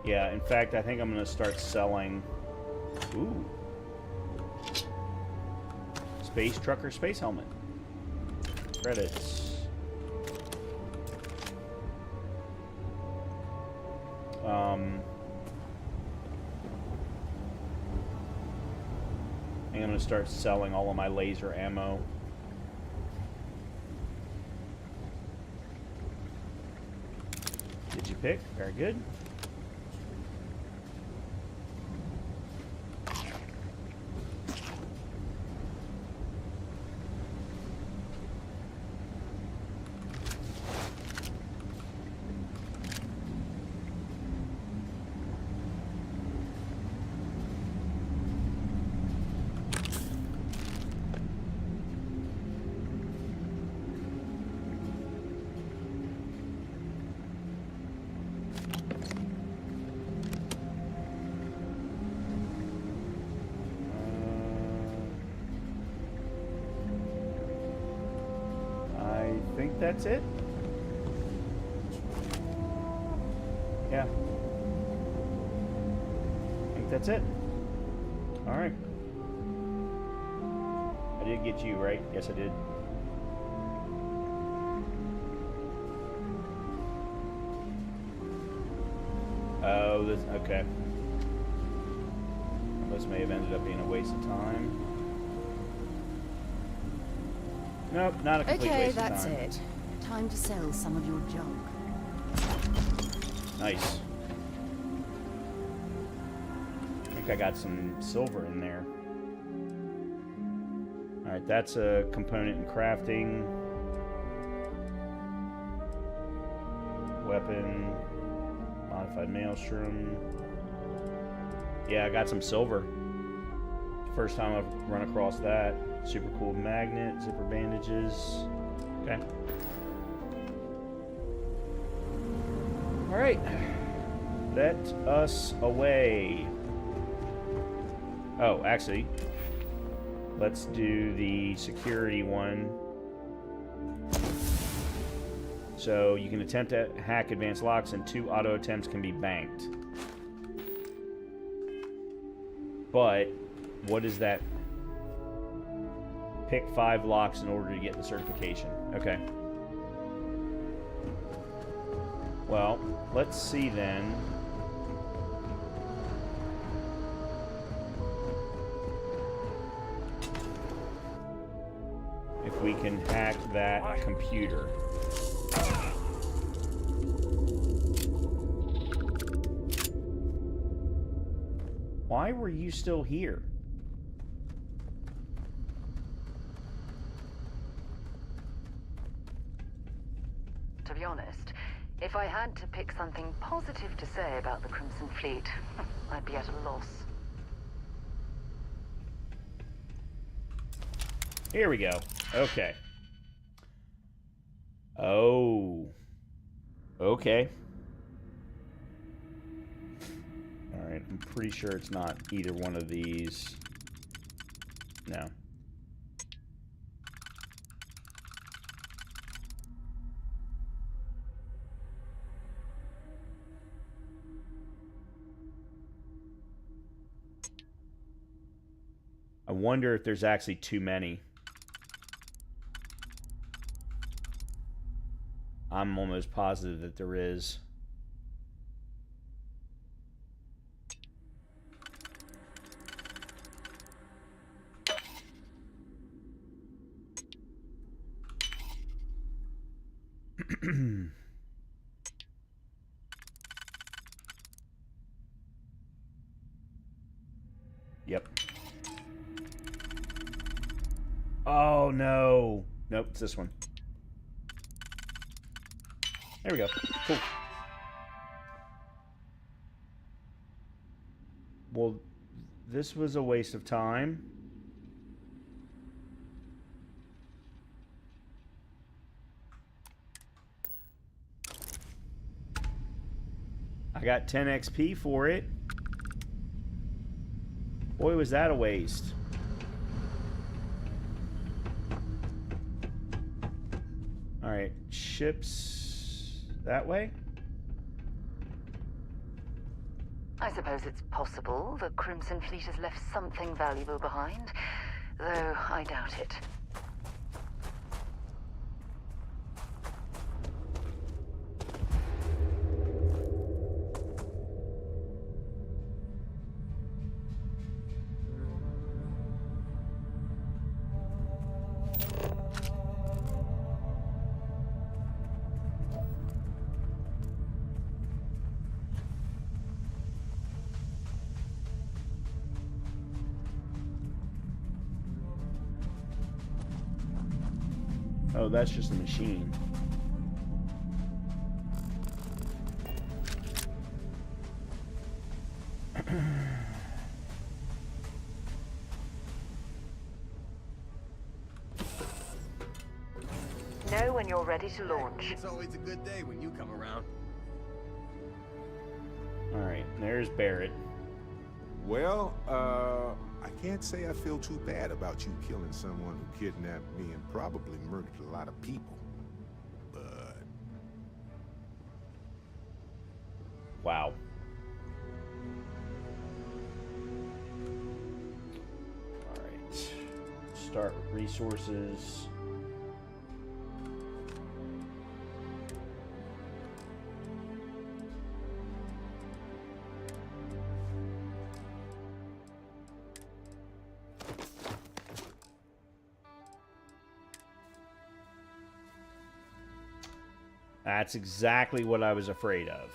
Yeah, in fact, I think I'm going to start selling... Ooh. Space Trucker Space Helmet. Credits. I think I'm going to start selling all of my laser ammo. Did you pick? Very good. That's it? Yeah. I think that's it. Alright. I did get you, right? Yes, I did. Oh, this... Okay. This may have ended up being a waste of time. Nope, not a complete waste of time. Okay, that's it. Time to sell some of your junk. Nice. I think I got some silver in there. Alright, that's a component in crafting. Weapon. Modified maelstrom. Yeah, I got some silver. First time I've run across that. Super cool magnet, zipper bandages. Okay. All right. Let us away. Oh, actually, let's do the security one. So you can attempt to hack advanced locks, and 2 auto attempts can be banked. But what is that? Pick 5 locks in order to get the certification. Okay. Well, let's see then. If we can hack that computer. Why were you still here? To be honest, if I had to pick something positive to say about the Crimson Fleet, I'd be at a loss. Here we go. Okay. Oh. Okay. Alright, I'm pretty sure it's not either one of these. No. I wonder if there's actually too many. I'm almost positive that there is. Yep. Oh, no. Nope, it's this one. There we go. Cool. Well, this was a waste of time. I got 10 XP for it. Boy, was that a waste. Alright, ships that way? I suppose it's possible the Crimson Fleet has left something valuable behind, though I doubt it. Oh, that's just a machine. Know when you're ready to launch. It's always a good day when you come around. Alright, there's Barrett. Well, I can't say I feel too bad about you killing someone who kidnapped me and probably murdered a lot of people. But... Wow. Alright. Start with resources. That's exactly what I was afraid of.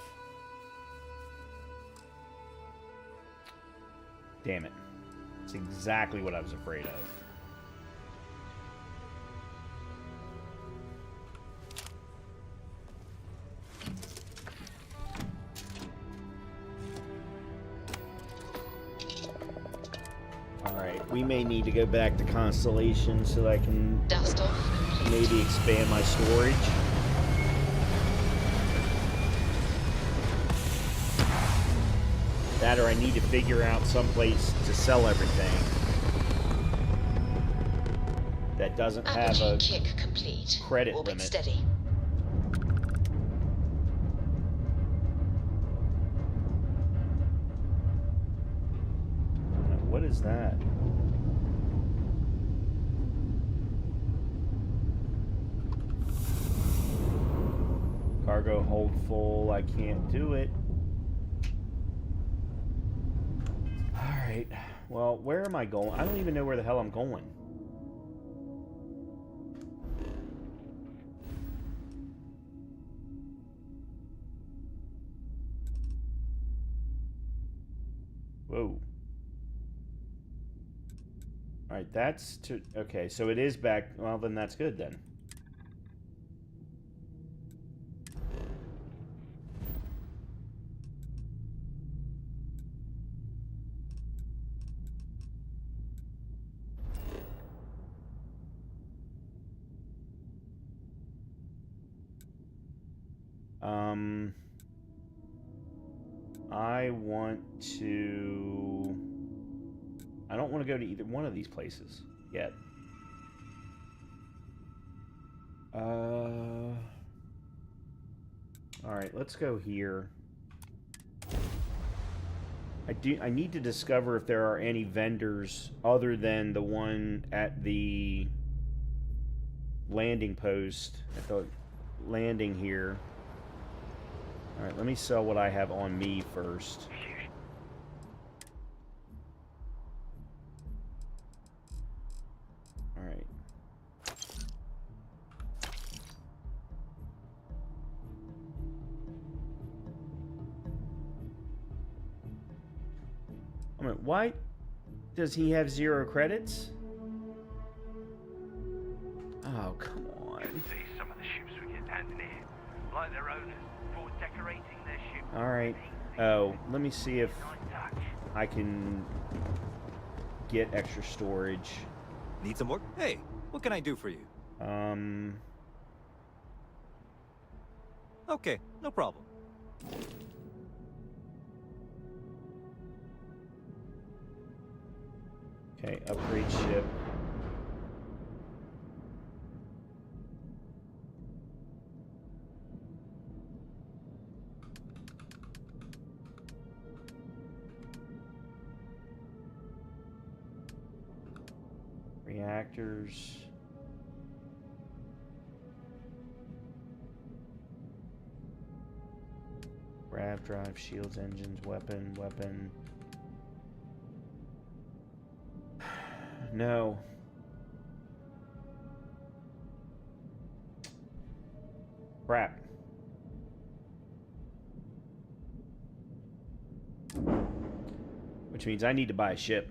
Damn it. That's exactly what I was afraid of. We may need to go back to Constellation so that I can Dust off. maybe expand my storage. That or I need to figure out some place to sell everything that doesn't have a kick complete. credit Orbit limit. steady. What is that? Cargo hold full. I can't do it. Alright. Well, where am I going? I don't even know where the hell I'm going. Whoa. Alright, that's to... Okay, so it is back... Well, then that's good, then. I want to... I don't want to go to either one of these places yet. Alright, let's go here. I need to discover if there are any vendors other than the one at the landing post, at the landing here. Alright, let me sell what I have on me first. Alright. I mean, why does he have 0 credits? Oh, come on. See some of the ships we get handed here, like their owners, for decorating their ship. Alright. Oh, let me see if I can get extra storage. Need some work? Hey, what can I do for you? Okay, no problem. Okay, upgrade ship. Reactors. Grav drive, shields, engines, weapon. No. Crap. Which means I need to buy a ship.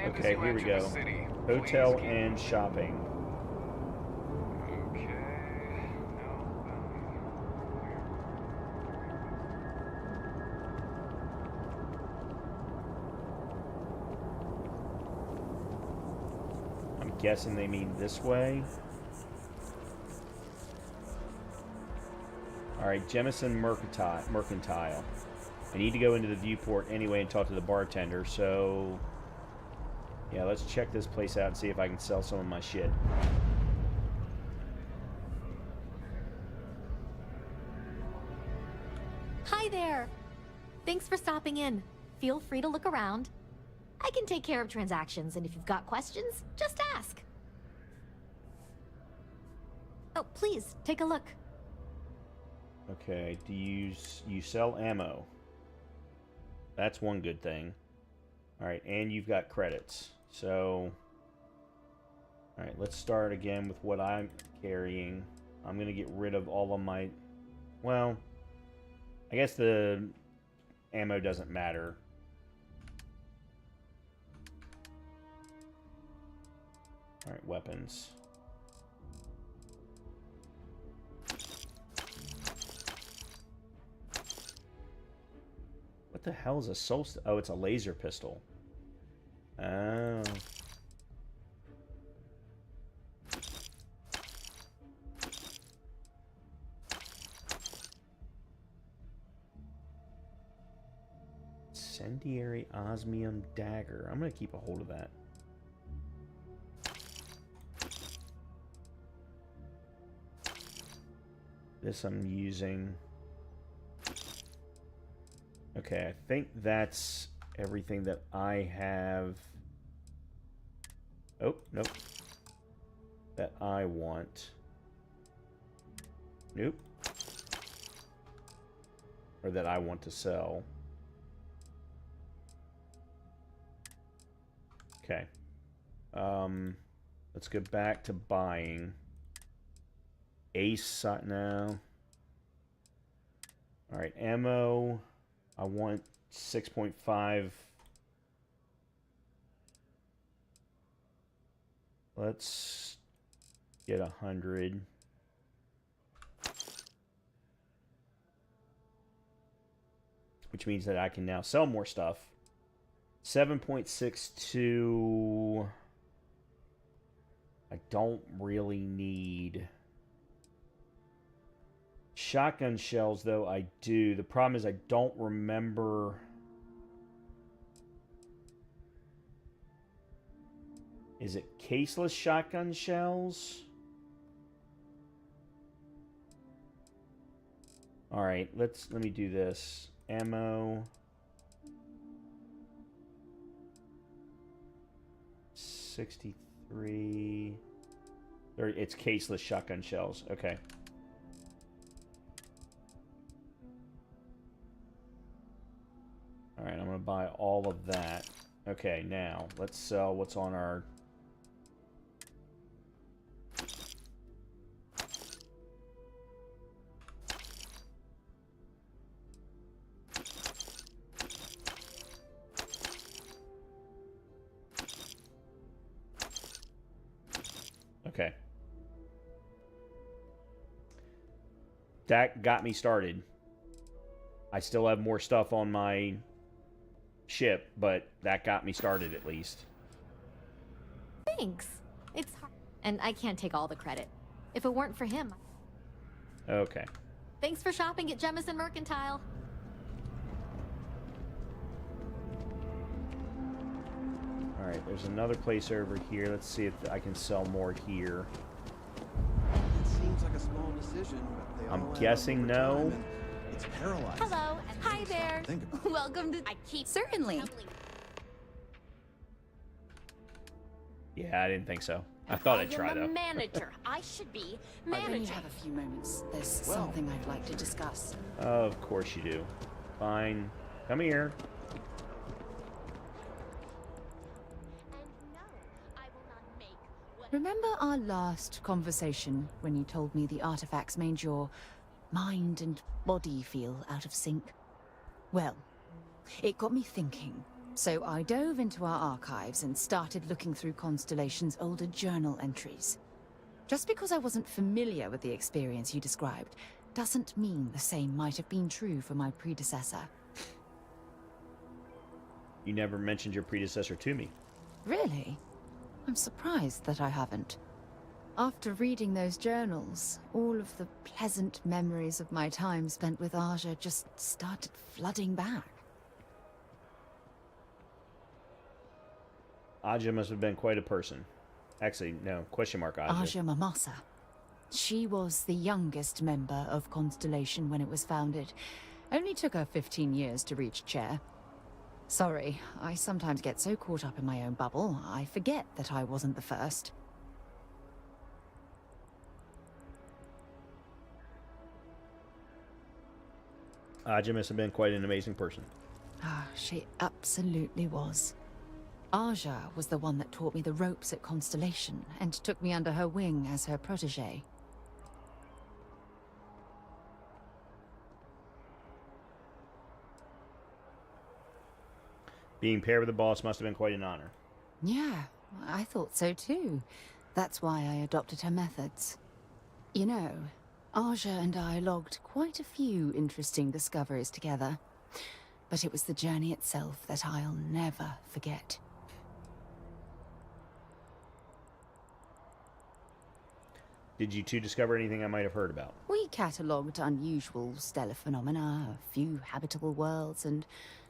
Okay, here we go. Hotel and shopping. I'm guessing they mean this way. Alright, Jemison Mercantile. I need to go into the viewport anyway and talk to the bartender, so... Yeah, let's check this place out and see if I can sell some of my shit. Hi there! Thanks for stopping in. Feel free to look around. I can take care of transactions, and if you've got questions, just ask. Oh, please, take a look. Okay, do you sell ammo? That's one good thing. Alright, and you've got credits. So, alright, let's start again with what I'm carrying. I'm going to get rid of all of my... Well, I guess the ammo doesn't matter. Alright, weapons. What the hell is a soul... Oh, it's a laser pistol. Oh... Incendiary osmium dagger. I'm going to keep a hold of that. This I'm using. Okay, I think that's everything that I have. Oh, nope. That I want. Nope. Or that I want to sell. Okay. Let's go back to buying. Ace now. Alright, ammo. I want 6.5. Let's get 100. Which means that I can now sell more stuff. 7.62. I don't really need shotgun shells, though I do. The problem is I don't remember. Is it caseless shotgun shells? All right, let me do this. Ammo. 63. It's caseless shotgun shells. Okay. All right, I'm going to buy all of that. Okay, now let's sell what's on our... Okay. That got me started. I still have more stuff on my ship, but that got me started at least. Thanks. It's hard. And I can't take all the credit. If it weren't for him... Okay. Thanks for shopping at Jemison Mercantile. Alright, there's another place over here. Let's see if I can sell more here. It seems like a small decision, but they I'm all guessing no. It's paralyzed. Hello. Hi there. Welcome to... I keep... Certainly. Yeah, I didn't think so. I thought I'd try, though. Manager. I should be manager. I only have a few moments. There's something I'd like to discuss. Of course you do. Fine. Come here. Remember our last conversation when you told me the artifacts made your mind and body feel out of sync? Well, it got me thinking. So I dove into our archives and started looking through Constellation's older journal entries. Just because I wasn't familiar with the experience you described doesn't mean the same might have been true for my predecessor. You never mentioned your predecessor to me. Really? I'm surprised that I haven't. After reading those journals, all of the pleasant memories of my time spent with Aja just started flooding back. Aja must have been quite a person. Actually, no, question mark Aja. Aja Mamasa. She was the youngest member of Constellation when it was founded. Only took her 15 years to reach chair. Sorry, I sometimes get so caught up in my own bubble, I forget that I wasn't the first. Aja must have been quite an amazing person. Ah, she absolutely was. Aja was the one that taught me the ropes at Constellation and took me under her wing as her protege. Being paired with the boss must have been quite an honor. Yeah, I thought so too. That's why I adopted her methods. You know, Aja and I logged quite a few interesting discoveries together. But it was the journey itself that I'll never forget. Did you two discover anything I might have heard about? We catalogued unusual stellar phenomena, a few habitable worlds, and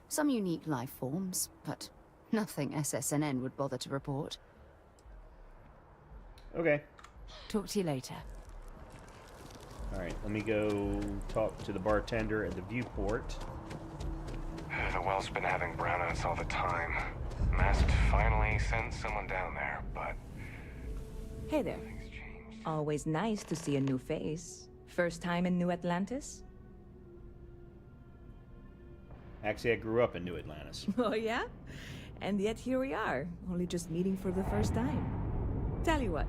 some unique life forms, but nothing SSNN would bother to report. Okay. Talk to you later. Alright, let me go talk to the bartender at the viewport. The well's been having brownouts all the time. Masked finally sent someone down there, but... Hey there. Always nice to see a new face. First time in New Atlantis? Actually, I grew up in New Atlantis. Oh yeah? And yet here we are, only just meeting for the first time. Tell you what,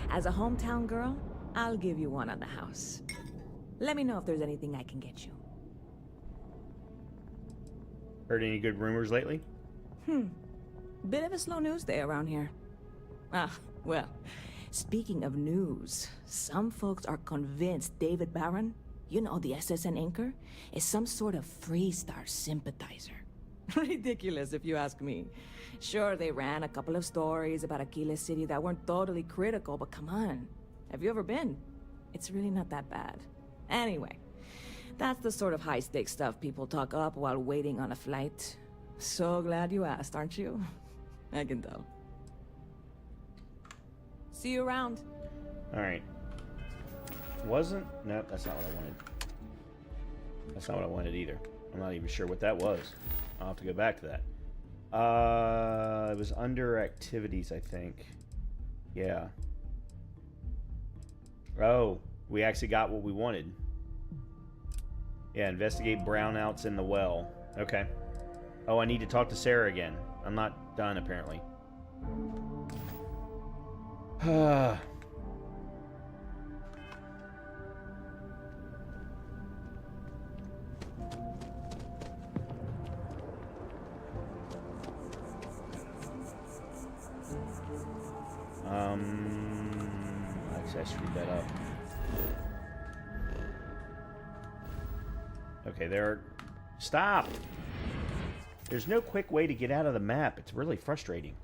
as a hometown girl, I'll give you one on the house. Let me know if there's anything I can get you. Heard any good rumors lately? Bit of a slow news day around here. Ah, well, speaking of news, some folks are convinced David Barron, you know, the SSN anchor, is some sort of Freestar sympathizer. Ridiculous, if you ask me. Sure, they ran a couple of stories about Aquila City that weren't totally critical, but come on. Have you ever been? It's really not that bad. Anyway, that's the sort of high-stakes stuff people talk up while waiting on a flight. So glad you asked, aren't you? I can tell. See you around. Alright. Nope, that's not what I wanted. That's not what I wanted either. I'm not even sure what that was. I'll have to go back to that. It was under activities, I think. Yeah. Oh, we actually got what we wanted. Yeah, investigate brownouts in the well. Okay. Oh, I need to talk to Sarah again. I'm not done, apparently. Actually, I screwed that up. Okay, there. Stop! There's no quick way to get out of the map. It's really frustrating.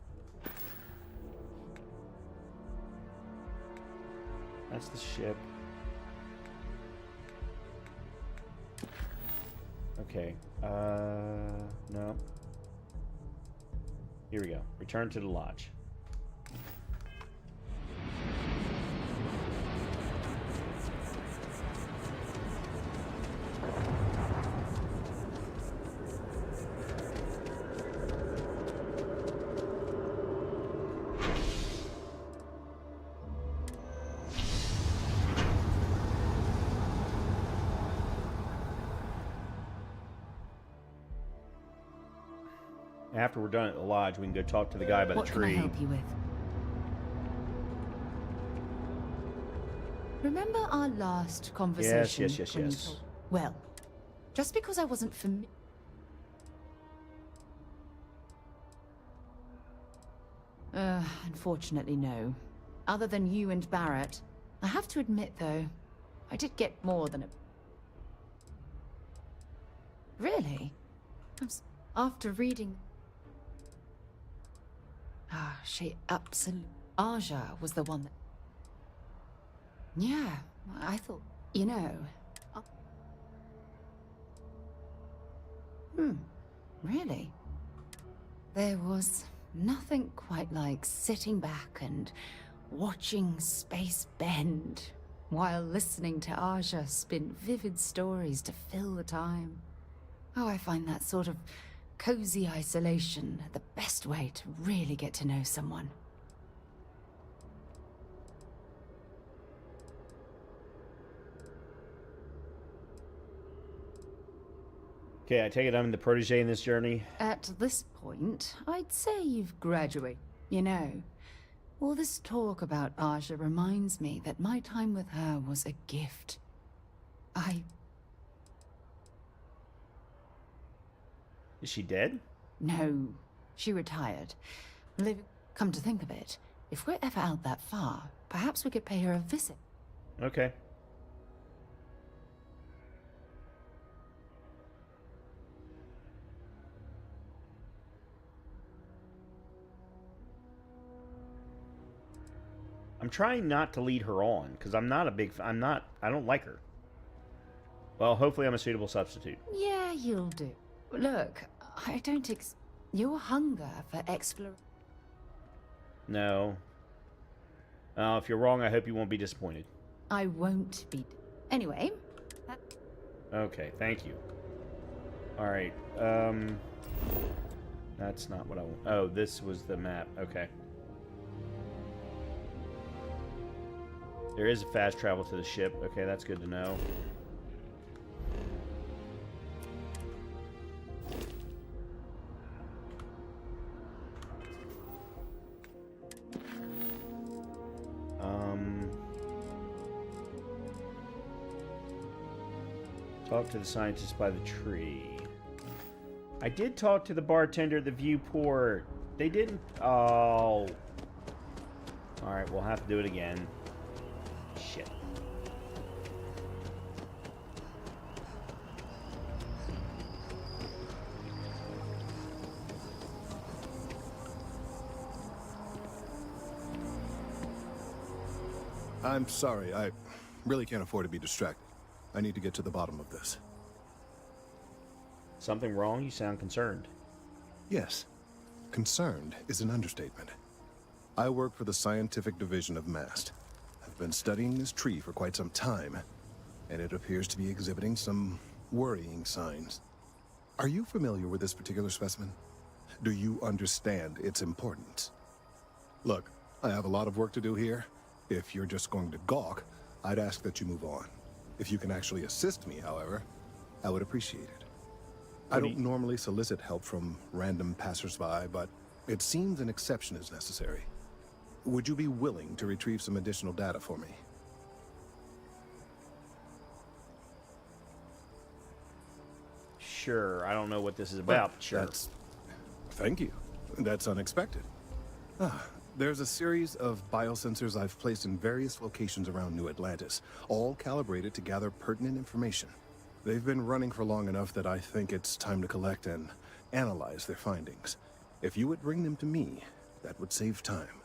That's the ship. Okay. No. Here we go. Return to the lodge. After we're done at the lodge, we can go talk to the guy by the tree. What can I help you with? Remember our last conversation? Yes. Well, just because I wasn't familiar... Unfortunately, no. Other than you and Barrett. I have to admit, though, I did get more than a... Really? After reading... she absolutely... Aja was the one that... Yeah, I thought, you know... Really? There was nothing quite like sitting back and watching space bend while listening to Aja spin vivid stories to fill the time. Oh, I find that sort of cozy isolation the best way to really get to know someone. Okay, I take it I'm the protege in this journey. At this point, I'd say you've graduated. You know, all this talk about Aja reminds me that my time with her was a gift. Is she dead? No, She retired. Come to think of it, if we're ever out that far, perhaps we could pay her a visit. Okay. I'm trying not to lead her on, because I don't like her. Well, hopefully I'm a suitable substitute. Yeah, you'll do. Look, I don't your hunger for exploration. No. If you're wrong, I hope you won't be disappointed. I won't be. Anyway. Okay, thank you. Alright, that's not what I want. Oh, this was the map. Okay. There is a fast travel to the ship. Okay, that's good to know. Talk to the scientist by the tree. I did talk to the bartender at the viewport. They didn't... Oh. Alright, we'll have to do it again. Shit. I'm sorry, I really can't afford to be distracted. I need to get to the bottom of this. Something wrong? You sound concerned. Yes. Concerned is an understatement. I work for the scientific division of MAST. I've been studying this tree for quite some time, and it appears to be exhibiting some worrying signs. Are you familiar with this particular specimen? Do you understand its importance? Look, I have a lot of work to do here. If you're just going to gawk, I'd ask that you move on. If you can actually assist me, however, I would appreciate it. I don't normally solicit help from random passersby, but it seems an exception is necessary. Would you be willing to retrieve some additional data for me? Sure, I don't know what this is about, but sure. Thank you. That's unexpected. There's a series of biosensors I've placed in various locations around New Atlantis, all calibrated to gather pertinent information. They've been running for long enough that I think it's time to collect and analyze their findings. If you would bring them to me, that would save time.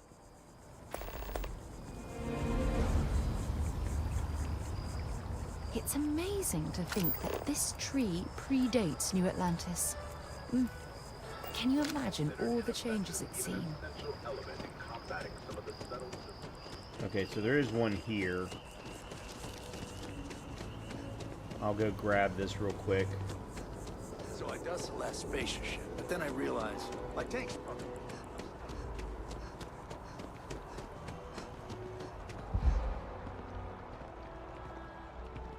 It's amazing to think that this tree predates New Atlantis. Can you imagine all the changes it's seen? Okay, so there is one here. I'll go grab this real quick. So I dust the last spacer ship, but then I realized, my tank's broken.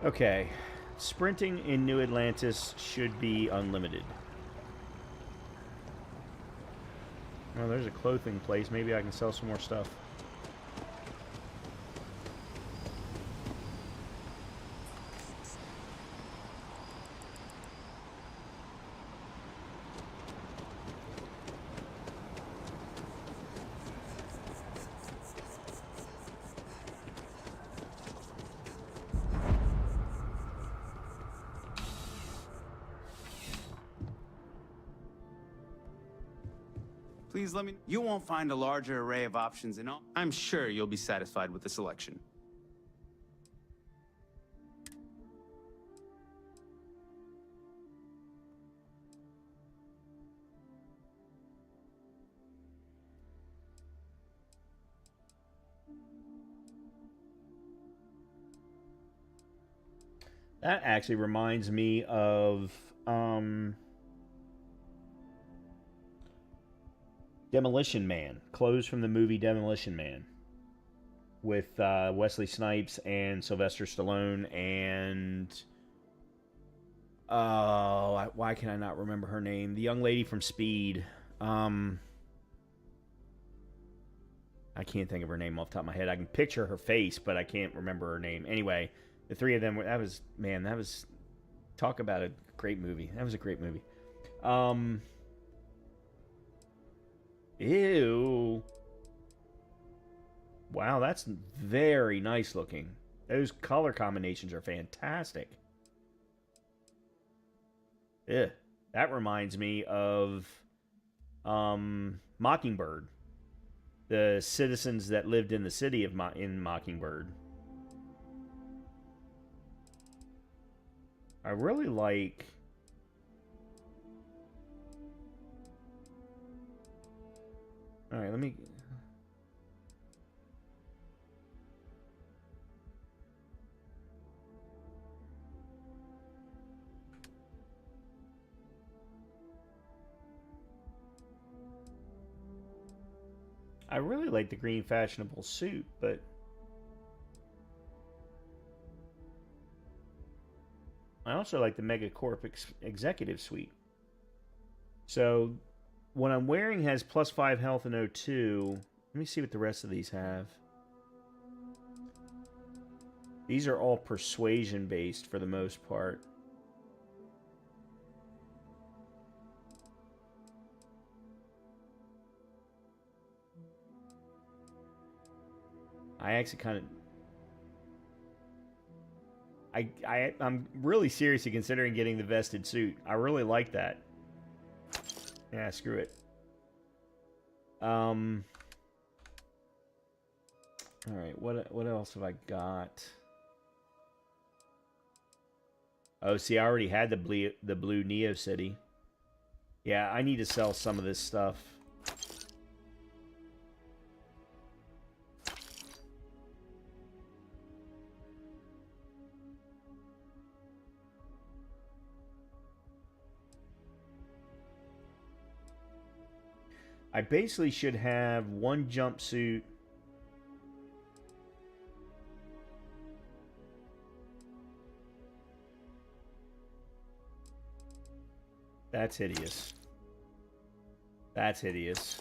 Okay, sprinting in New Atlantis should be unlimited. Oh, there's a clothing place. Maybe I can sell some more stuff. Please let me... You won't find a larger array of options in all. I'm sure you'll be satisfied with the selection. That actually reminds me of Demolition Man. Clothes from the movie Demolition Man. With Wesley Snipes and Sylvester Stallone and... why can I not remember her name? The young lady from Speed. I can't think of her name off the top of my head. I can picture her face, but I can't remember her name. Anyway, the three of them, that was... Talk about a great movie. That was a great movie. Ew. Wow, that's very nice looking. Those color combinations are fantastic. Yeah, that reminds me of Mockingbird. The citizens that lived in the city of in Mockingbird. I really like... Alright, let me... I really like the green fashionable suit, but... I also like the Megacorp Executive Suite. So, what I'm wearing has +5 health and O2. Let me see what the rest of these have. These are all persuasion based for the most part. I actually kind of... I'm really seriously considering getting the vested suit. I really like that. Yeah, screw it. Alright, what else have I got? Oh, see, I already had the blue Neo City. Yeah, I need to sell some of this stuff. I basically should have one jumpsuit. That's hideous. That's hideous.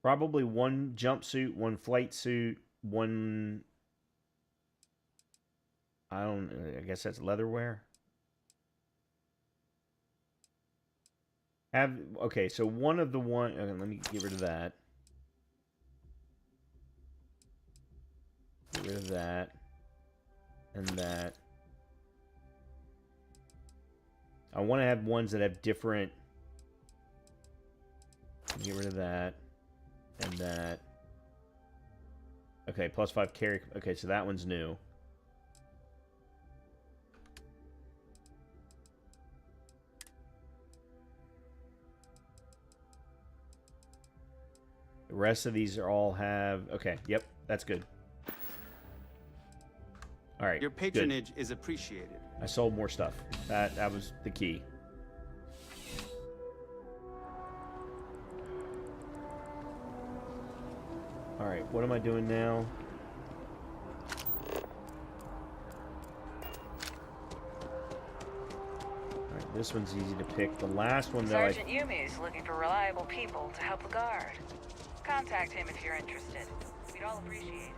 Probably one jumpsuit, one flight suit, one... I guess that's leatherwear. Okay, so one of the one... Okay, let me get rid of that. Get rid of that. And that. I want to have ones that have different... Get rid of that. And that. Okay, +5 carry. Okay, so that one's new. The rest of these are all have... Okay, yep, that's good. All right, your patronage is appreciated. I sold more stuff. That was the key. Alright, what am I doing now? Alright, this one's easy to pick. The last one, though, Sergeant Yumi's looking for reliable people to help the guard. Contact him if you're interested. We'd all appreciate it.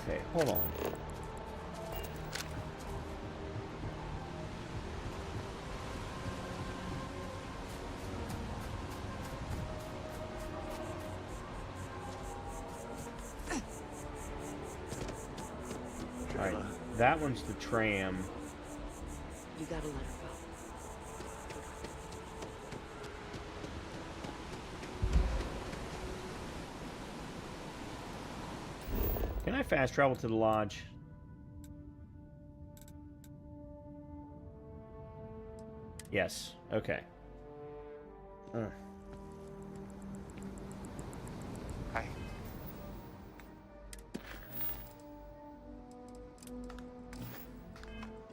Okay, hold on. Alright, that one's the tram. You gotta let her go. Can I fast travel to the lodge? Yes. Okay. Hi.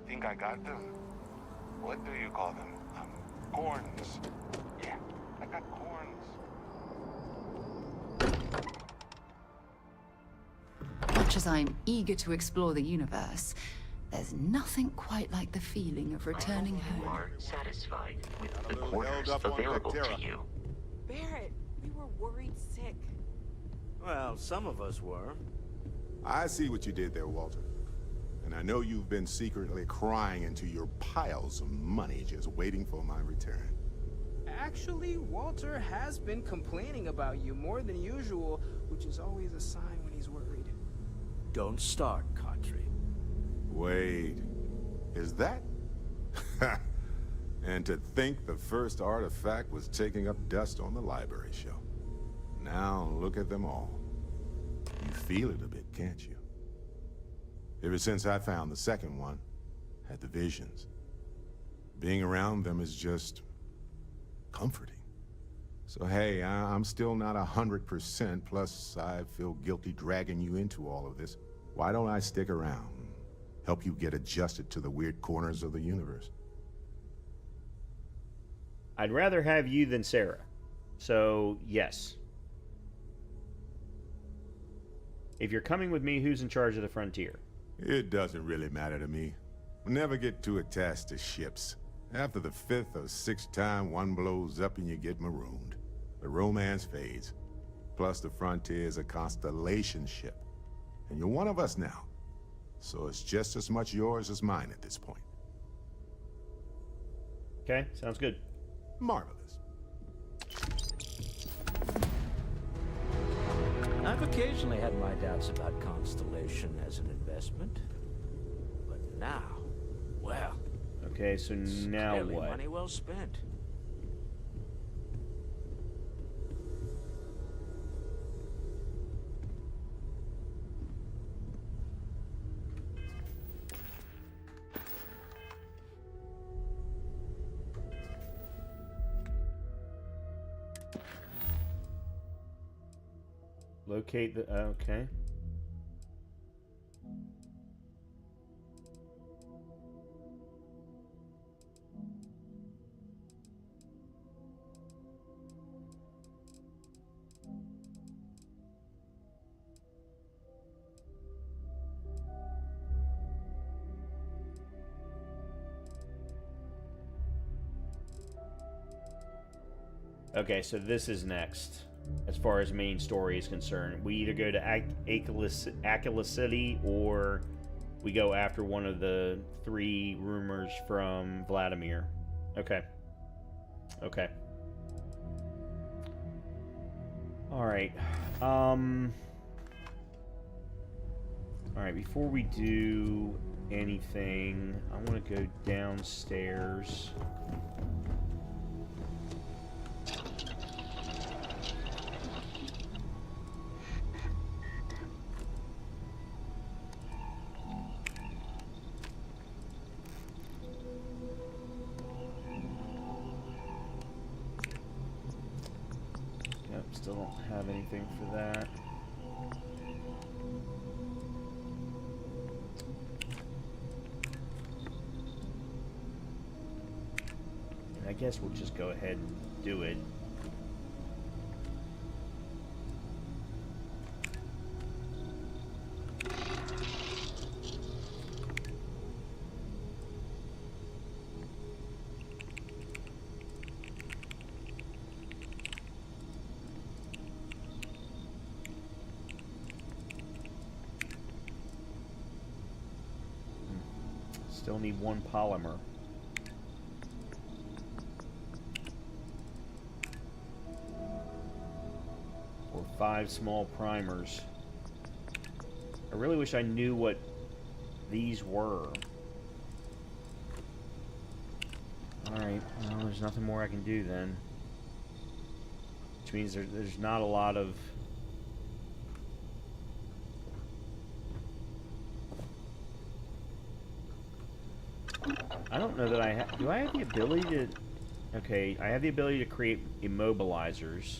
Think I got them? What do you call them? Corns. Yeah, I got corns. Much as I'm eager to explore the universe, There's nothing quite like the feeling of returning home. Are satisfied with the quarters available to you. Barrett, we were worried sick. Well, some of us were. I see what you did there, Walter. And I know you've been secretly crying into your piles of money just waiting for my return. Actually, Walter has been complaining about you more than usual, which is always a sign when he's worried. Don't start, Katri. Wait, is that? And to think the first artifact was taking up dust on the library shelf. Now look at them all. You feel it a bit, can't you? Ever since I found the second one, had the visions. Being around them is just comforting. So hey, I'm still not 100%, plus I feel guilty dragging you into all of this. Why don't I stick around? Help you get adjusted to the weird corners of the universe. I'd rather have you than Sarah. So, yes. If you're coming with me, who's in charge of the frontier? It doesn't really matter to me. Never get too attached to ships. After the 5th or 6th time one blows up and you get marooned, the romance fades. Plus the frontier is a constellation ship. And you're one of us now. So it's just as much yours as mine at this point. Okay, sounds good. Marvelous. I've occasionally had my doubts about Constellation as an investment. But now, well... Okay, so now clearly what? Money well spent. Locate the... okay. Okay, so this is next. As far as main story is concerned, we either go to Akila City or we go after one of the 3 rumors from Vladimir. Okay. Okay. Alright. Alright, before we do anything, I want to go downstairs. Still don't have anything for that. And I guess we'll just go ahead and do it. Still need 1 polymer. Or 5 small primers. I really wish I knew what these were. Alright, well, there's nothing more I can do then. Which means there's not a lot of... I don't know that I have... Do I have the ability to... Okay, I have the ability to create immobilizers.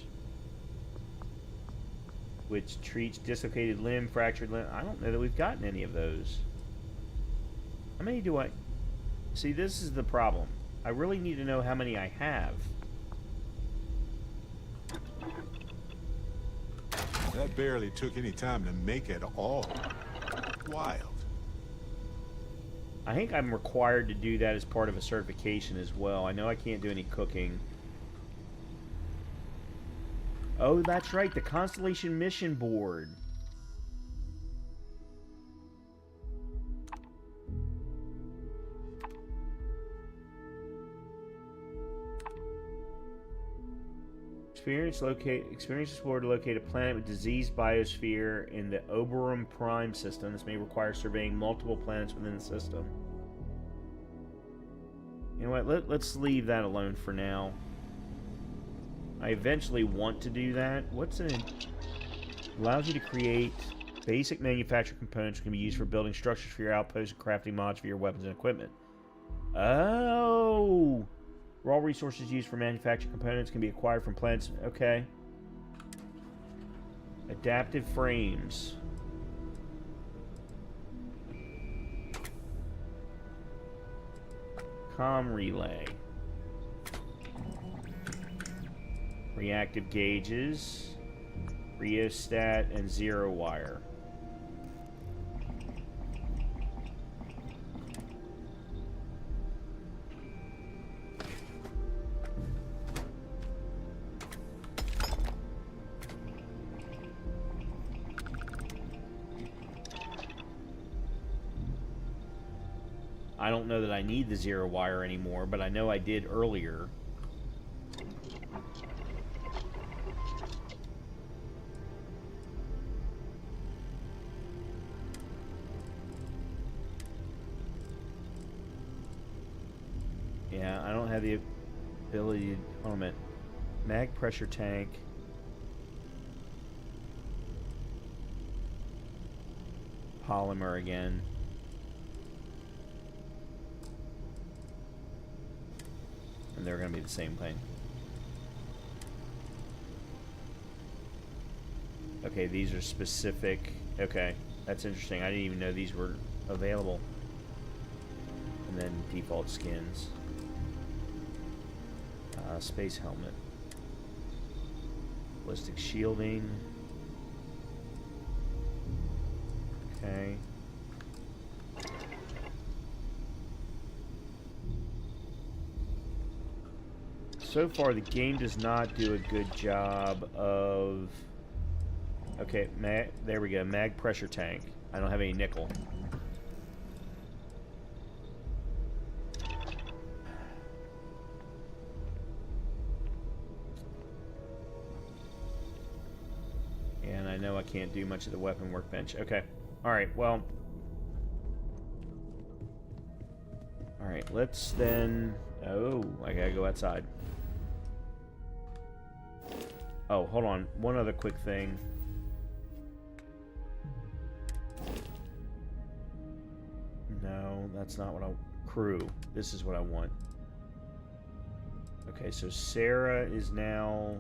Which treats dislocated limb, fractured limb. I don't know that we've gotten any of those. How many do I... See, this is the problem. I really need to know how many I have. That barely took any time to make at all. Wild. I think I'm required to do that as part of a certification as well. I know I can't do any cooking. Oh, that's right, the Constellation Mission Board. Experience explorer to locate a planet with diseased biosphere in the Oberon Prime system. This may require surveying multiple planets within the system. You know what? Let's leave that alone for now. I eventually want to do that. What's it? Allows you to create basic manufactured components that can be used for building structures for your outposts and crafting mods for your weapons and equipment. Oh! Raw resources used for manufactured components can be acquired from planets. Okay. Adaptive frames. Comm relay. Reactive gauges. Rheostat and zero wire. I don't know that I need the zero wire anymore, but I know I did earlier. Yeah, I don't have the ability to... Hold on a minute. Mag pressure tank. Polymer again. And they're going to be the same thing. Okay, these are specific. Okay, that's interesting. I didn't even know these were available. And then default skins. Space helmet. Ballistic shielding. Okay. So far, the game does not do a good job of... Okay, there we go. Mag pressure tank. I don't have any nickel. And I know I can't do much of the weapon workbench. Okay. Alright, well... Alright, let's then... Oh, I gotta go outside. Oh, hold on. One other quick thing. No, that's not what I... Crew. This is what I want. Okay, so Sarah is now...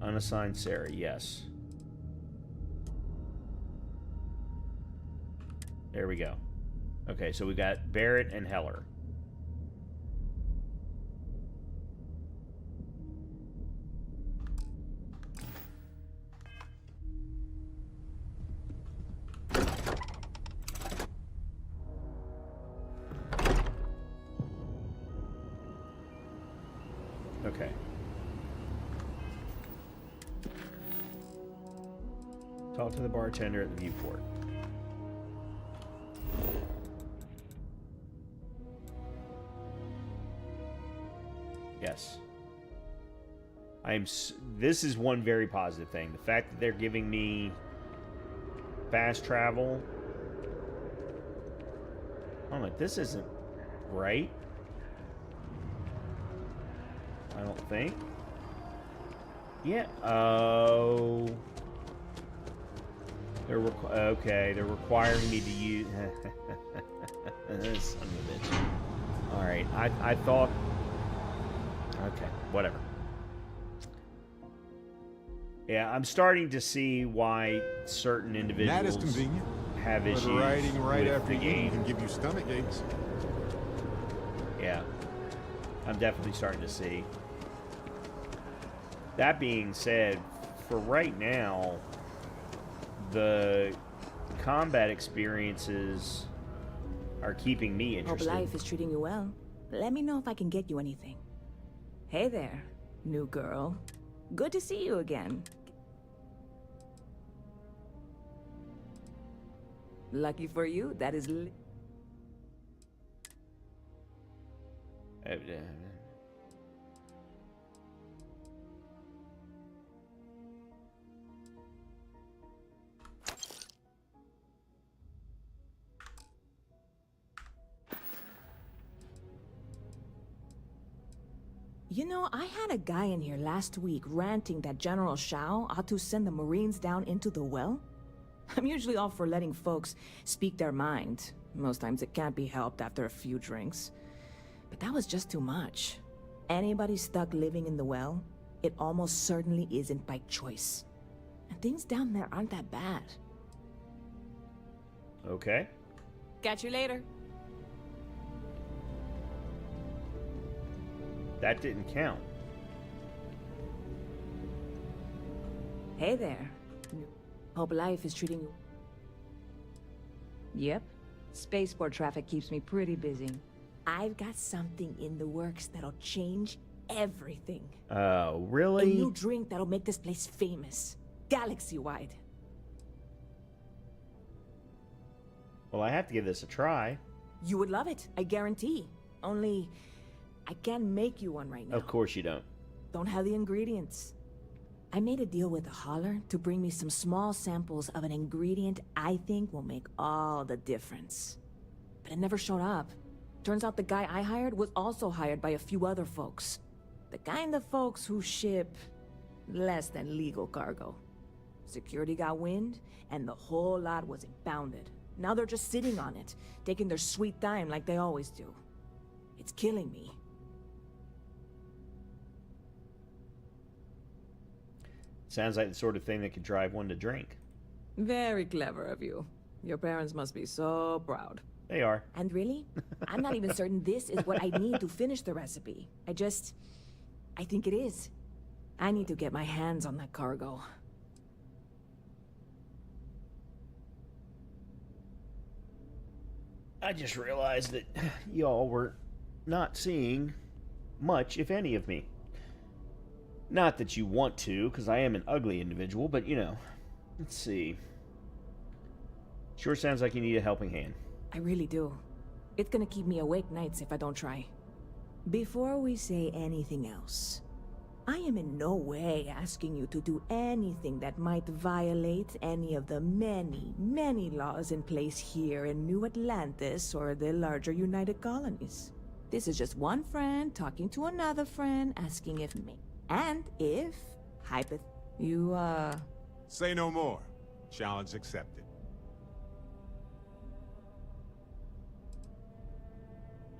Unassigned Sarah, yes. There we go. Okay, so we got Barrett and Heller. Okay. Talk to the bartender at the viewport. Yes. This is one very positive thing. The fact that they're giving me fast travel. Oh my, this isn't right. I don't think. Yeah. Oh. Okay, they're requiring me to use... Son of a bitch. Alright, I thought... Okay, whatever. Yeah, I'm starting to see why certain individuals that is convenient. Have issues Riding right with after the game. can give you stomach aches. Yeah, I'm definitely starting to see. That being said, for right now, the combat experiences are keeping me interested. Hope life is treating you well. Let me know if I can get you anything. Hey there, new girl. Good to see you again. Lucky for you, that is You know, I had a guy in here last week ranting that General Shao ought to send the Marines down into the well. I'm usually all for letting folks speak their mind. Most times it can't be helped after a few drinks. But that was just too much. Anybody stuck living in the well, it almost certainly isn't by choice. And things down there aren't that bad. Okay. Catch you later. That didn't count. Hey there. Hope life is treating you... Yep. Spaceport traffic keeps me pretty busy. I've got something in the works that'll change everything. Oh, really? A new drink that'll make this place famous. Galaxy-wide. Well, I have to give this a try. You would love it, I guarantee. Only, I can't make you one right now. Of course you don't. Don't have the ingredients. I made a deal with a hauler to bring me some small samples of an ingredient I think will make all the difference. But it never showed up. Turns out the guy I hired was also hired by a few other folks. The kind of folks who ship less than legal cargo. Security got wind, and the whole lot was impounded. Now they're just sitting on it, taking their sweet time like they always do. It's killing me. Sounds like the sort of thing that could drive one to drink. Very clever of you. Your parents must be so proud. They are. And really, I'm not even certain this is what I need to finish the recipe. I think it is. I need to get my hands on that cargo. I just realized that y'all were not seeing much, if any, of me. Not that you want to, because I am an ugly individual, but you know. Let's see. Sure sounds like you need a helping hand. I really do. It's gonna keep me awake nights if I don't try. Before we say anything else, I am in no way asking you to do anything that might violate any of the many, many laws in place here in New Atlantis or the larger United Colonies. This is just one friend talking to another friend, asking if me. And if, you, Say no more. Challenge accepted.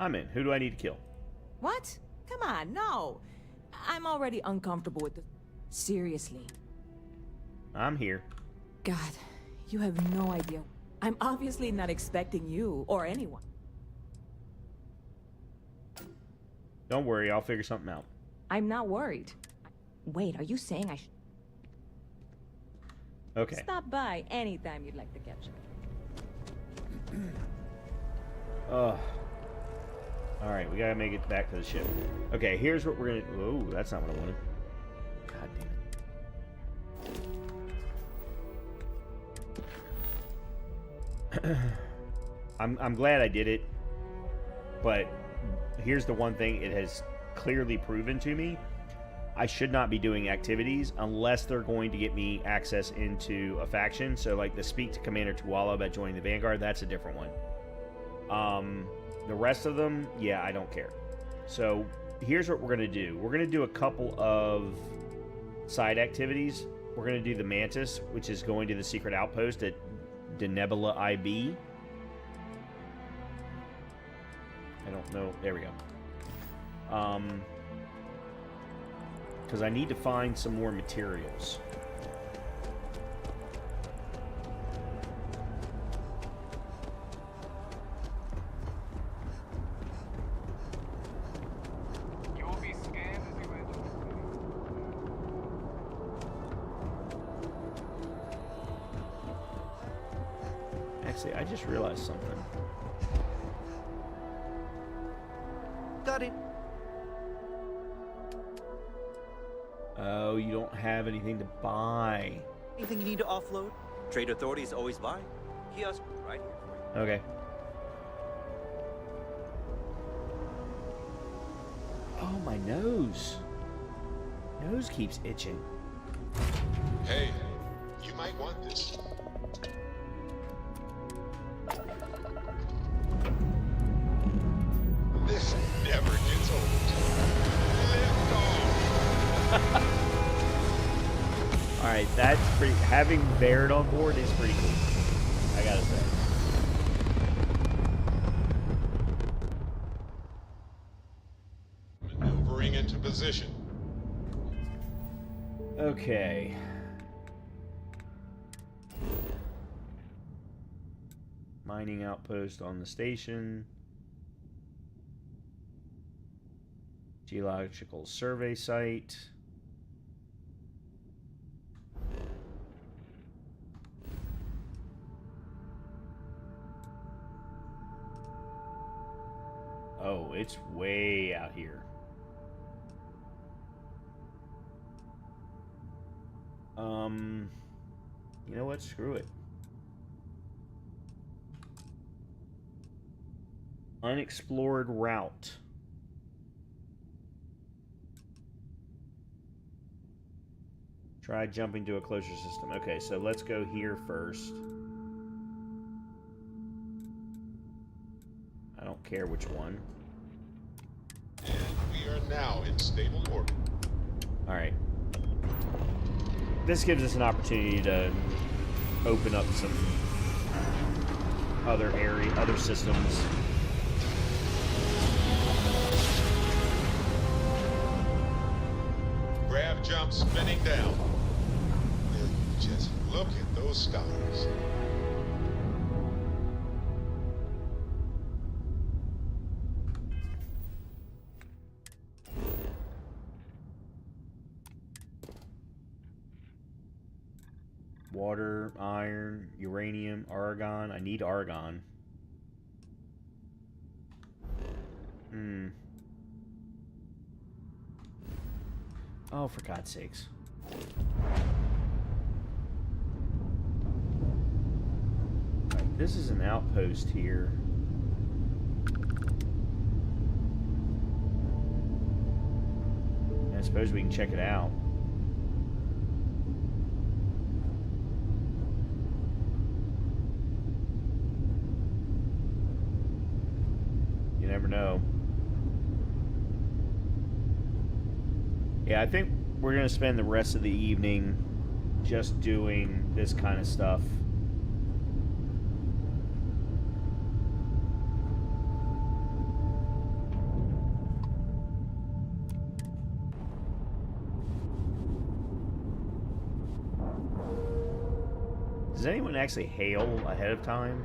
I'm in. Who do I need to kill? What? Come on, no. I'm already uncomfortable with this. Seriously. I'm here. God, you have no idea. I'm obviously not expecting you or anyone. Don't worry, I'll figure something out. I'm not worried. Wait, are you saying I should... Okay. Stop by anytime you'd like to catch me. Ugh. Alright, we gotta make it back to the ship. Okay, here's what we're gonna... Whoa, that's not what I wanted. God damn it. I'm glad I did it, but here's the one thing it has clearly proven to me. I should not be doing activities unless they're going to get me access into a faction. So like the speak to Commander Tuala about joining the Vanguard, that's a different one. The rest of them, yeah, I don't care. So here's what we're going to do. We're going to do a couple of side activities. We're going to do the Mantis, which is going to the secret outpost at Denebula IB. I don't know. There we go. Because I need to find some more materials. You will be scanned as you enter. See, I just realized something. Got it. Oh, you don't have anything to buy. Anything you need to offload? Trade Authority is always buying. Kiosk right here for you. Okay. Oh, my nose. Nose keeps itching. Hey, you might want this. This never gets old. Lift off. All right, that's pretty. Having Baird on board is pretty cool. I gotta say. Maneuvering into position. Okay. Mining outpost on the station. Geological survey site. Oh, it's way out here. You know what? Screw it. Unexplored route. Try jumping to a closure system. Okay, so let's go here first. I don't care which one. And we are now in stable orbit. Alright. This gives us an opportunity to open up some other systems. Grav jump spinning down. And just look at those stars. Water, iron, uranium, argon. I need argon. Oh, for God's sakes. Right, this is an outpost here. I suppose we can check it out. You never know. Yeah, I think we're going to spend the rest of the evening just doing this kind of stuff. Does anyone actually hail ahead of time?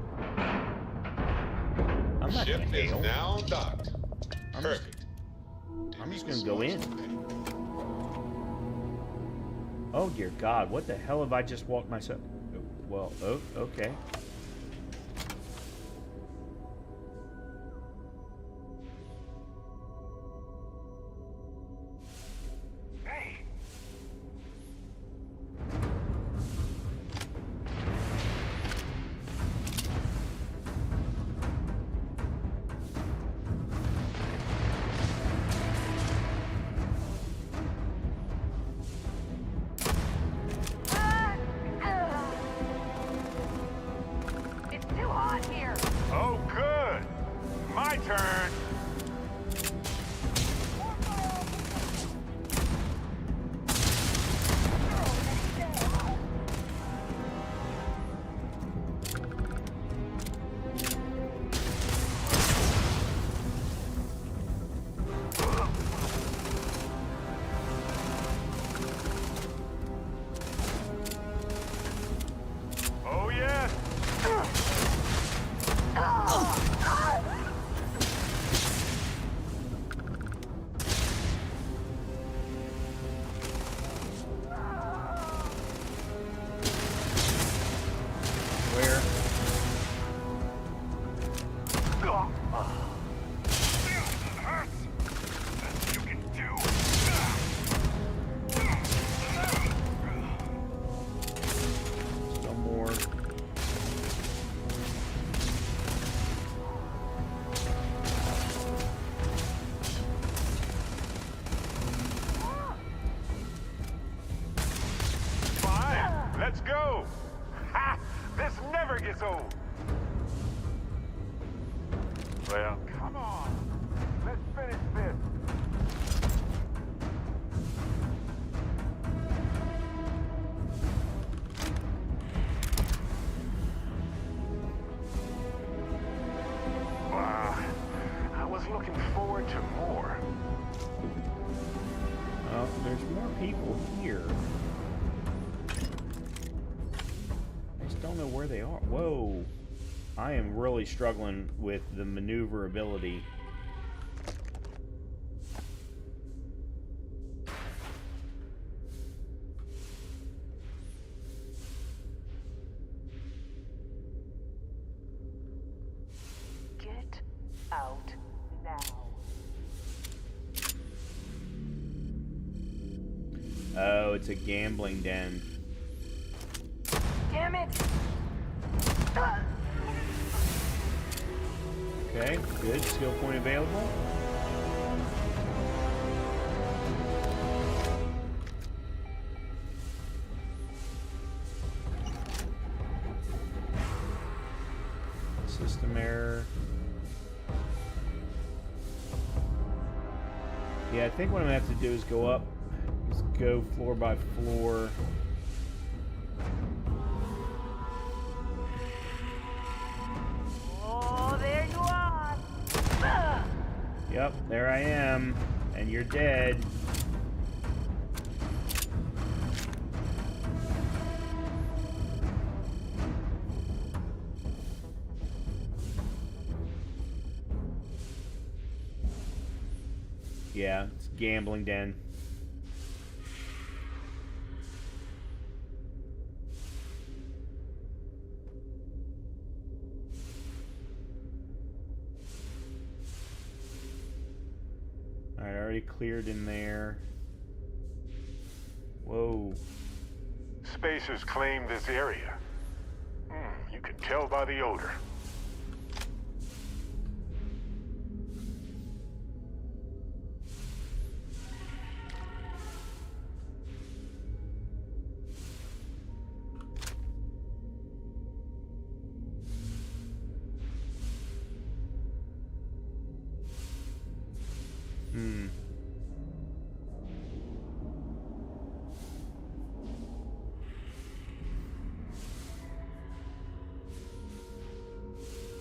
I'm not going to hail. Ship is now docked. Perfect. I'm just going to go in. Oh dear God, what the hell have I just walked myself? Well, oh, okay. Hey. took more. Oh, there's more people here. I just don't know where they are. Whoa. I am really struggling with the maneuverability. Get out now. Oh, it's a gambling den. Damn it! Okay, good. Skill point available. System error. Yeah, I think what I'm gonna have to do is go up. Just go floor by floor. Oh, there you are! Yep, there I am. And you're dead. Yeah, it's a gambling den. Alright, I already cleared in there. Whoa. Spacers claim this area. You can tell by the odor.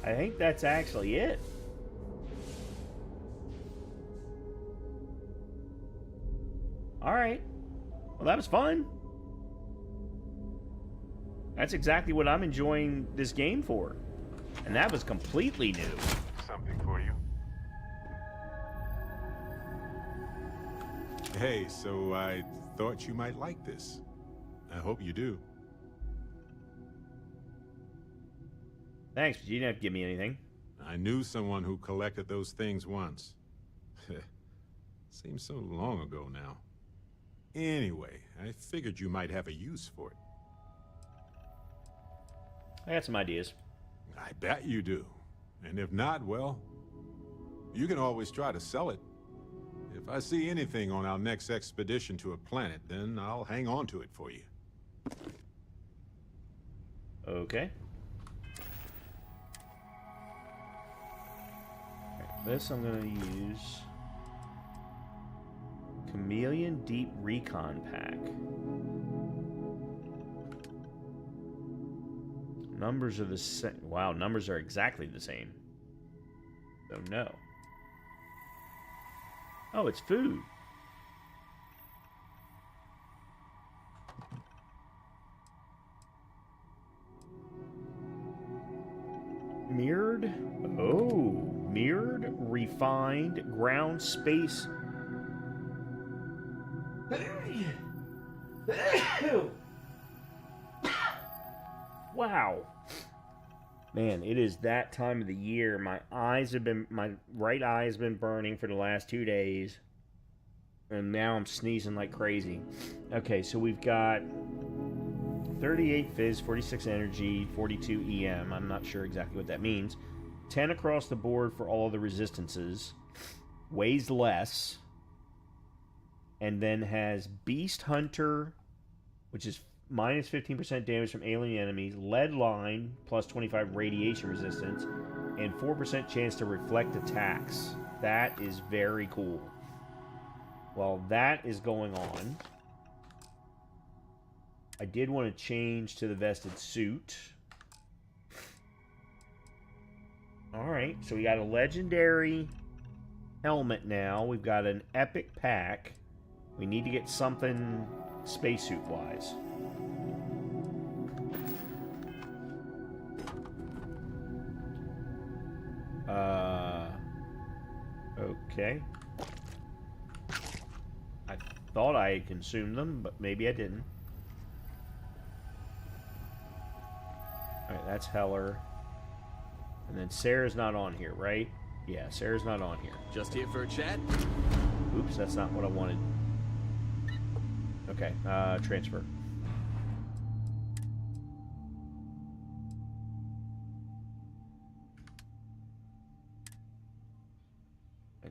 I think that's actually it. Alright. Well, that was fun. That's exactly what I'm enjoying this game for. And that was completely new. Something for you. Hey, so I thought you might like this. I hope you do. Thanks, but you didn't have to give me anything. I knew someone who collected those things once. Seems so long ago now. Anyway, I figured you might have a use for it. I got some ideas. I bet you do. And if not, well, you can always try to sell it. If I see anything on our next expedition to a planet, then I'll hang on to it for you. Okay. This I'm going to use. Chameleon Deep Recon Pack. Numbers are the same. Wow, numbers are exactly the same. So no. Oh, it's food. Mirrored? Oh, mirrored, refined, ground space. Wow. Man, it is that time of the year. My right eye has been burning for the last 2 days. And now I'm sneezing like crazy. Okay, so we've got 38 Fizz, 46 Energy, 42 EM. I'm not sure exactly what that means. 10 across the board for all the resistances. Weighs less. And then has Beast Hunter, which is minus 15% damage from alien enemies. Lead Line, plus 25 radiation resistance. And 4% chance to reflect attacks. That is very cool. Well, that is going on. I did want to change to the vested suit. Alright, so we got a legendary helmet now. We've got an epic pack. We need to get something spacesuit-wise. Okay. I thought I had consumed them, but maybe I didn't. Alright, that's Heller. And then Sarah's not on here, right? Yeah, Sarah's not on here. Just here for a chat? Oops, that's not what I wanted. Okay, transfer.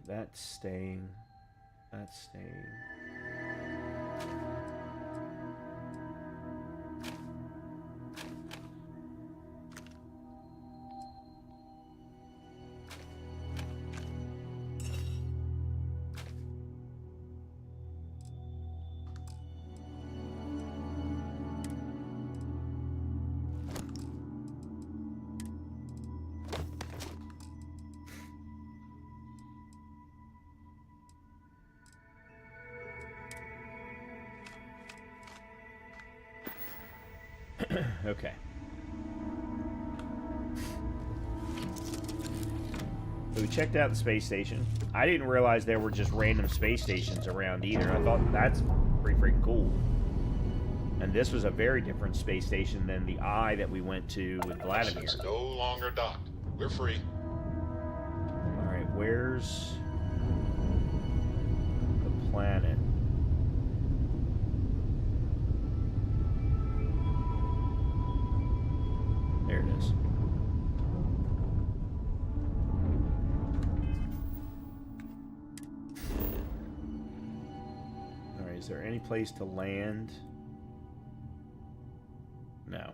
That's staying. That's staying. Okay. So we checked out the space station. I didn't realize there were just random space stations around either. I thought that's pretty freaking cool. And this was a very different space station than the Eye that we went to with Vladimir. It's no longer docked. We're free. Alright, where's the planet? There it is. Alright, is there any place to land? No.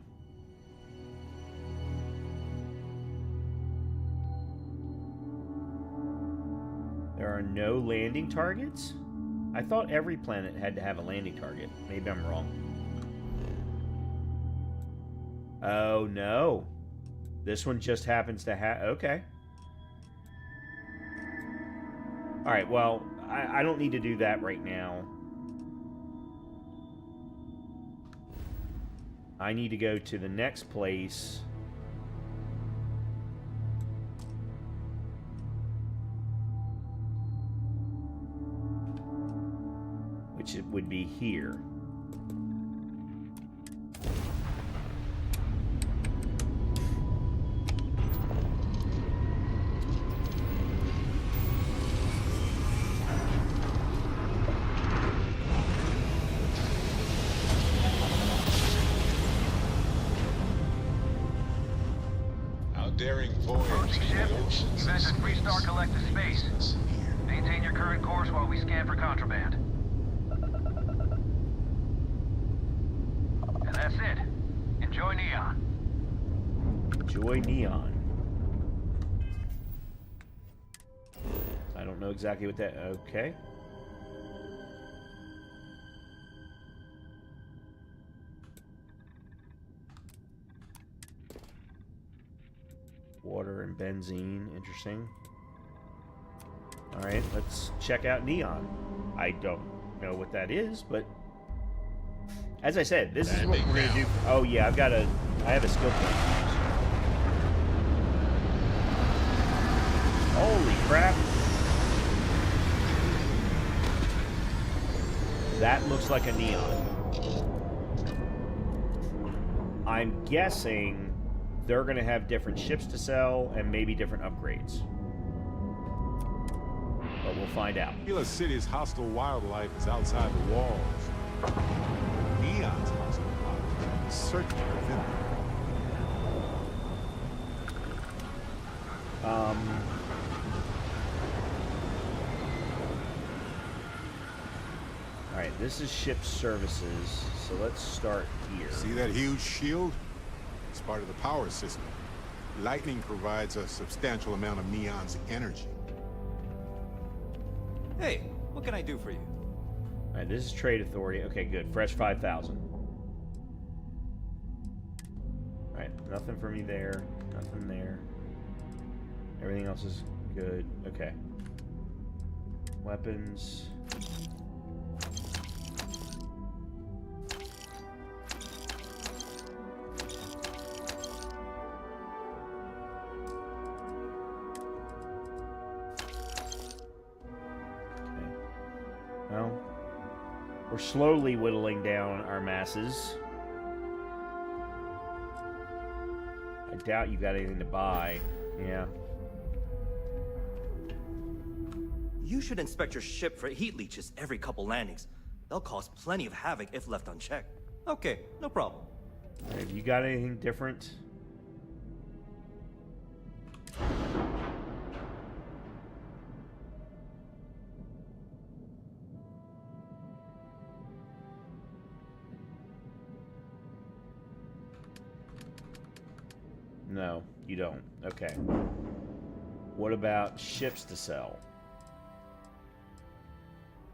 There are no landing targets? I thought every planet had to have a landing target. Maybe I'm wrong. Oh, no. This one just happens to have... Okay. Alright, well, I don't need to do that right now. I need to go to the next place. Which it would be here. Daring voyage Approaching ship. You've entered Freestar Collective Space. Maintain your current course while we scan for contraband. And that's it. Enjoy Neon. Enjoy Neon. I don't know exactly what that... Okay. Water and benzene. Interesting. Alright, let's check out Neon. I don't know what that is, but... As I said, this is what we're going to do. Oh, yeah, I have a skill point. Holy crap. That looks like a Neon. I'm guessing they're going to have different ships to sell and maybe different upgrades. But we'll find out. Gila City's hostile wildlife is outside the walls. Neon's hostile wildlife is certainly within them. Alright, this is ship services, so let's start here. See that huge shield? It's part of the power system. Lightning provides a substantial amount of Neon's energy. Hey, what can I do for you? Alright, this is Trade Authority. Okay, good. Fresh 5,000. Alright, nothing for me there. Nothing there. Everything else is good. Okay. Weapons. Well, we're slowly whittling down our masses. I doubt you got anything to buy. Yeah. You should inspect your ship for heat leeches every couple landings. They'll cause plenty of havoc if left unchecked. Okay, no problem. All right, you got anything different? No, you don't. Okay. What about ships to sell?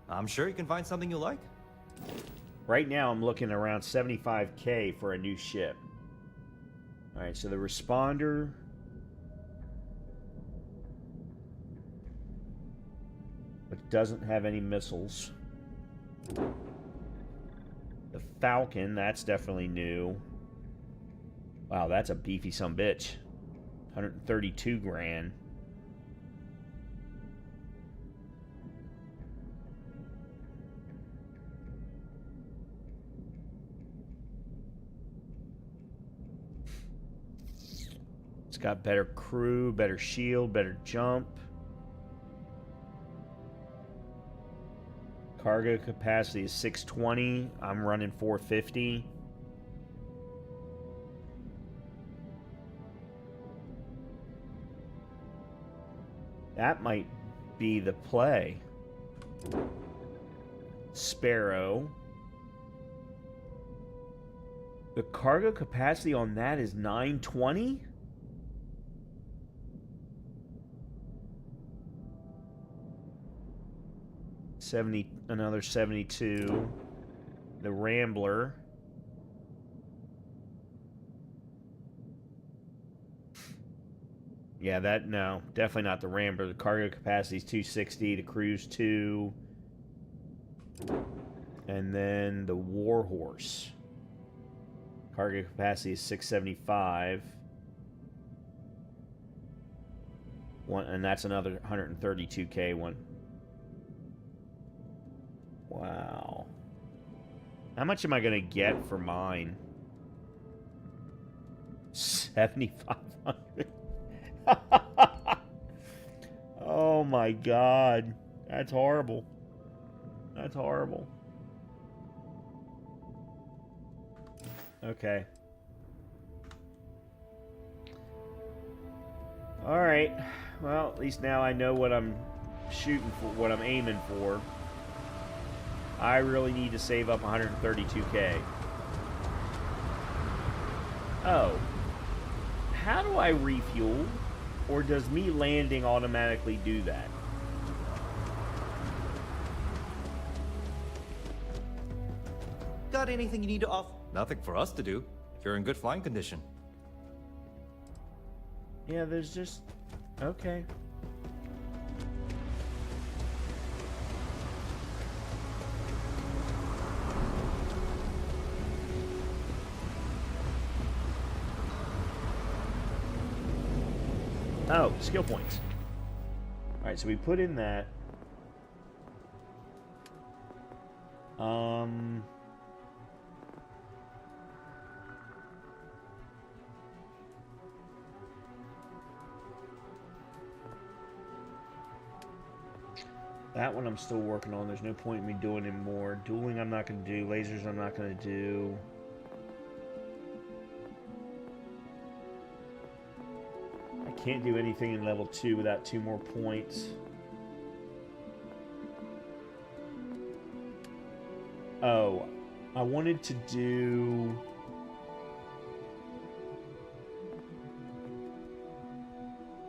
I'm sure you can find something you like. Right now, I'm looking around 75K for a new ship. All right, so the responder. Which doesn't have any missiles. The Falcon, that's definitely new. Wow, that's a beefy sumbitch. 132 grand. It's got better crew, better shield, better jump. Cargo capacity is 620. I'm running 450. That might be the play. Sparrow. The cargo capacity on that is 920? Another 72. The Rambler. Yeah, no, definitely not the Rambler. The cargo capacity is 260, the crew's 2. And then the Warhorse. Cargo capacity is 675. And that's another 132K one. Wow. How much am I going to get for mine? 7,500. Oh my god. That's horrible. That's horrible. Okay. Alright. Well, at least now I know what I'm shooting for, what I'm aiming for. I really need to save up 132K. Oh. How do I refuel? Or does me landing automatically do that? Got anything you need to offer? Nothing for us to do, if you're in good flying condition. Yeah, there's just... Okay. Oh, skill points. Alright, so we put in that. That one I'm still working on. There's no point in me doing any more. Dueling I'm not going to do. Lasers I'm not going to do. I can't do anything in level 2 without 2 more points. Oh, I wanted to do...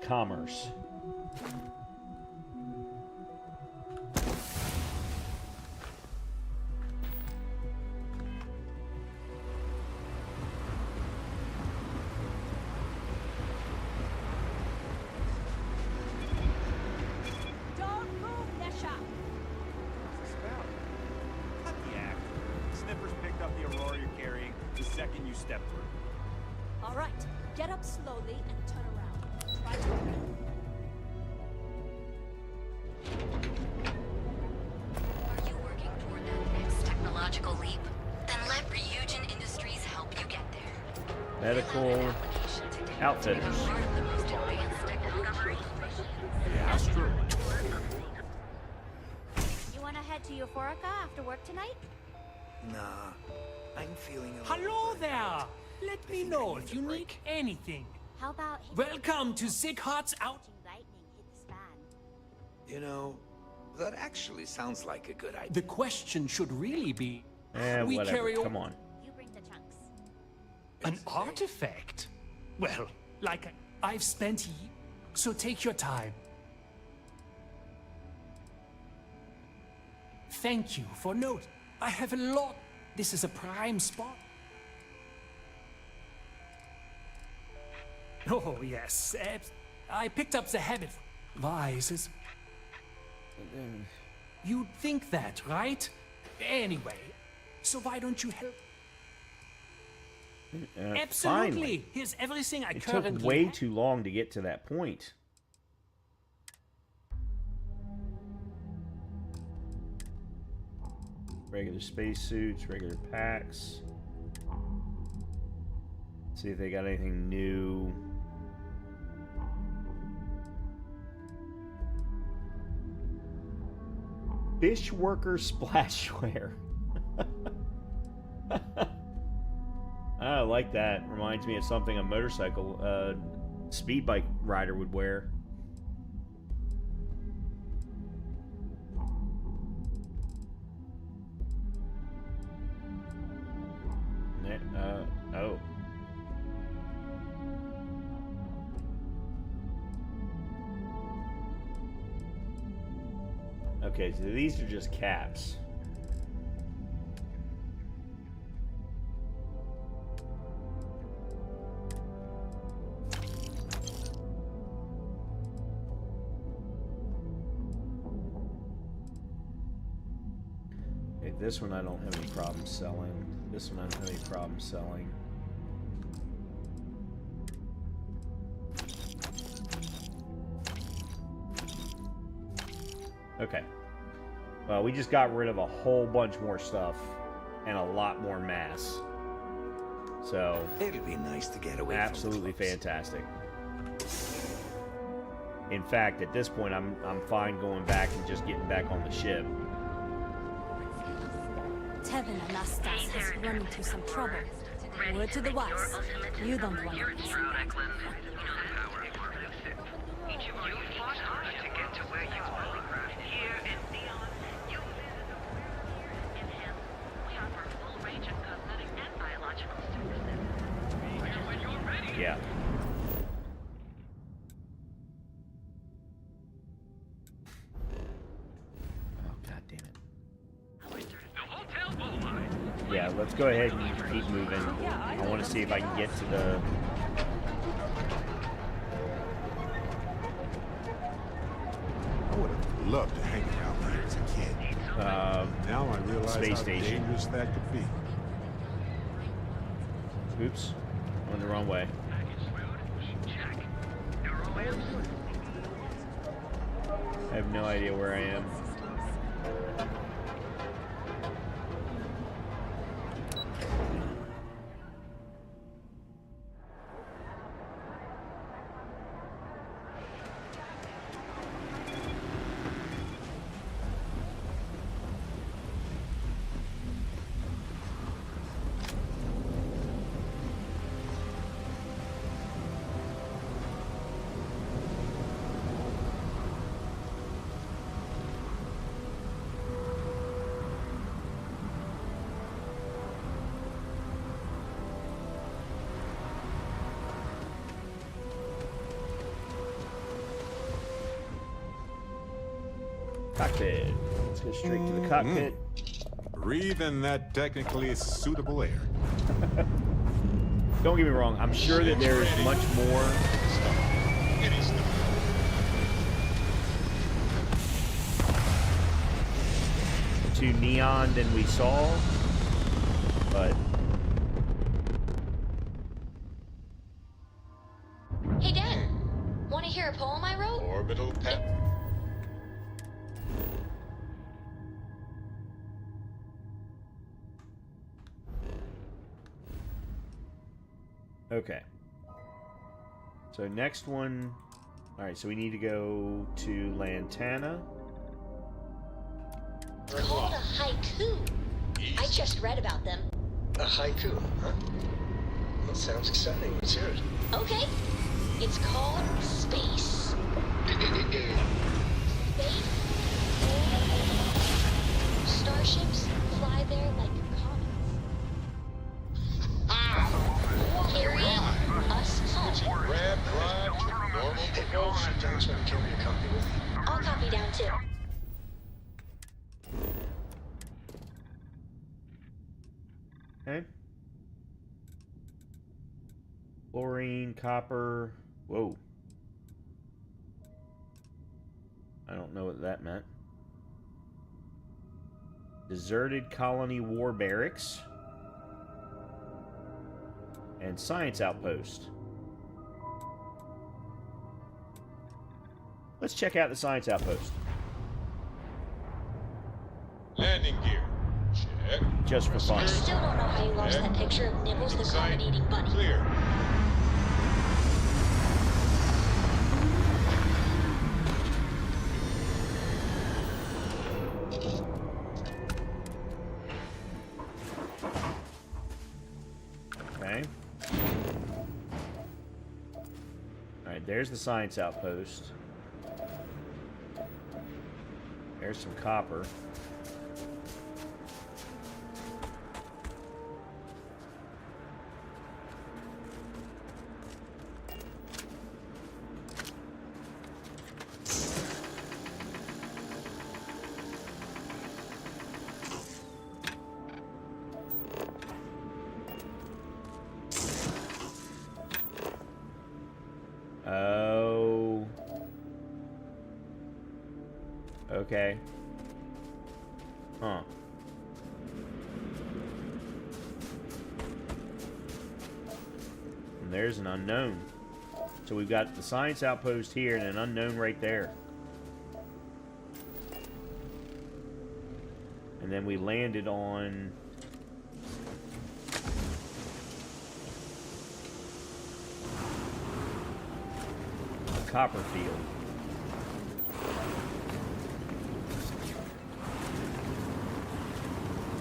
Commerce. Don't move, Nesha! out the Aurora you're carrying the second you step through. All right, get up slowly and turn around. Try to... Are you working toward that next technological leap? Then let Ryujin Industries help you get there. Medical outfitters. Yeah, that's true. You want to head to Euphorica after work tonight? Nah, I'm feeling a Hello there! Let me know if you need anything. How about... Welcome to Sick Heart's Out... Lightning hit the span. You know, that actually sounds like a good idea. The question should really be... we whatever. carry Come on. You bring the chunks. An artifact? Well, like I've spent... So take your time. Thank you for note. I have a lot. This is a prime spot. Oh, yes. I picked up the habit. Wise. You'd think that, right? Anyway, so why don't you help? Absolutely. Finally. Here's everything I It currently took way have. too long to get to that point. Regular spacesuits, regular packs. See if they got anything new. Fishworker splashware. I like that. Reminds me of something a motorcycle speed bike rider would wear. Oh. Okay, so these are just caps. Okay, this one I don't have any problem selling. This one I don't have any problem selling. Okay. Well, we just got rid of a whole bunch more stuff and a lot more mass. So it'll be nice to get away. Absolutely fantastic. In fact, at this point, I'm fine going back and just getting back on the ship. Tevin Anastas has run into some trouble. Word to the wise. You don't want to miss. Yeah. Oh, God damn it. Yeah, let's go ahead and keep moving. I want to see if I can get to the... I would have loved to hang around here as a kid. Now I realize space how station. dangerous that could be. Oops. Went the wrong way. I have no idea where I am. Cockpit. Let's go straight to the cockpit. Breathe in that technically suitable air. Don't get me wrong. I'm sure that there is much more to Neon than we saw, but... Hey, Dan. Want to hear a poem I wrote? Orbital pet. Okay. So next one... Alright, so we need to go to Lantana. It's called a haiku. I just read about them. A haiku, huh? That sounds exciting. Let's hear it. Okay. It's called Space. Space? Starships fly there like comets. Carrying us home. Grab drive to normal propulsion. Thanks for giving me a copy with you. I'll copy down too. Okay. Chlorine, copper. Whoa. I don't know what that meant. Deserted colony war barracks. And science outpost. Let's check out the science outpost. Landing gear. Check. Just for fun. I still don't know how you lost that picture of Nibbles the comet-eating bunny. Clear. Okay. Alright, there's the science outpost. There's some copper. Oh. Okay. Huh. And there's an unknown. So we've got the science outpost here and an unknown right there. And then we landed on... a copper field.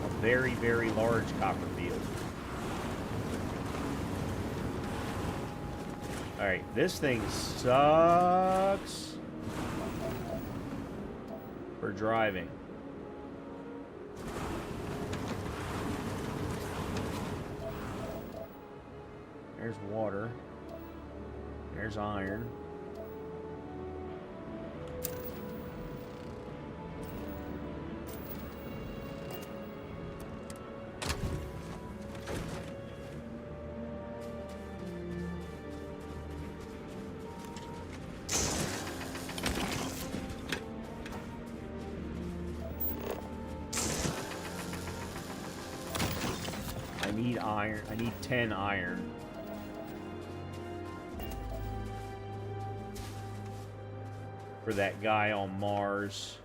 A very, very large copper field. Alright, this thing sucks for driving. There's water. There's iron. I need iron. I need 10 iron. For that guy on Mars.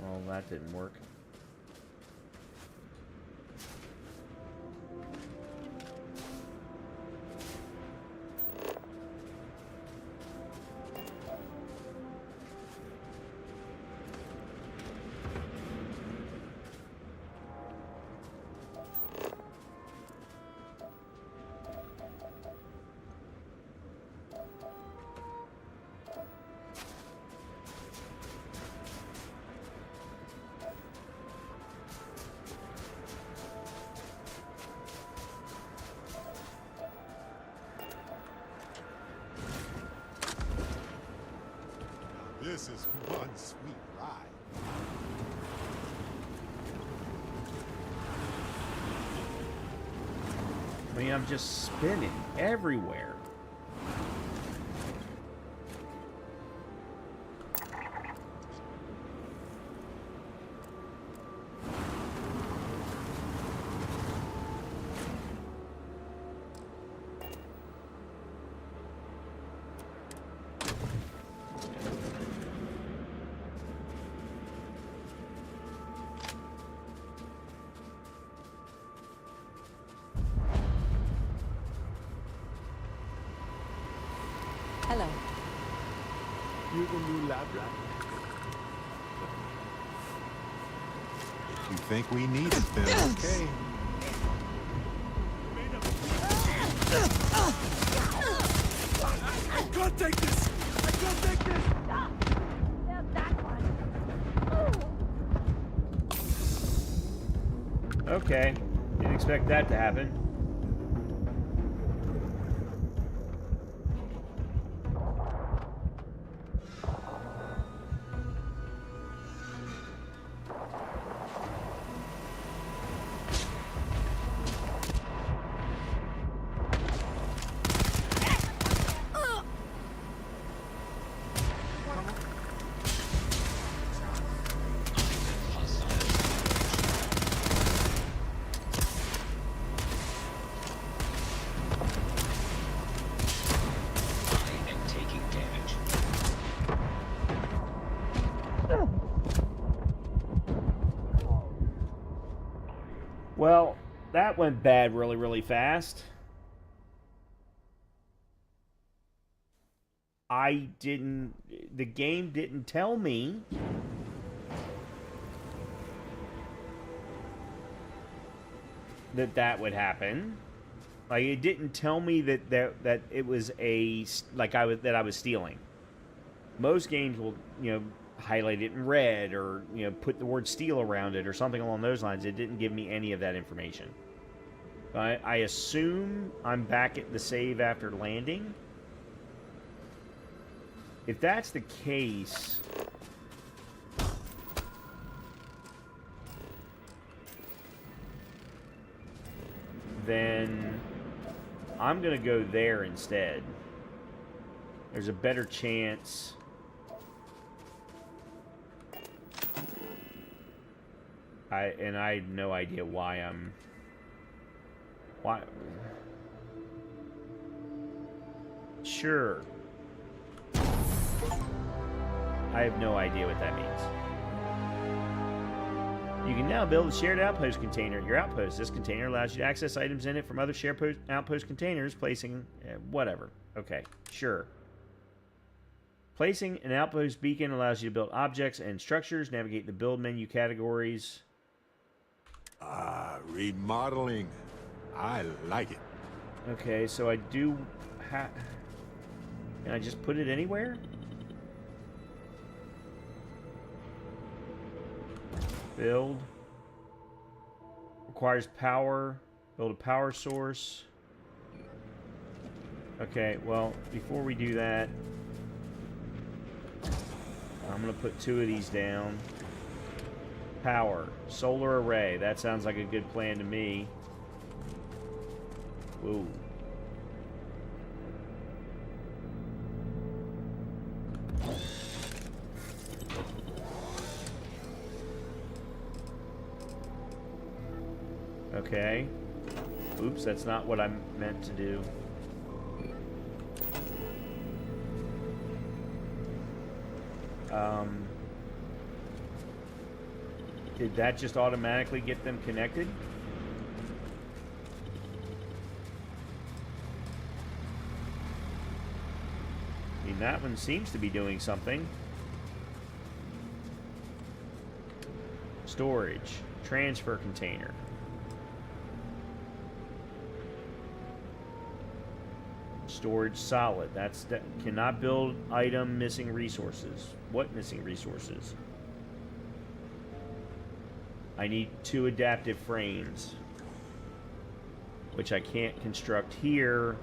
Well, that didn't work. This is one sweet ride. I mean, I'm just spinning everywhere. You're the new lab rat. If you think we need it, then okay. I can't take this! I can't take this! Okay. Didn't expect that to happen. Well, that went bad really, really fast. The game didn't tell me that would happen. Like, it didn't tell me that it was that I was stealing. Most games will, highlight it in red or, put the word steal around it or something along those lines. It didn't give me any of that information. I assume I'm back at the save after landing. If that's the case, then I'm going to go there instead. There's a better chance. I have no idea why. Sure. I have no idea what that means. You can now build a shared outpost container at your outpost. This container allows you to access items in it from other shared outpost containers, placing... whatever. Okay, sure. Placing an outpost beacon allows you to build objects and structures, navigate the build menu categories. Remodeling. I like it. Okay, so I do have... Can I just put it anywhere? Build. Requires power. Build a power source. Okay, well, before we do that, I'm going to put 2 of these down. Power. Solar array. That sounds like a good plan to me. Whoa. Okay. Oops, that's not what I meant to do. Did that just automatically get them connected? I mean, that one seems to be doing something. Storage. Transfer container. Storage solid. That cannot build item missing resources. What missing resources? I need 2 adaptive frames, which I can't construct here.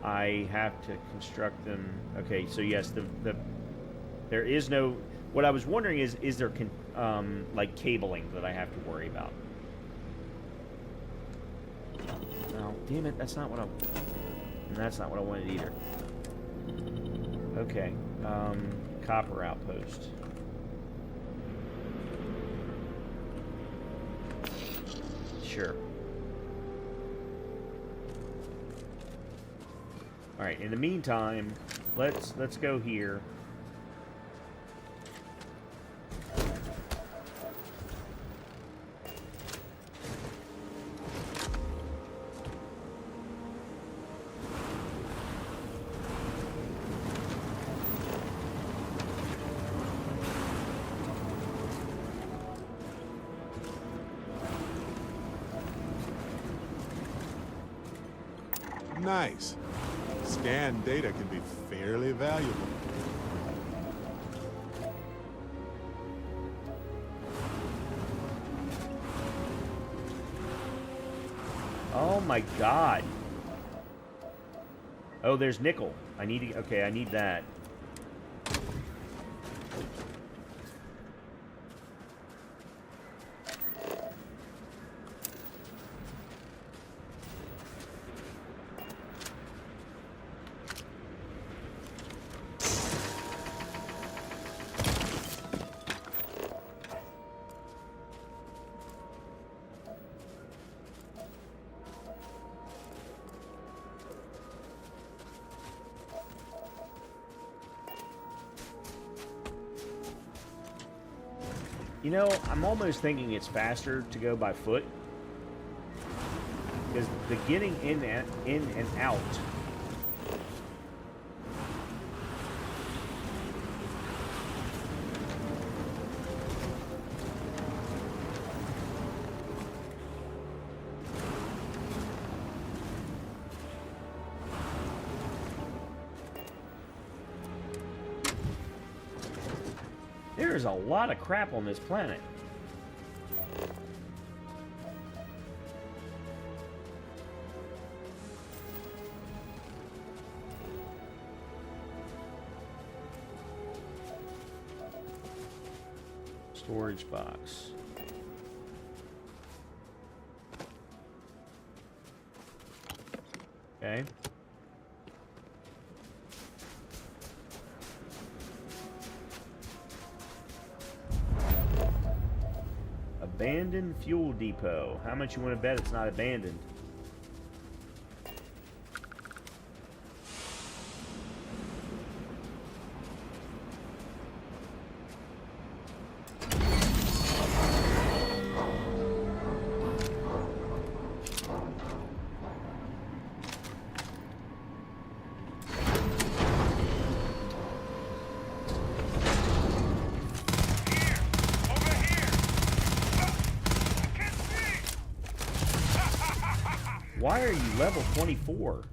I have to construct them. Okay, so yes, there is no. What I was wondering is there like cabling that I have to worry about? No, damn it, that's not what I. That's not what I wanted either. Okay, copper outpost. Sure. All right. In the meantime, let's go here. nice. Scanned data can be fairly valuable. Oh my god. Oh, there's nickel. I need to, okay, I need that. You know, I'm almost thinking it's faster to go by foot. Because the getting in and out. There's a lot of crap on this planet. Storage box. Okay. Abandoned fuel depot. How much you want to bet it's not abandoned? Why are you level 24?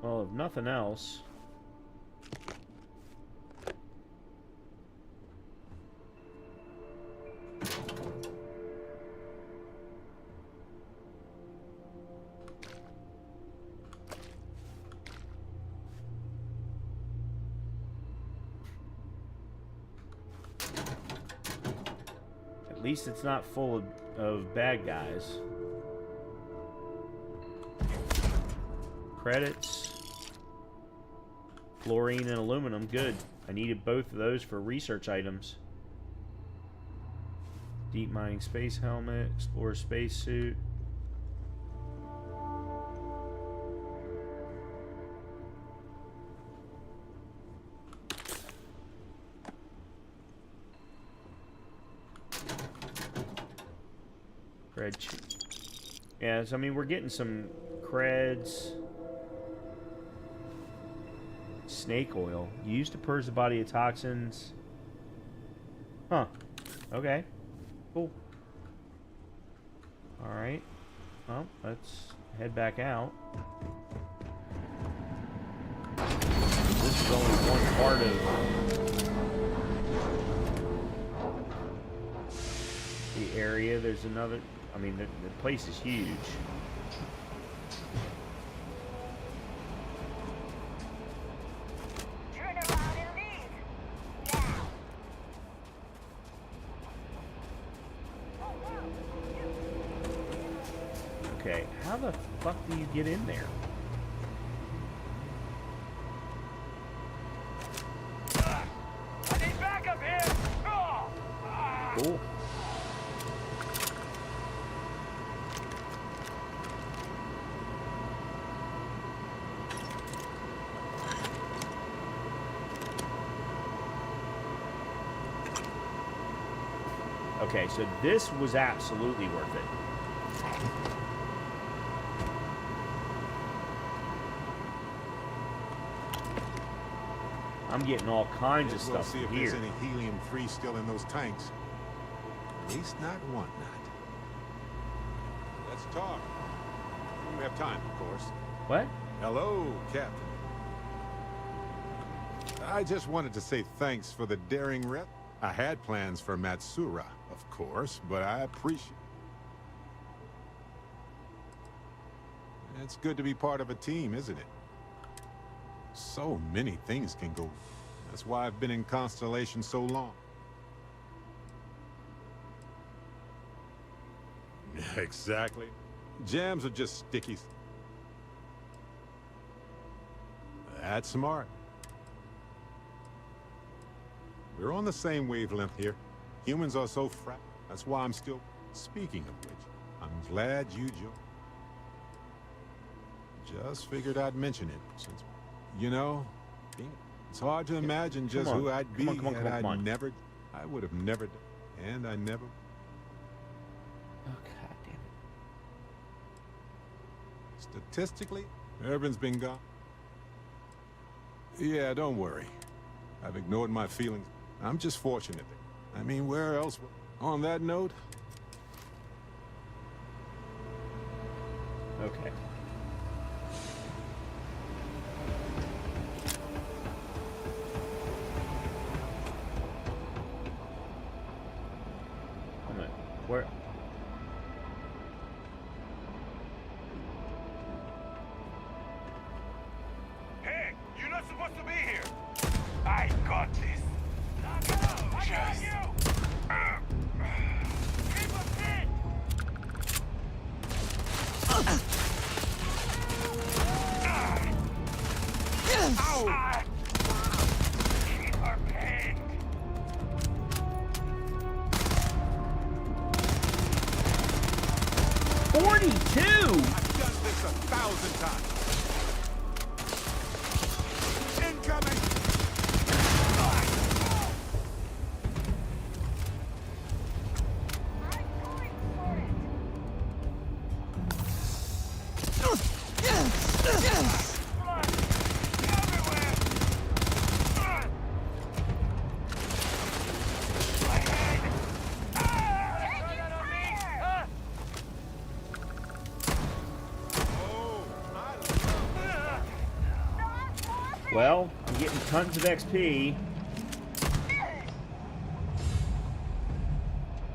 Well, if nothing else. At least it's not full of bad guys. Credits. Fluorine and aluminum, good. I needed both of those for research items. Deep mining space helmet, explorer space suit. Cred. Yeah, so I mean we're getting some creds. Snake oil. Used to purge the body of toxins. Huh. Okay. Cool. Alright. Well, let's head back out. This is only one part of the area. There's another... I mean, the place is huge. Turn around and leave. Now. Okay, how the fuck do you get in there? I need backup here! Cool. Okay, so this was absolutely worth it. I'm getting all kinds of We'll stuff see if here. there's any helium-3 still in those tanks. At least not one not. Let's talk. We have time, of course. What? Hello, Captain. I just wanted to say thanks for the daring rep. I had plans for Matsura, of course, but I appreciate... It's good to be part of a team, isn't it? So many things can go. That's why I've been in Constellation so long. Exactly. Jams are just stickies. That's smart. We're on the same wavelength here. Humans are so fragile. That's why I'm still... Speaking of which, I'm glad you joined. Just figured I'd mention it, since... You know, it's hard to imagine just who I'd be had I never... I would have never done, and I never... Oh, God damn it. Statistically, Irvin's been gone. Yeah, don't worry. I've ignored my feelings. I'm just fortunate. I mean, where else? On that note... Okay. Where? Hey, you're not supposed to be here. I got this. I got you. Keep us in. Ow! Keep her pinned. 42! I've done this 1,000 times. Incoming! Well, I'm getting tons of XP.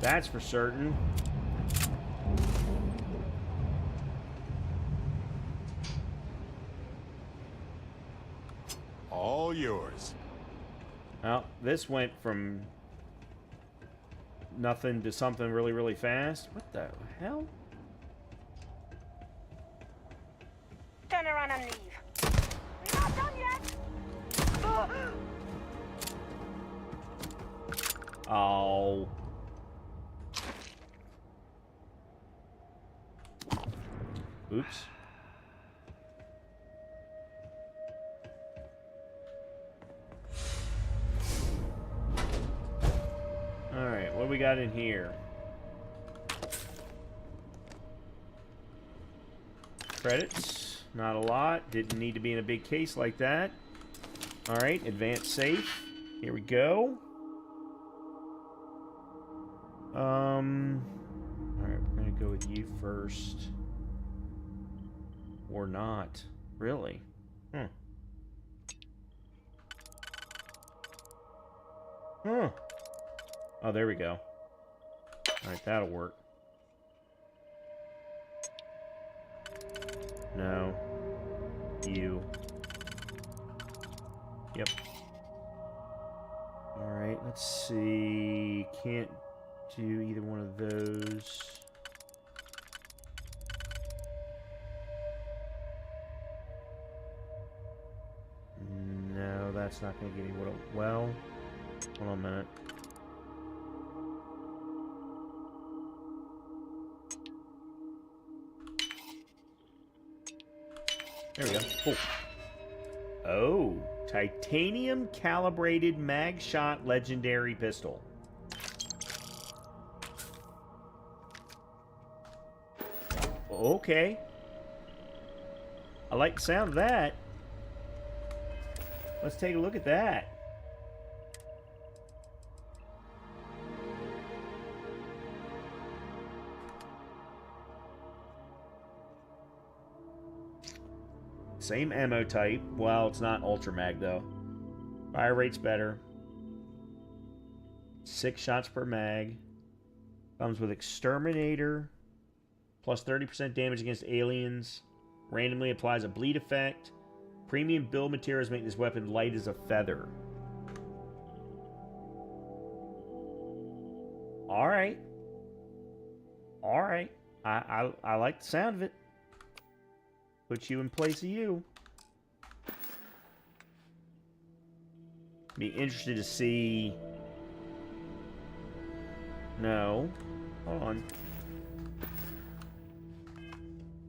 That's for certain. All yours. Well, this went from nothing to something really, really fast. What the hell? Turn around and leave. We're not done yet. Oh. Oops. Alright, what do we got in here? Credits. Not a lot. Didn't need to be in a big case like that. Alright, advanced safe. Here we go. Alright, we're gonna go with you first. Or not. Really? Huh. Huh. Oh, there we go. Alright, that'll work. No. You. Yep. Alright, let's see. Can't do either one of those. No, that's not going to give me what I... Well, hold on a minute. There we go. Cool. Oh, titanium calibrated mag shot legendary pistol. Okay. I like the sound of that. Let's take a look at that. Same ammo type. Well, it's not ultra mag though. Fire rate's better. 6 shots per mag. Comes with exterminator. Plus 30% damage against aliens. Randomly applies a bleed effect. Premium build materials make this weapon light as a feather. Alright. Alright. I like the sound of it. Put you in place of you. Be interested to see... No. Hold on.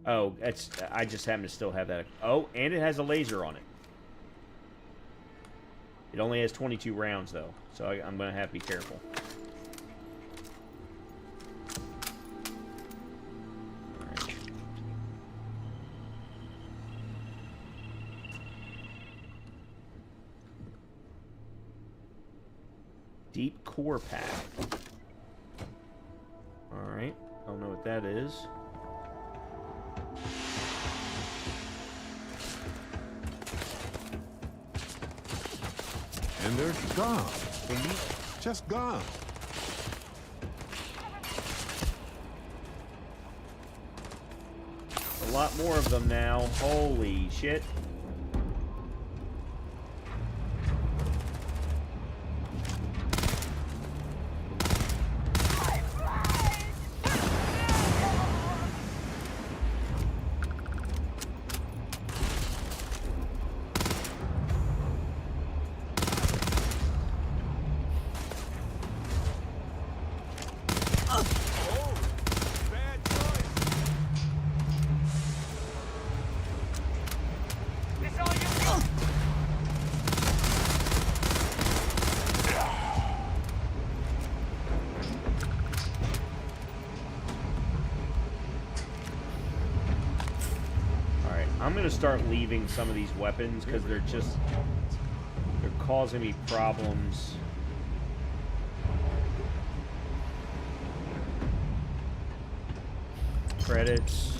Oh, it's, I just happen to still have that. Oh, and it has a laser on it. It only has 22 rounds, though, so I'm going to have to be careful. Alright. Deep core pack. Alright, don't know what that is. And they're gone. Just gone. A lot more of them now. Holy shit. I'm going to start leaving some of these weapons because they're causing me problems. Credits.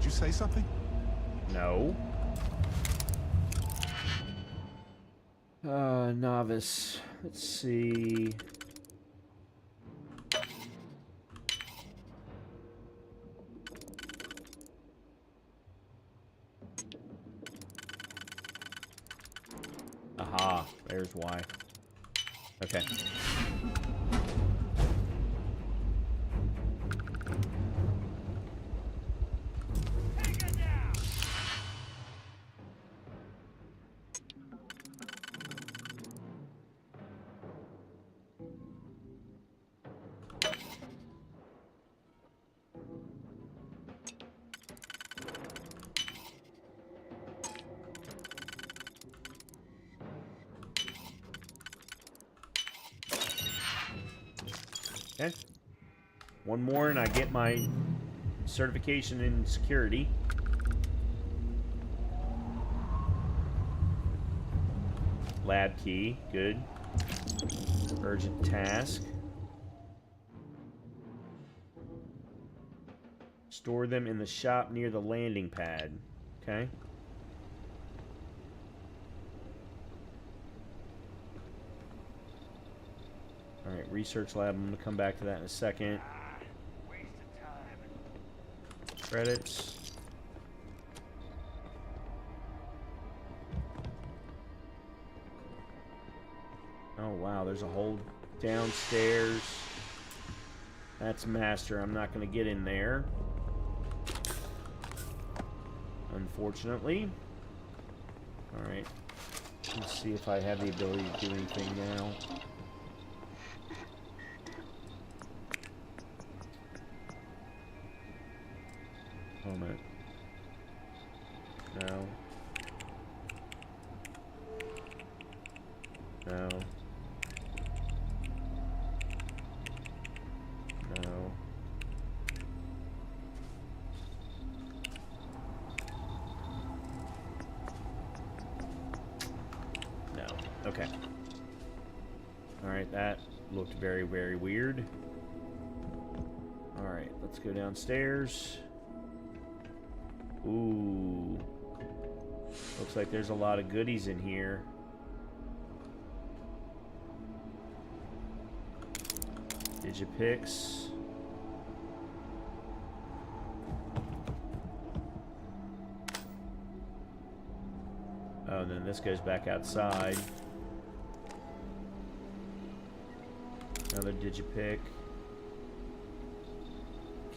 Say something? No. Novice. Let's see. Aha, there's why. Okay. Okay. One more and I get my certification in security. Lab key. Good. Urgent task. Store them in the shop near the landing pad. Okay. Alright, research lab. I'm going to come back to that in a second. Credits. Oh wow, there's a hole downstairs. That's master. I'm not going to get in there. Unfortunately. Alright. Let's see if I have the ability to do anything now. Moment. No. No. No. No. Okay. Alright, that looked very, very weird. Alright, let's go downstairs. Ooh. Looks like there's a lot of goodies in here. Digipix. Oh, and then this goes back outside. Another Digipic.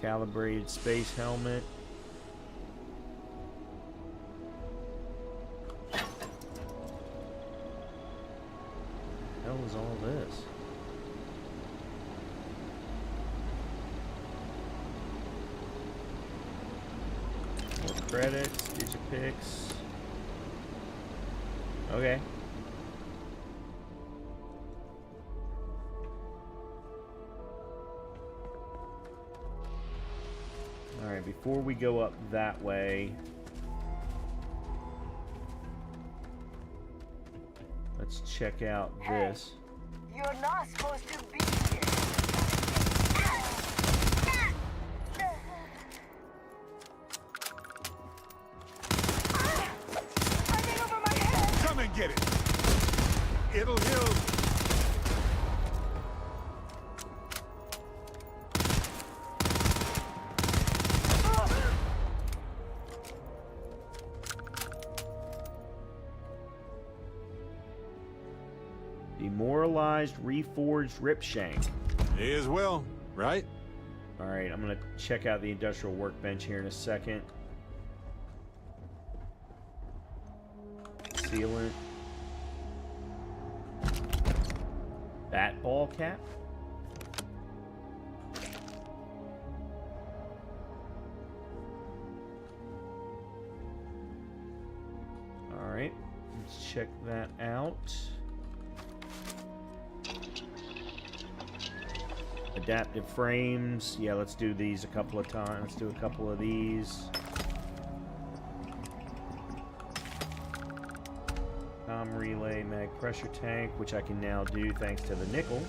Calibrated space helmet. What the hell is all this? More credits, Digipix. Okay. Alright, before we go up that way, let's check out this. You're not supposed to be here. Come and get it. It'll heal. Demoralized, reforged ripshank. May as well, right? Alright, I'm going to check out the industrial workbench here in a second. Sealant. Bat ball cap. Alright, let's check that out. Adaptive frames. Yeah, let's do these a couple of times. Let's do a couple of these. Relay, mag pressure tank, which I can now do thanks to the nickel.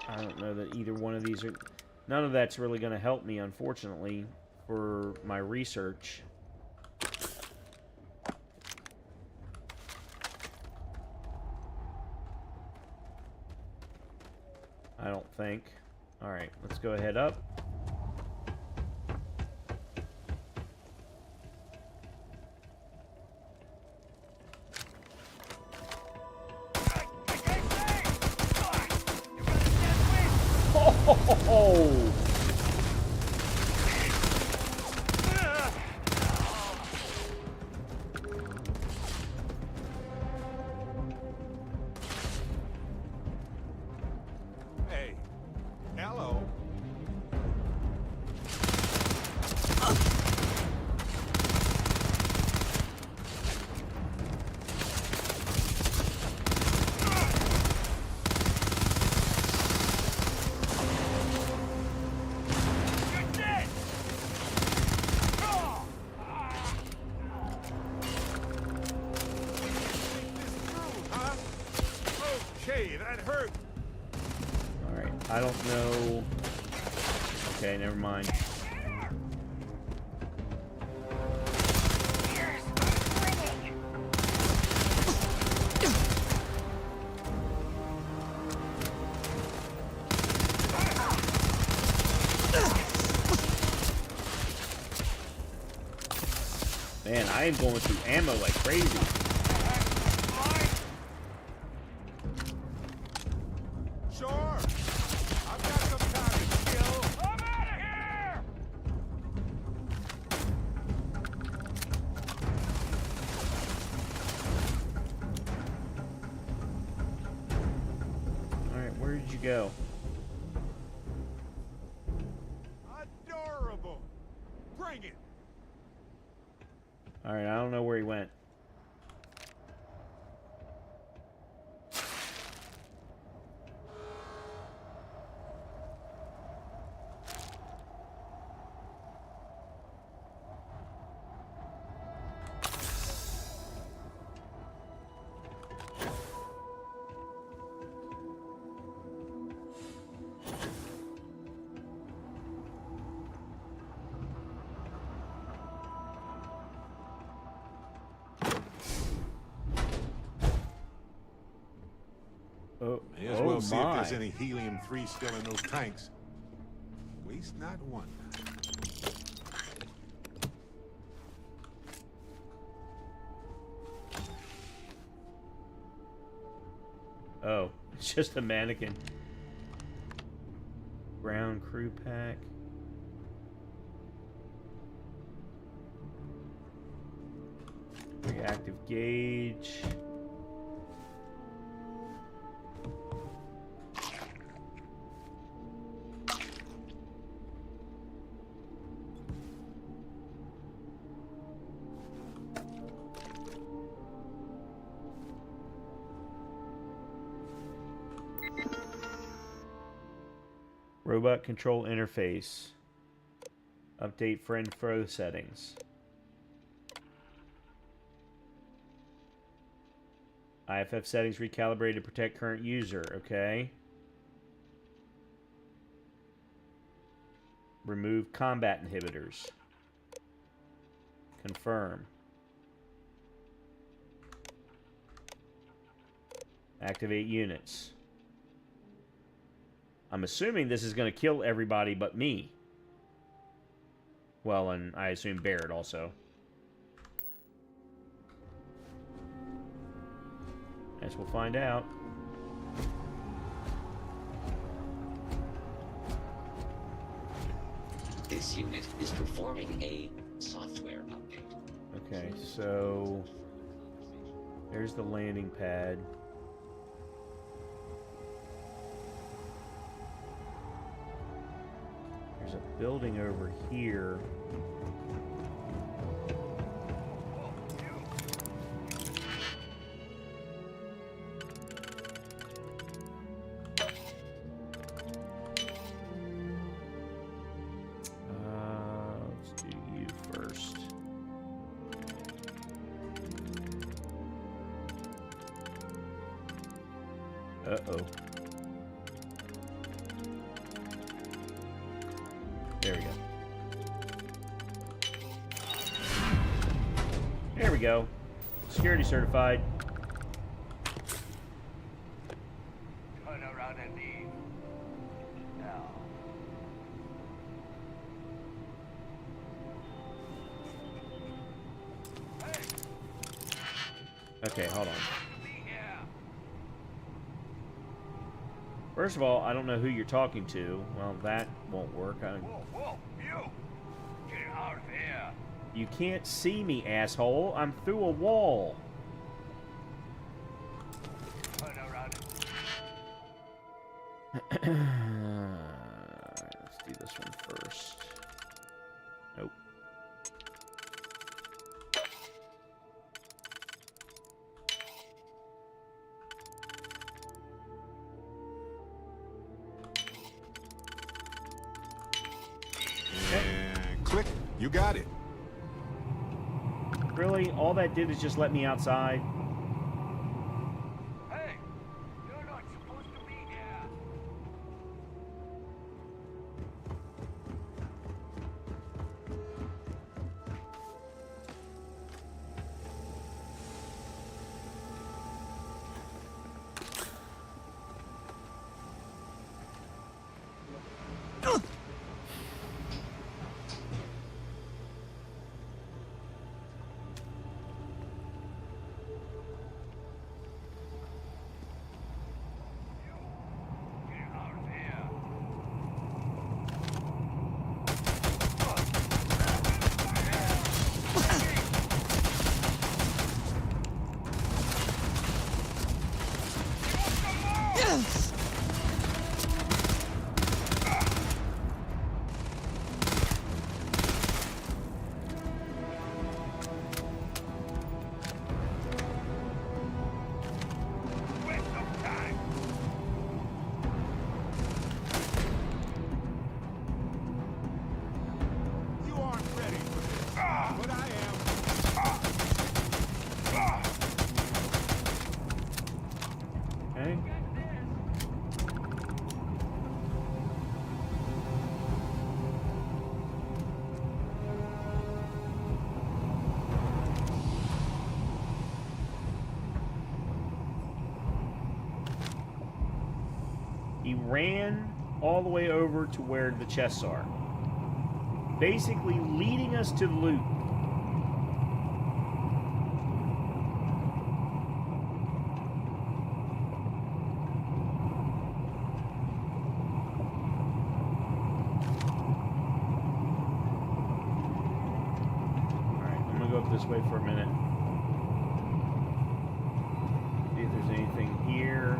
I don't know that either one of these are... None of that's really going to help me, unfortunately, for my research. I don't think. Alright, let's go ahead up. Oh! Hey, hello. that hurt. Alright, I don't know. Okay, never mind. Man, I am going through ammo like crazy. Sure. I've got some kind of skill. I'm out of here! Alright, where did you go? Adorable. Bring it. Alright, I don't know where he went. May as well see if there's any helium-3 still in those tanks. Waste not one. Oh, it's just a mannequin. Ground crew pack. Reactive gauge. Robot control interface. Update friend throw settings. IFF settings recalibrated to protect current user. Okay. Remove combat inhibitors. Confirm. Activate units. I'm assuming this is going to kill everybody but me. Well, and I assume Barrett also. Guess we'll find out. This unit is performing a software update. Okay, so there's the landing pad. There's a building over here. Let's do you first. Uh-oh. There we go. There we go. Security certified. Turn around and leave. Now. Okay, hold on. First of all, I don't know who you're talking to. Well, that won't work. Whoa, you! Get out of here! You can't see me, asshole. I'm through a wall. Turn around. Let's do this one first. Nope. And click. You got it. Really? All that did is just let me outside? Hey! You're not supposed He ran all the way over to where the chests are, basically leading us to the loot. This way for a minute. See if there's anything here.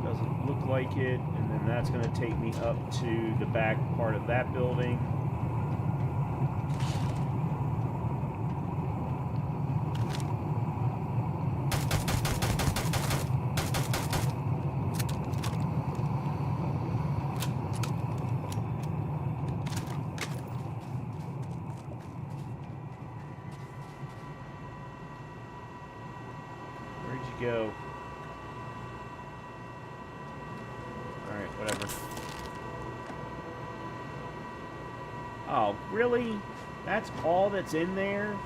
Doesn't look like it. And then that's going to take me up to the back part of that building. Go. Alright, whatever. Oh, really? That's all that's in there?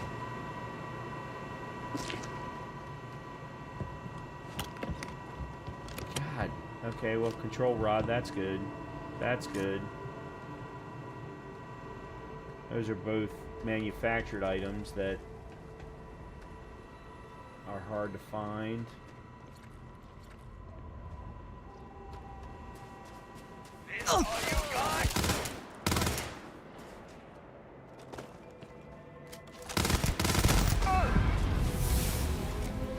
God. Okay, well, control rod, that's good. That's good. Those are both manufactured items that are hard to find.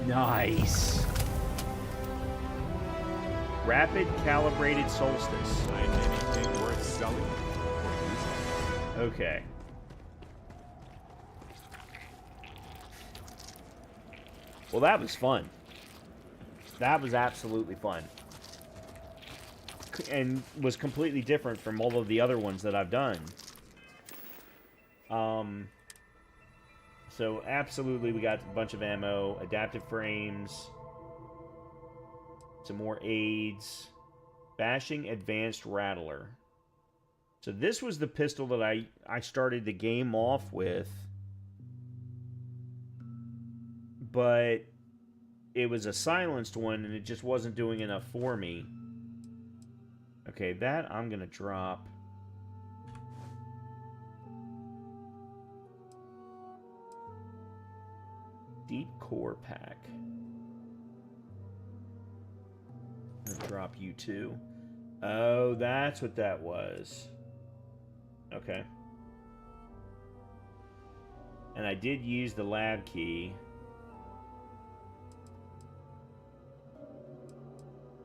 Nice. Rapid calibrated solstice. Find anything worth selling? Okay. Well, that was fun. That was absolutely fun. And was completely different from all of the other ones that I've done. So absolutely we got a bunch of ammo, adaptive frames, some more aids, bashing advanced rattler. So this was the pistol that I started the game off with. But it was a silenced one, and it just wasn't doing enough for me. Okay, that I'm going to drop. Deep core pack. I'm going to drop you too. Oh, that's what that was. Okay. And I did use the lab key.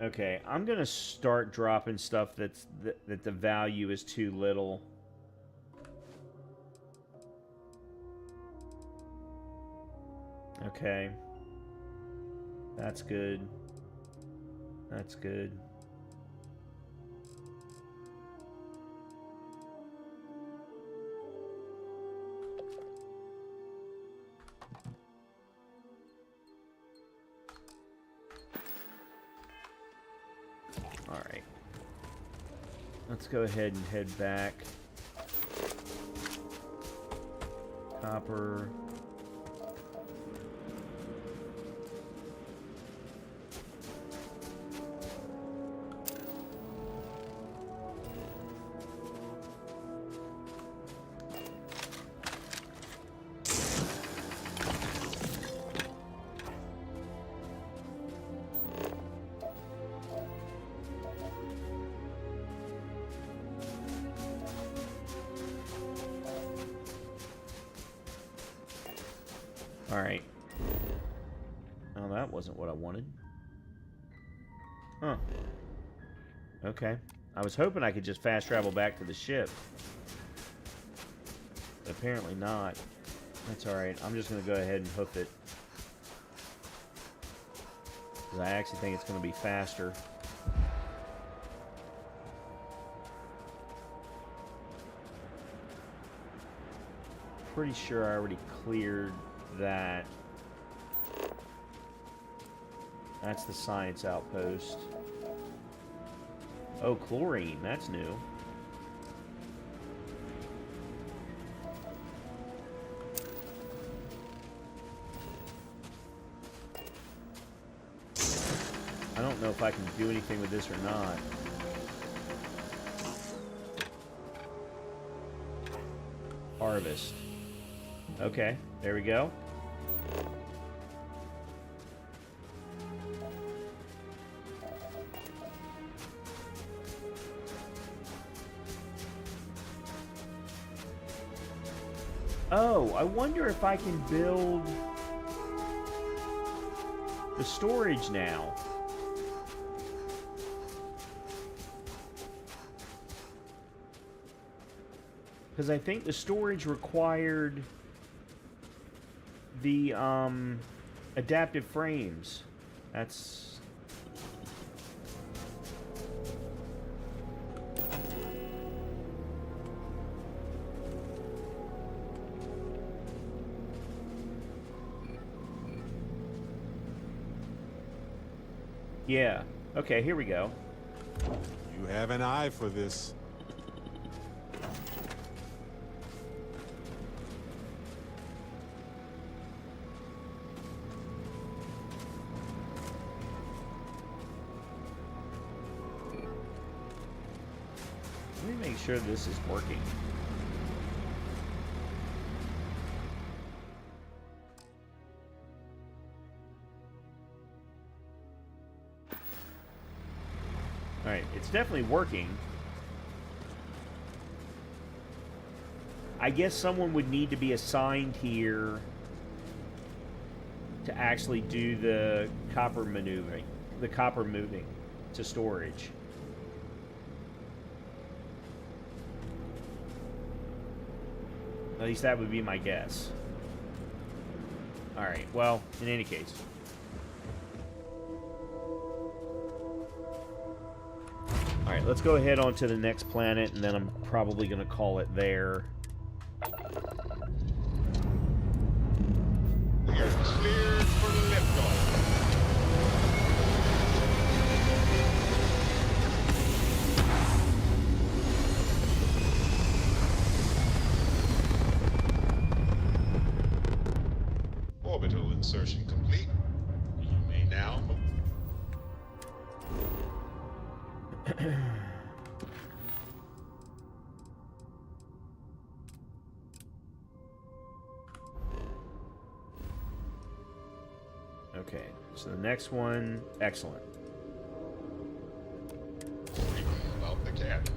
Okay, I'm gonna start dropping stuff that the value is too little. Okay. That's good. That's good. Alright. Let's go ahead and head back. Copper. Alright. Oh, that wasn't what I wanted. Huh. Okay. I was hoping I could just fast travel back to the ship. But apparently not. That's alright. I'm just going to go ahead and hoof it. Because I actually think it's going to be faster. Pretty sure I already cleared that. That's the science outpost. Oh, chlorine. That's new. I don't know if I can do anything with this or not. Harvest. Okay, there we go. Oh, I wonder if I can build the storage now. Because I think the storage required the adaptive frames. That's... Yeah. Okay, here we go. You have an eye for this. Let me make sure this is working. Alright, it's definitely working. I guess someone would need to be assigned here to actually do the copper maneuvering, the copper moving to storage. At least that would be my guess. Alright, well, in any case. Alright, let's go ahead on to the next planet, and then I'm probably going to call it there. We are cleared for liftoff. Orbital insertion complete. You may now move. Okay, so the next one, excellent. About the cabin.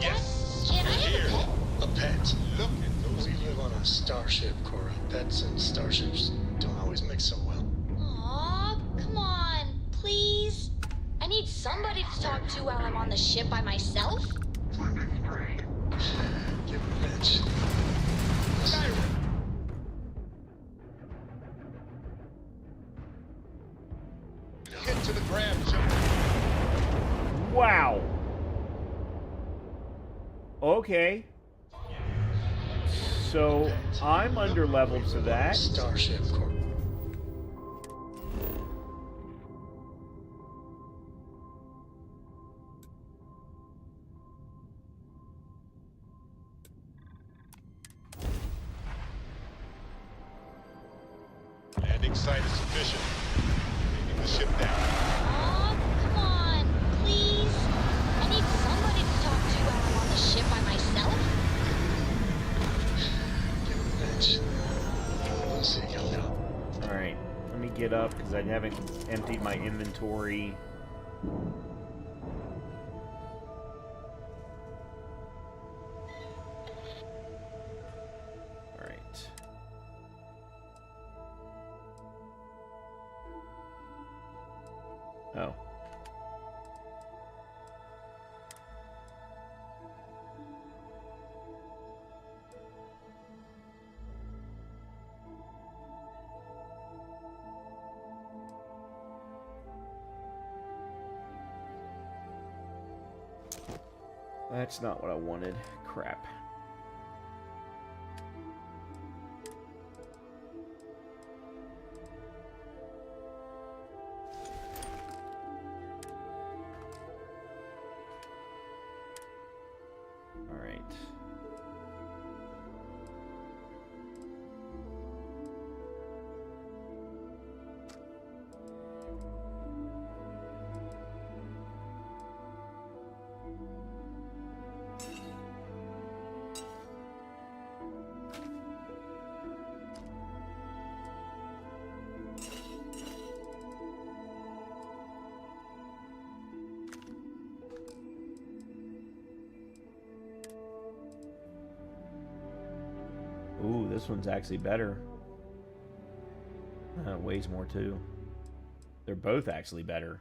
Yes, Can I have here. a pet? A pet. Look at those. We live on a starship, Cora. Pets and starships don't always mix so well. Aw, come on, please. I need somebody to talk to while I'm on the ship by myself. Give a bitch. Get to the grab jump. Wow. Okay. So, I'm under-leveled to that. Starship, Cora. Landing site is sufficient. Taking the ship down. Aw, come on, please. I need somebody to talk to while I'm on the ship by myself. Give a bitch. We'll see coming up. Alright, let me get up because I haven't emptied my inventory. Alright. Oh. That's not what I wanted. Crap. right. Ooh, this one's actually better. Weighs more too. They're both actually better.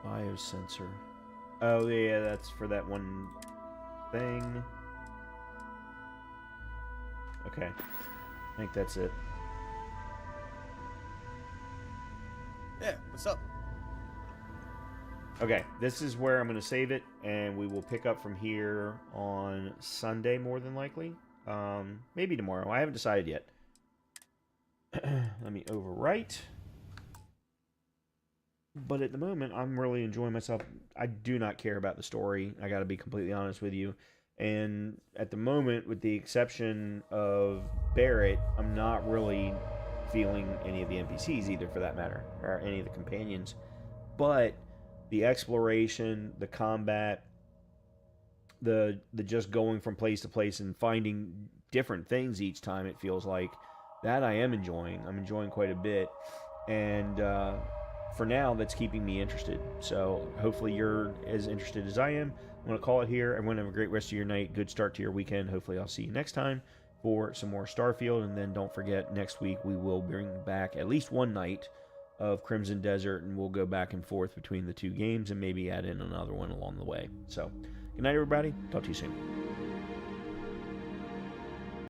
Biosensor. Oh yeah, that's for that one thing. Okay, I think that's it. Yeah, what's up? Okay, this is where I'm going to save it, and we will pick up from here on Sunday, more than likely. Maybe tomorrow. I haven't decided yet. Let me overwrite. But at the moment, I'm really enjoying myself. I do not care about the story. I got to be completely honest with you. And at the moment, with the exception of Barrett, I'm not really feeling any of the NPCs either, for that matter, or any of the companions. But the exploration, the combat, the just going from place to place and finding different things each time, it feels like, that I am enjoying. I'm enjoying quite a bit. And for now, that's keeping me interested. So hopefully you're as interested as I am. I'm going to call it here. Everyone have a great rest of your night. Good start to your weekend. Hopefully I'll see you next time for some more Starfield. And then don't forget, next week we will bring back at least one night of Crimson Desert, and we'll go back and forth between the two games and maybe add in another one along the way. So good night, everybody. Talk to you soon.